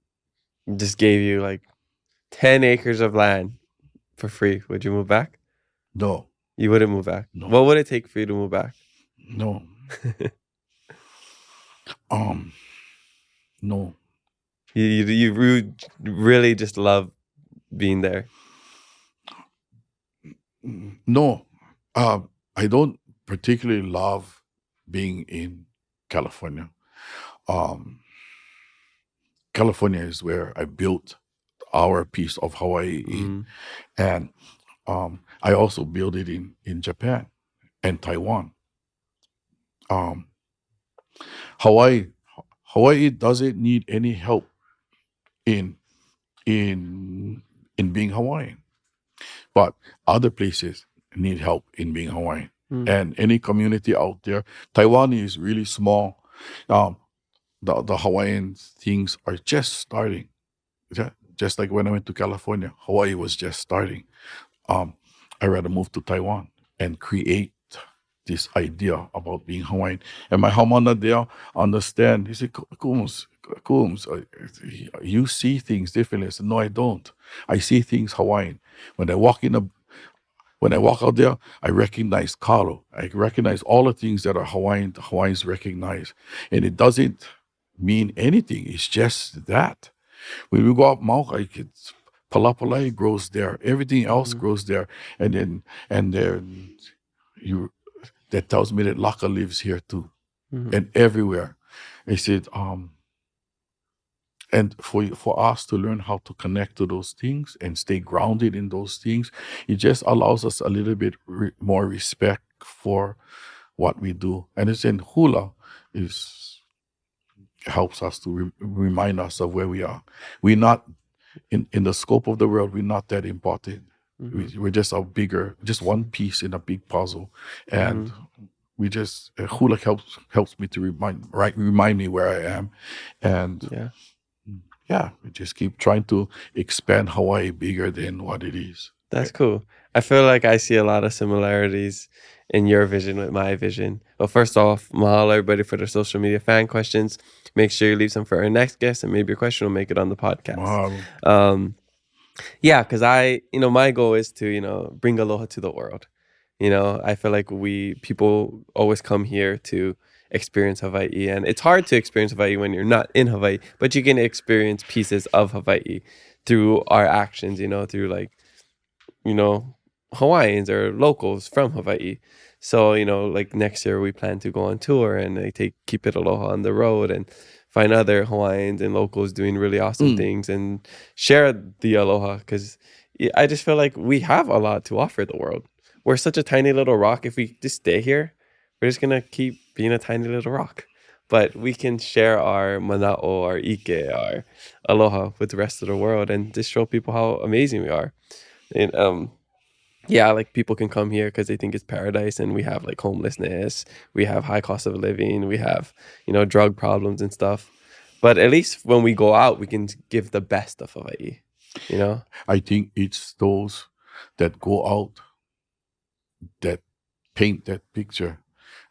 just gave you like 10 acres of land for free, would you move back? No, You wouldn't move back. No. What would it take for you to move back? no, no. You really just love being there. No, I don't particularly love being in California. California is where I built our piece of Hawaii in, and I also built it in Japan and Taiwan. Hawaii doesn't need any help in being Hawaiian, but other places need help in being Hawaiian. And any community out there, Taiwan is really small. The Hawaiian things are just starting. Just like when I went to California, Hawaii was just starting. I'd rather move to Taiwan and create this idea about being Hawaiian. And my Haumana there understand. He said, Coombs, you see things differently. I said, no, I don't. I see things Hawaiian. When I walk out there, I recognize kalo. I recognize all the things that are Hawaiian, the Hawaiians recognize. And it doesn't mean anything. It's just that. When we go up Maui, palapalai grows there. Everything else grows there. And then that tells me that Laka lives here too. And everywhere. I said, and for us to learn how to connect to those things and stay grounded in those things, it just allows us a little bit more respect for what we do. And it's in hula helps us to remind us of where we are. We're not in the scope of the world. We're not that important. We're just just one piece in a big puzzle, and we just hula helps me to remind me where I am, and we just keep trying to expand Hawaii bigger than what it is. That's cool. I feel like I see a lot of similarities in your vision with my vision. Well, first off, mahalo everybody for their social media fan questions. Make sure you leave some for our next guest, and maybe your question will make it on the podcast. Mahalo. Yeah, because my goal is to, bring aloha to the world. I feel like people always come here to experience Hawaii, and it's hard to experience Hawaii when you're not in Hawaii, but you can experience pieces of Hawaii through our actions, through like, Hawaiians or locals from Hawaii. So, like next year we plan to go on tour and keep it aloha on the road and find other Hawaiians and locals doing really awesome things and share the aloha, because I just feel like we have a lot to offer the world. We're such a tiny little rock. If we just stay here, we're just going to keep being a tiny little rock. But we can share our mana'o, our ike, our aloha with the rest of the world and just show people how amazing we are. And like people can come here because they think it's paradise, and we have like homelessness, we have high cost of living, we have, drug problems and stuff. But at least when we go out, we can give the best of Hawaii, I think it's those that go out that paint that picture,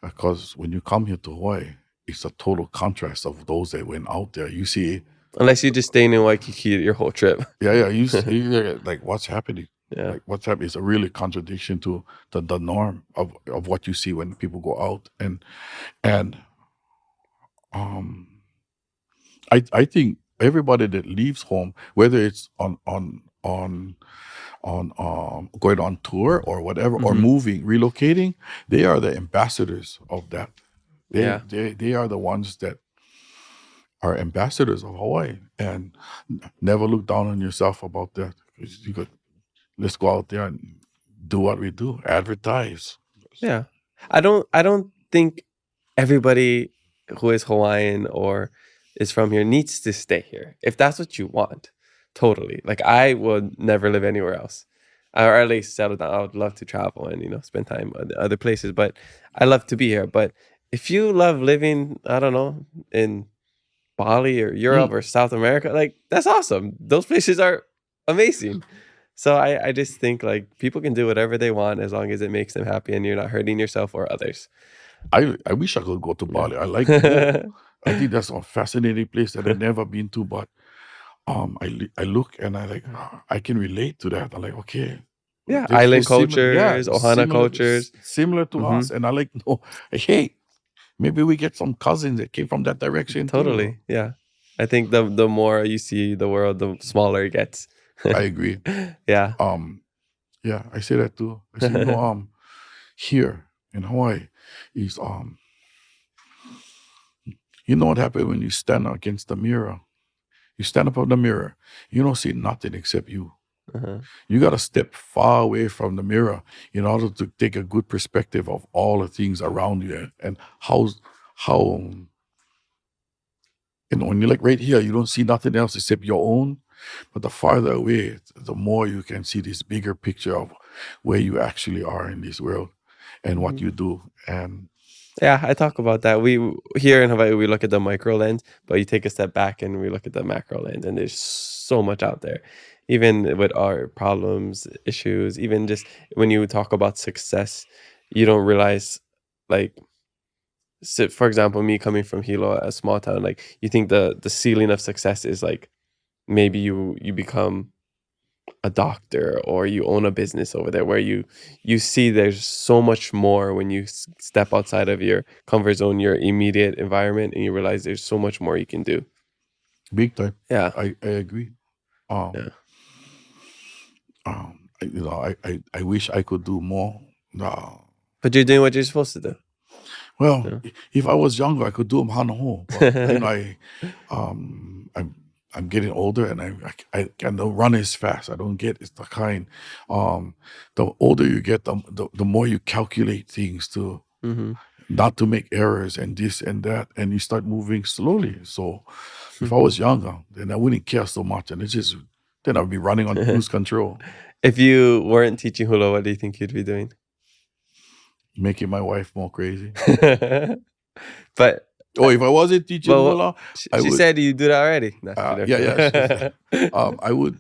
because when you come here to Hawaii, it's a total contrast of those that went out there. You see, unless you're just staying in Waikiki your whole trip. You see like what's happening. Yeah. Like what's happening is a really contradiction to the norm of what you see when people go out. And I think everybody that leaves home, whether it's on going on tour or whatever, or moving, relocating, they are the ambassadors of that. They are the ones that are ambassadors of Hawaii, and never look down on yourself about that. Let's go out there and do what we do, advertise. Yeah. I don't think everybody who is Hawaiian or is from here needs to stay here. If that's what you want, totally. Like I would never live anywhere else. Or at least settle down. I would love to travel and, spend time at other places, but I love to be here. But if you love living, I don't know, in Bali or Europe or South America, like that's awesome. Those places are amazing. So I just think like people can do whatever they want as long as it makes them happy and you're not hurting yourself or others. I wish I could go to Bali. I like it. I think that's a fascinating place that I've never been to, but I look and I can relate to that. I'm like, okay, Yeah, They're island similar, cultures, Ohana cultures. similar to Mm-hmm. us. And I like, no, hey, maybe we get some cousins that came from that direction too. Totally. Yeah. I think the more you see the world, the smaller it gets. I agree. Yeah. Yeah, I say that too. I say, here in Hawaii is you know what happened when you stand against the mirror? You stand up on the mirror, you don't see nothing except you. Uh-huh. You got to step far away from the mirror in order to take a good perspective of all the things around you and how when you're like right here, you don't see nothing else except your own. But the farther away, the more you can see this bigger picture of where you actually are in this world and what you do. And Yeah, I talk about that. We here in Hawaii, we look at the micro lens, but you take a step back and we look at the macro lens, and there's so much out there. Even with our problems, issues, even just when you talk about success, you don't realize, like, so for example, me coming from Hilo, a small town, like you think the ceiling of success is like maybe you become a doctor or you own a business over there, where you see there's so much more when you step outside of your comfort zone, your immediate environment, and you realize there's so much more you can do. big time. Yeah. I agree. Yeah. I wish I could do more. But you're doing what you're supposed to do. Well, Yeah. if I was younger, I could do them Hana Ho. But I'm getting older, and I don't run as fast. I don't get the kind. The older you get, the more you calculate things to Mm-hmm. not to make errors and this and that, and you start moving slowly. So, if I was younger, then I wouldn't care so much, and then I'd be running on cruise control, If you weren't teaching hula, what do you think you'd be doing? making my wife more crazy. But Oh, if I wasn't teaching well, hula, she said you do that already. No, I would.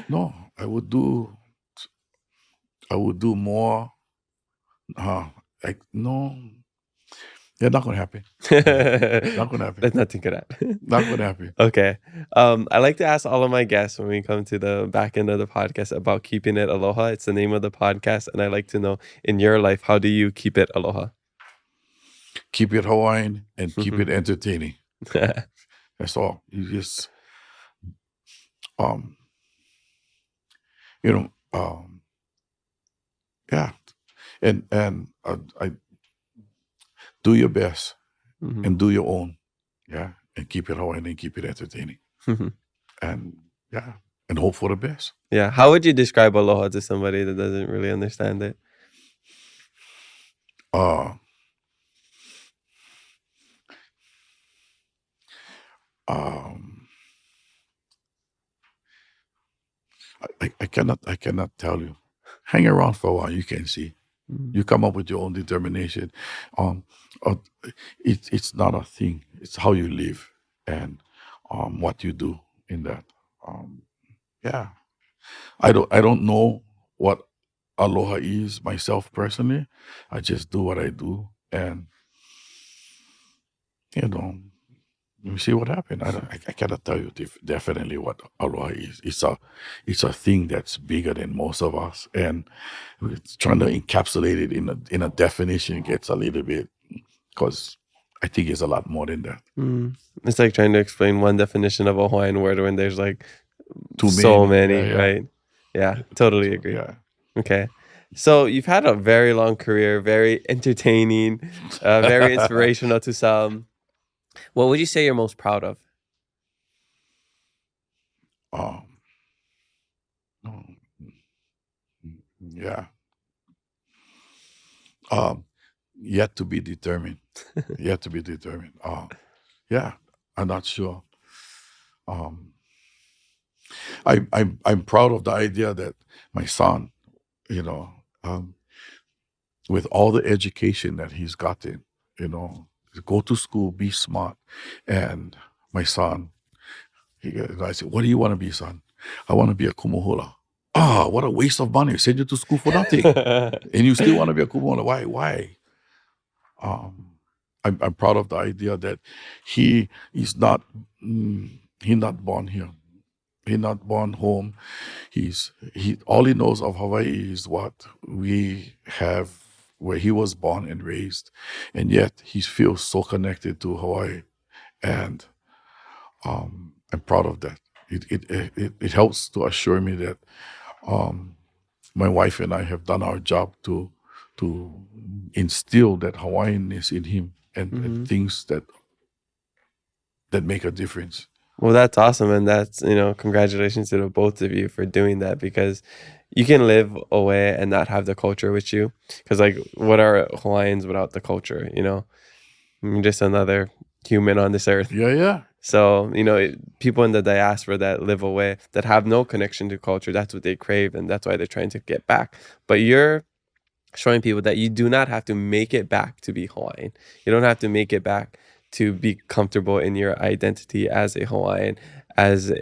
No, I would do more. Like no, yeah, not gonna happen. Not gonna happen. Let's not think of that. Not gonna happen. Okay. I like to ask all of my guests when we come to the back end of the podcast about keeping it aloha. It's the name of the podcast, and I like to know, in your life, how do you keep it aloha? Keep it Hawaiian and keep it entertaining. That's all. You just yeah, and I do your best and do your own, yeah, and keep it Hawaiian and keep it entertaining, and yeah, and hope for the best. Yeah. How would you describe aloha to somebody that doesn't really understand it? I cannot tell you. Hang around for a while, you can see. You come up with your own determination. It's not a thing. It's how you live and what you do in that. Yeah, I don't know what aloha is myself personally. I just do what I do, and we see what happened. I cannot tell you definitely what aloha is. It's a thing that's bigger than most of us, and trying to encapsulate it in a definition gets a little bit, because I think it's a lot more than that. It's like trying to explain one definition of a Hawaiian word when there's like Too so many, many, yeah. right? Yeah, totally agree. Yeah. Okay. So you've had a very long career, very entertaining, very inspirational to some. What would you say you're most proud of? Yeah. Yet to be determined. Yet to be determined. Yeah, I'm not sure. I'm proud of the idea that my son, with all the education that he's gotten, go to school, be smart, and my son, I said, "What do you want to be, son?" "I want to be a kumuhula." "Ah, what a waste of money! Send you to school for nothing, and you still want to be a kumuhula? Why?" I'm proud of the idea that he is not born here. He not born home. He all he knows of Hawaii is what we have, where he was born and raised, and yet he feels so connected to Hawaii, and I'm proud of that. It helps to assure me that my wife and I have done our job to instill that Hawaiianness in him and things that make a difference. Well, that's awesome. And that's, congratulations to the both of you for doing that, because you can live away and not have the culture with you. Because, like, what are Hawaiians without the culture, I'm just another human on this earth. Yeah. So, people in the diaspora that live away, that have no connection to culture, that's what they crave. And that's why they're trying to get back. But you're showing people that you do not have to make it back to be Hawaiian. You don't have to make it back to be comfortable in your identity as a Hawaiian, as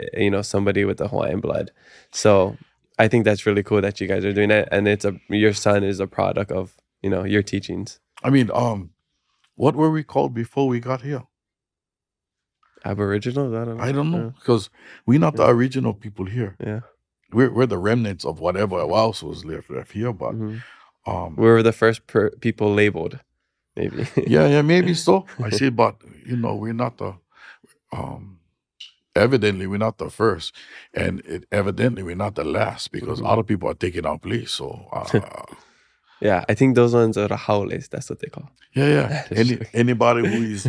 somebody with the Hawaiian blood. So I think that's really cool that you guys are doing it, and your son is a product of your teachings. I mean, what were we called before we got here? Aboriginals? I don't know, because we're not the original people here. Yeah, we're the remnants of whatever else was left here, but we were the first people labeled. Maybe. yeah, maybe so. I see, but we're not the. Evidently, we're not the first, and evidently we're not the last, because other people are taking our place. So, yeah, I think those ones are the haules. That's what they call. Yeah. Anybody who is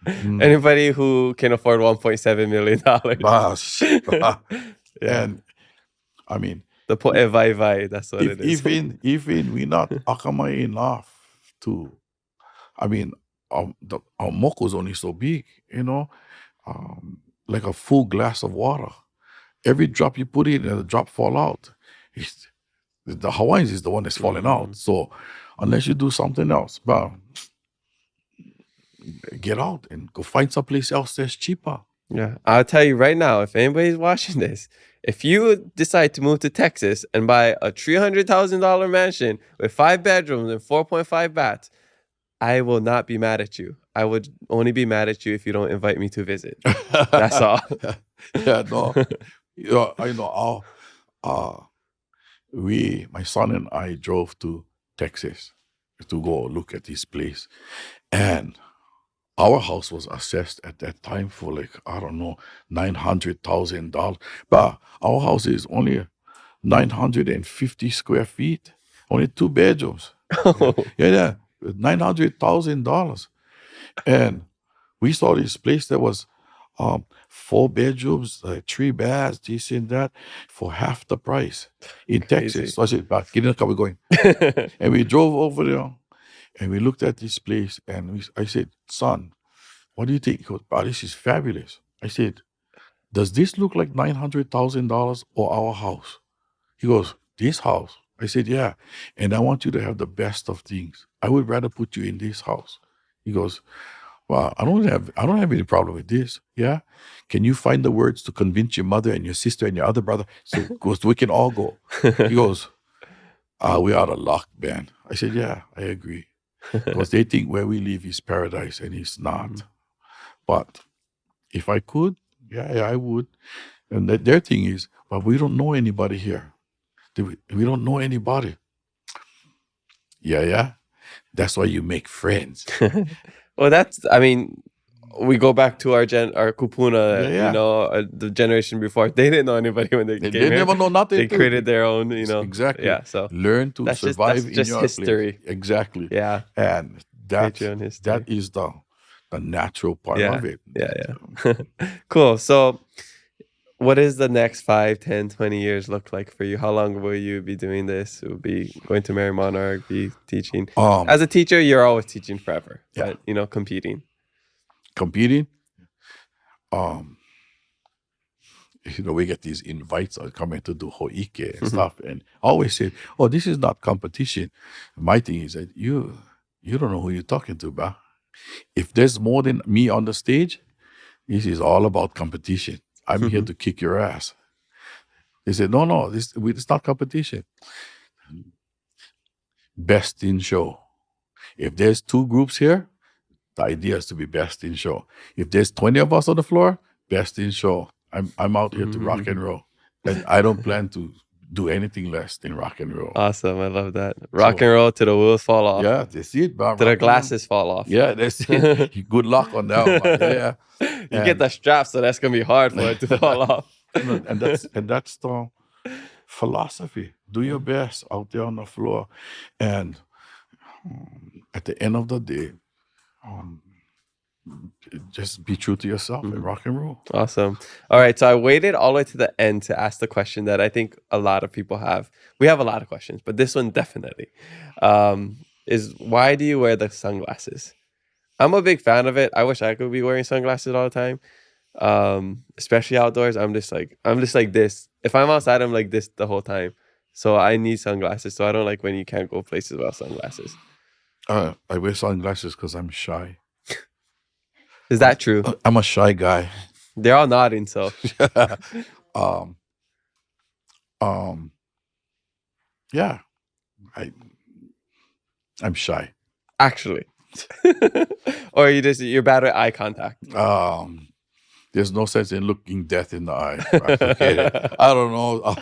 anybody who can afford $1.7 million. Yeah. And I mean, the po'e that's what it is. Even we're not akamai enough to. I mean, our moko is only so big, like a full glass of water. Every drop you put in, and the drop fall out. The Hawaiians is the one that's falling out. So unless you do something else, but get out and go find someplace else that's cheaper. Yeah, I'll tell you right now, if anybody's watching this, if you decide to move to Texas and buy a $300,000 mansion with 5 bedrooms and 4.5 baths, I will not be mad at you. I would only be mad at you if you don't invite me to visit. That's all. Yeah, no. I know. My son and I drove to Texas to go look at this place, and our house was assessed at that time for $900,000. But our house is only 950 square feet, only 2 bedrooms. Yeah. $900,000, and we saw this place that was 4 bedrooms, 3 baths, this and that, for half the price in Texas. So I said, "Get in the car, we're going." And we drove over there, and we looked at this place, and I said, "Son, what do you think?" He goes, "Wow, this is fabulous." I said, "Does this look like $900,000 or our house?" He goes, "This house." I said, "Yeah, and I want you to have the best of things. I would rather put you in this house." He goes, "Well, I don't have any problem with this. Yeah, can you find the words to convince your mother and your sister and your other brother so we can all go?" He goes, "We're out of luck, man." I said, "Yeah, I agree, because they think where we live is paradise, and it's not. But if I could, yeah, I would." And their thing is, "Well, we don't know anybody here. We don't know anybody." Yeah. That's why you make friends. Well, we go back to our kupuna, Yeah. The generation before. They didn't know anybody when they came They here. never know nothing. They created their own, Exactly. Yeah, so learn to survive that's just in your history. place. Exactly. Yeah. And that history. is the natural part of it. Yeah. Cool. So what is the next 5, 10, 20 years look like for you? How long will you be doing this? Will be going to Merrie Monarch, be teaching? As a teacher, you're always teaching forever. Yeah. But, competing. Competing. We get these invites coming to do ho'ike and stuff, and I always say, "Oh, this is not competition." My thing is that you don't know who you're talking to, bro. If there's more than me on the stage, this is all about competition. I'm here to kick your ass. They said, no, it's not competition. Best in show. If there's 2 groups here, the idea is to be best in show. If there's 20 of us on the floor, best in show. I'm out here to rock and roll, and I don't plan to do anything less than rock and roll. Awesome. I love that. Rock and roll till the wheels fall off. Yeah, that's it, man. Till the glasses fall off. Yeah, that's it. Good luck on that one. Yeah. You get the strap, so that's gonna be hard for it to fall off. and that's the philosophy. Do your best out there on the floor, and at the end of the day, just be true to yourself and rock and roll. Awesome. All right. So I waited all the way to the end to ask the question that I think a lot of people have. We have a lot of questions, but this one definitely is, why do you wear the sunglasses? I'm a big fan of it. I wish I could be wearing sunglasses all the time, especially outdoors. I'm just like this. If I'm outside, I'm like this the whole time. So I need sunglasses. So I don't like when you can't go places without sunglasses. I wear sunglasses because I'm shy. Is that true? I'm a shy guy. They're all nodding, so. Yeah, I'm shy. Actually. Or you're bad at eye contact. There's no sense in looking death in the eye. Right? I don't know.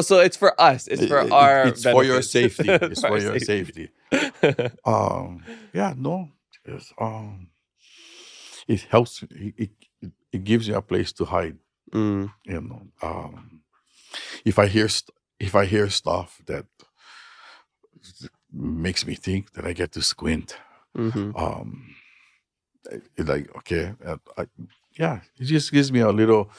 So it's for us. It's for our It's for your benefit. safety. It's for your safety. Yeah, no. It's, it helps. It gives you a place to hide. You know, if I hear stuff that makes me think, that I get to squint. It's like, okay, yeah, it just gives me a little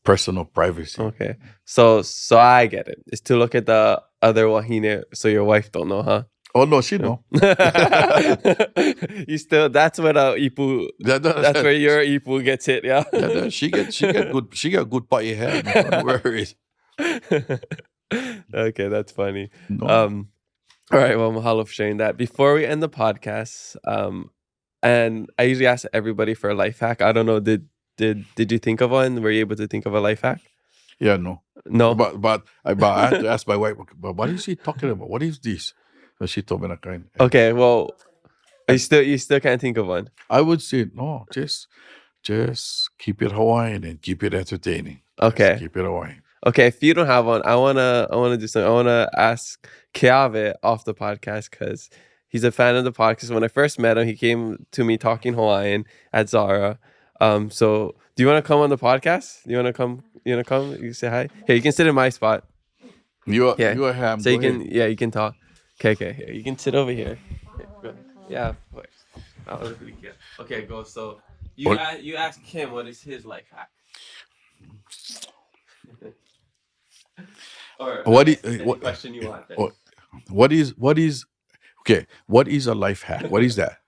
personal privacy. Okay, so I get it. It's to look at the other wahine, so your wife don't know, huh? Oh no, she know. You still, that's where the ipu. That's where your ipu gets hit, yeah. She got good body hair. No worries. Okay, that's funny. No. All right, well, mahalo for sharing that. Before we end the podcast, and I usually ask everybody for a life hack. I don't know, did you think of one? Were you able to think of a life hack? Yeah, no. But I had to ask my wife, but what is he talking about? What is this? So she told me that kind. Okay, well, you still can't think of one. I would say no, just keep it Hawaiian and keep it entertaining. Okay. Just keep it Hawaiian. Okay, if you don't have one, I wanna do something. I wanna ask Keawe off the podcast because he's a fan of the podcast. When I first met him, he came to me talking Hawaiian at Zara. So do you want to come on the podcast? You want to come? You can say hi. Here, you can sit in my spot. You are ham. So you can talk. Okay. Here, you can sit over here. Yeah, of course. Okay, go. So you ask him what is his life hack. Or what question you want? Then. What is okay? What is a life hack? What is that?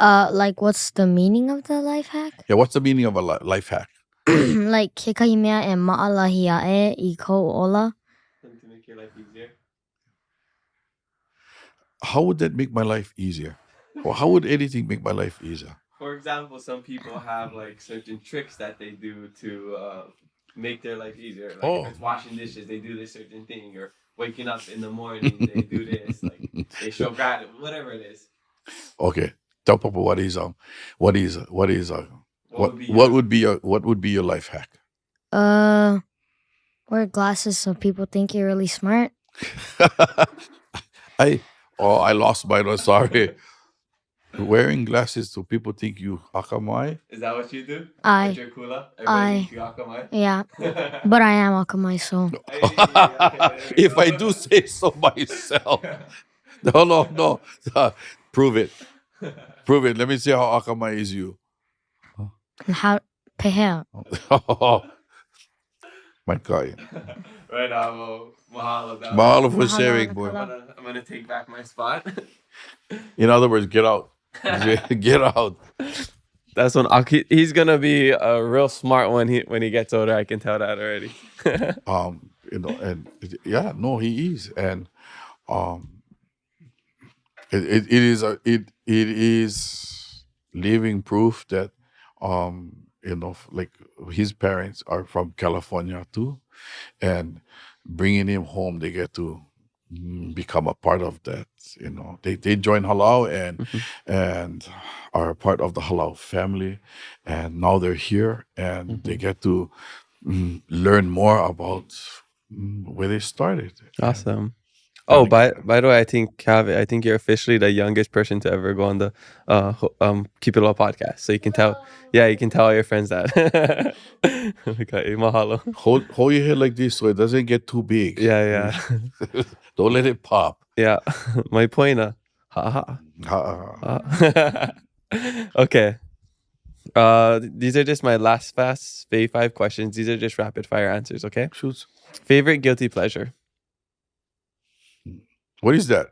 Like what's the meaning of the life hack? Yeah, what's the meaning of a life hack? Like ke kahi mea e maalahi ae I kou ola. To make your life easier. How would that make my life easier? Or how would anything make my life easier? For example, some people have like certain tricks that they do to make their life easier. Like if it's washing dishes, they do this certain thing, or waking up in the morning, they do this. Like they show gratitude, whatever it is. Okay, tell Papa what would be your life hack? Wear glasses so people think you're really smart. I lost mine. I'm sorry. Wearing glasses so people think you akamai. Is that what you do? I yeah, but I am akamai, so. If I do say so myself. No. Prove it. Let me see how akamai is you. How pehe? My God. Right now, mahalo. Mahalo for sharing, boy. I'm gonna take back my spot. In other words, get out. Get out. That's when he's gonna be a real smart when he gets older. I can tell that already. He is, and it is living proof that like his parents are from California too, and bringing him home, they get to become a part of that. They join Halau and are a part of the Halau family, and now they're here and they get to learn more about where they started. Awesome. Oh, by the way, I think you're officially the youngest person to ever go on the Keep It Low podcast. So you can tell, you can tell all your friends that. Okay, mahalo. Hold your head like this so it doesn't get too big. Yeah. Don't let it pop. Yeah, my point. Ha ha. Okay. These are just my last fast 5 questions. These are just rapid fire answers. Okay. Shoots. Favorite guilty pleasure. What is that?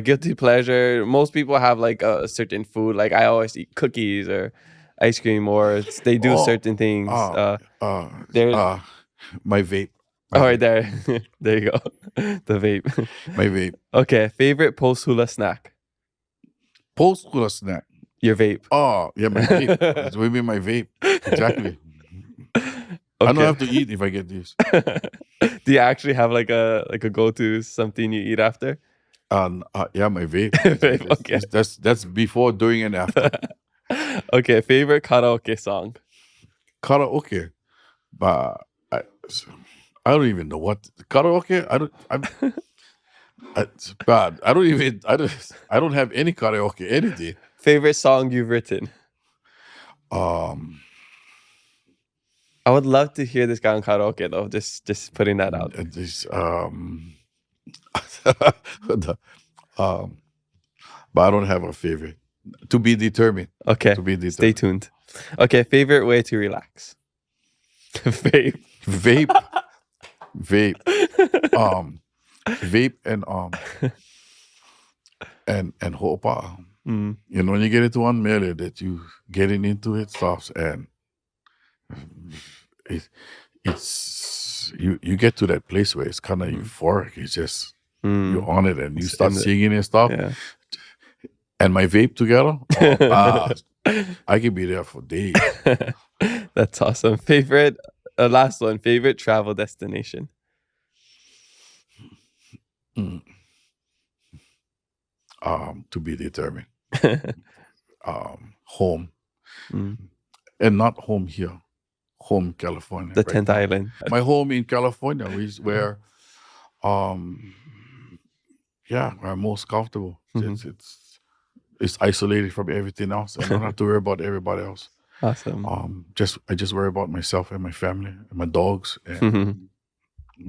Guilty pleasure. Most people have like a certain food. Like I always eat cookies or ice cream, or they do certain things. There's my vape. Right there. There you go. The vape. My vape. Okay. Favorite post hula snack. Post hula snack. Your vape. Oh yeah, my vape. It's maybe my vape. Exactly. Okay. I don't have to eat if I get this. Do you actually have like a go-to something you eat after? Yeah, my vape. Vape, okay. That's before, during, and after. Okay, favorite karaoke song. Karaoke, but I don't even know what karaoke. It's bad. I don't have any karaoke anything. Favorite song you've written. I would love to hear this guy on karaoke though. Just putting that out. But I don't have a favorite. To be determined. Okay. To be determined. Stay tuned. Okay. Favorite way to relax. Vape. Vape. Vape and ho'opa. When you get into one mele that you getting into it stops, and it's you get to that place where it's kind of euphoric. It's just you're on it and you start singing and stuff. Yeah. And my vape together, I can be there for days. That's awesome. Favorite, last one. Favorite travel destination. To be determined. Home, and not home here. Home, California. The 10th island. My home in California is where, I'm most comfortable. It's isolated from everything else. I don't have to worry about everybody else. Awesome. I just worry about myself and my family and my dogs and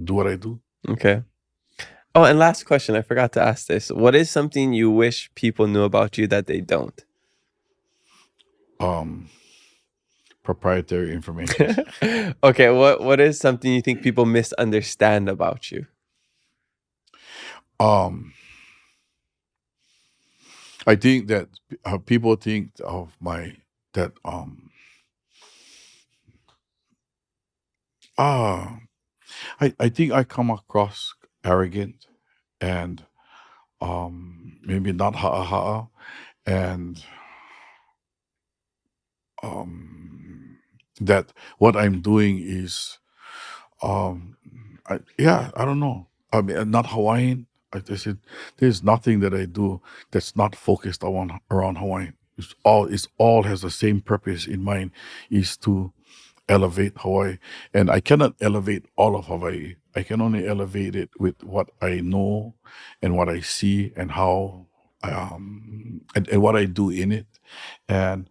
do what I do. Okay. Oh, and last question. I forgot to ask this. What is something you wish people knew about you that they don't? Proprietary information. Okay. What is something you think people misunderstand about you? I think that people think of I think I come across arrogant and maybe not ha'a, and that what I'm doing is I don't know. I mean, I'm not Hawaiian. I said there's nothing that I do that's not focused around Hawaiian. It's all has the same purpose in mind, is to elevate Hawaii. And I cannot elevate all of Hawaii. I can only elevate it with what I know and what I see and how and what I do in it. And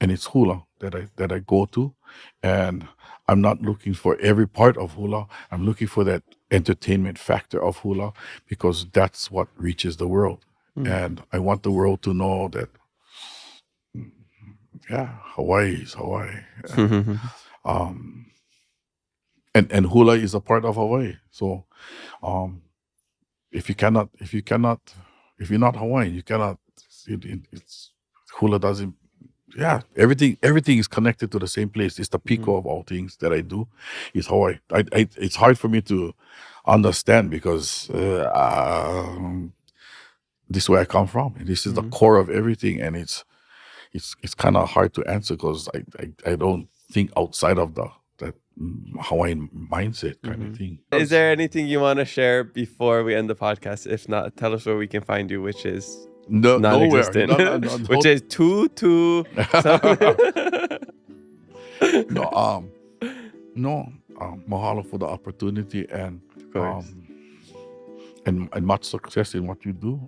it's hula that I go to, and I'm not looking for every part of hula. I'm looking for that entertainment factor of hula, because that's what reaches the world. And I want the world to know that, Hawaii is Hawaii. And hula is a part of Hawaii. So, if you're not Hawaiian, you cannot. It's hula doesn't. Yeah, everything is connected to the same place. It's the pico of all things that I do is Hawaii. It's hard for me to understand, because this is where I come from. And this is the core of everything, and it's kind of hard to answer, because I don't think outside of Hawaiian mindset kind of thing. Is there anything you want to share before we end the podcast? If not, tell us where we can find you, which is non-existent. Nowhere. Which is two. Mahalo for the opportunity and much success in what you do.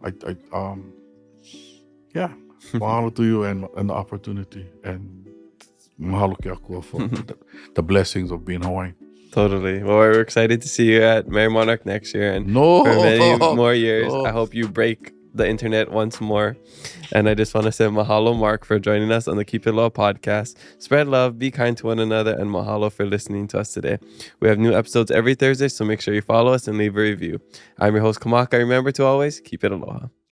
Mahalo to you and the opportunity, and mahalo ke akua for the blessings of being Hawaiian. Totally. Well, we're excited to see you at Merrie Monarch next year and for many more years. I hope you break the internet once more. And I just want to say mahalo, Mark, for joining us on the Keep It Aloha podcast. Spread love, be kind to one another, and mahalo for listening to us today. We have new episodes every Thursday, so make sure you follow us and leave a review. I'm your host, Kamaka. Remember to always keep it aloha.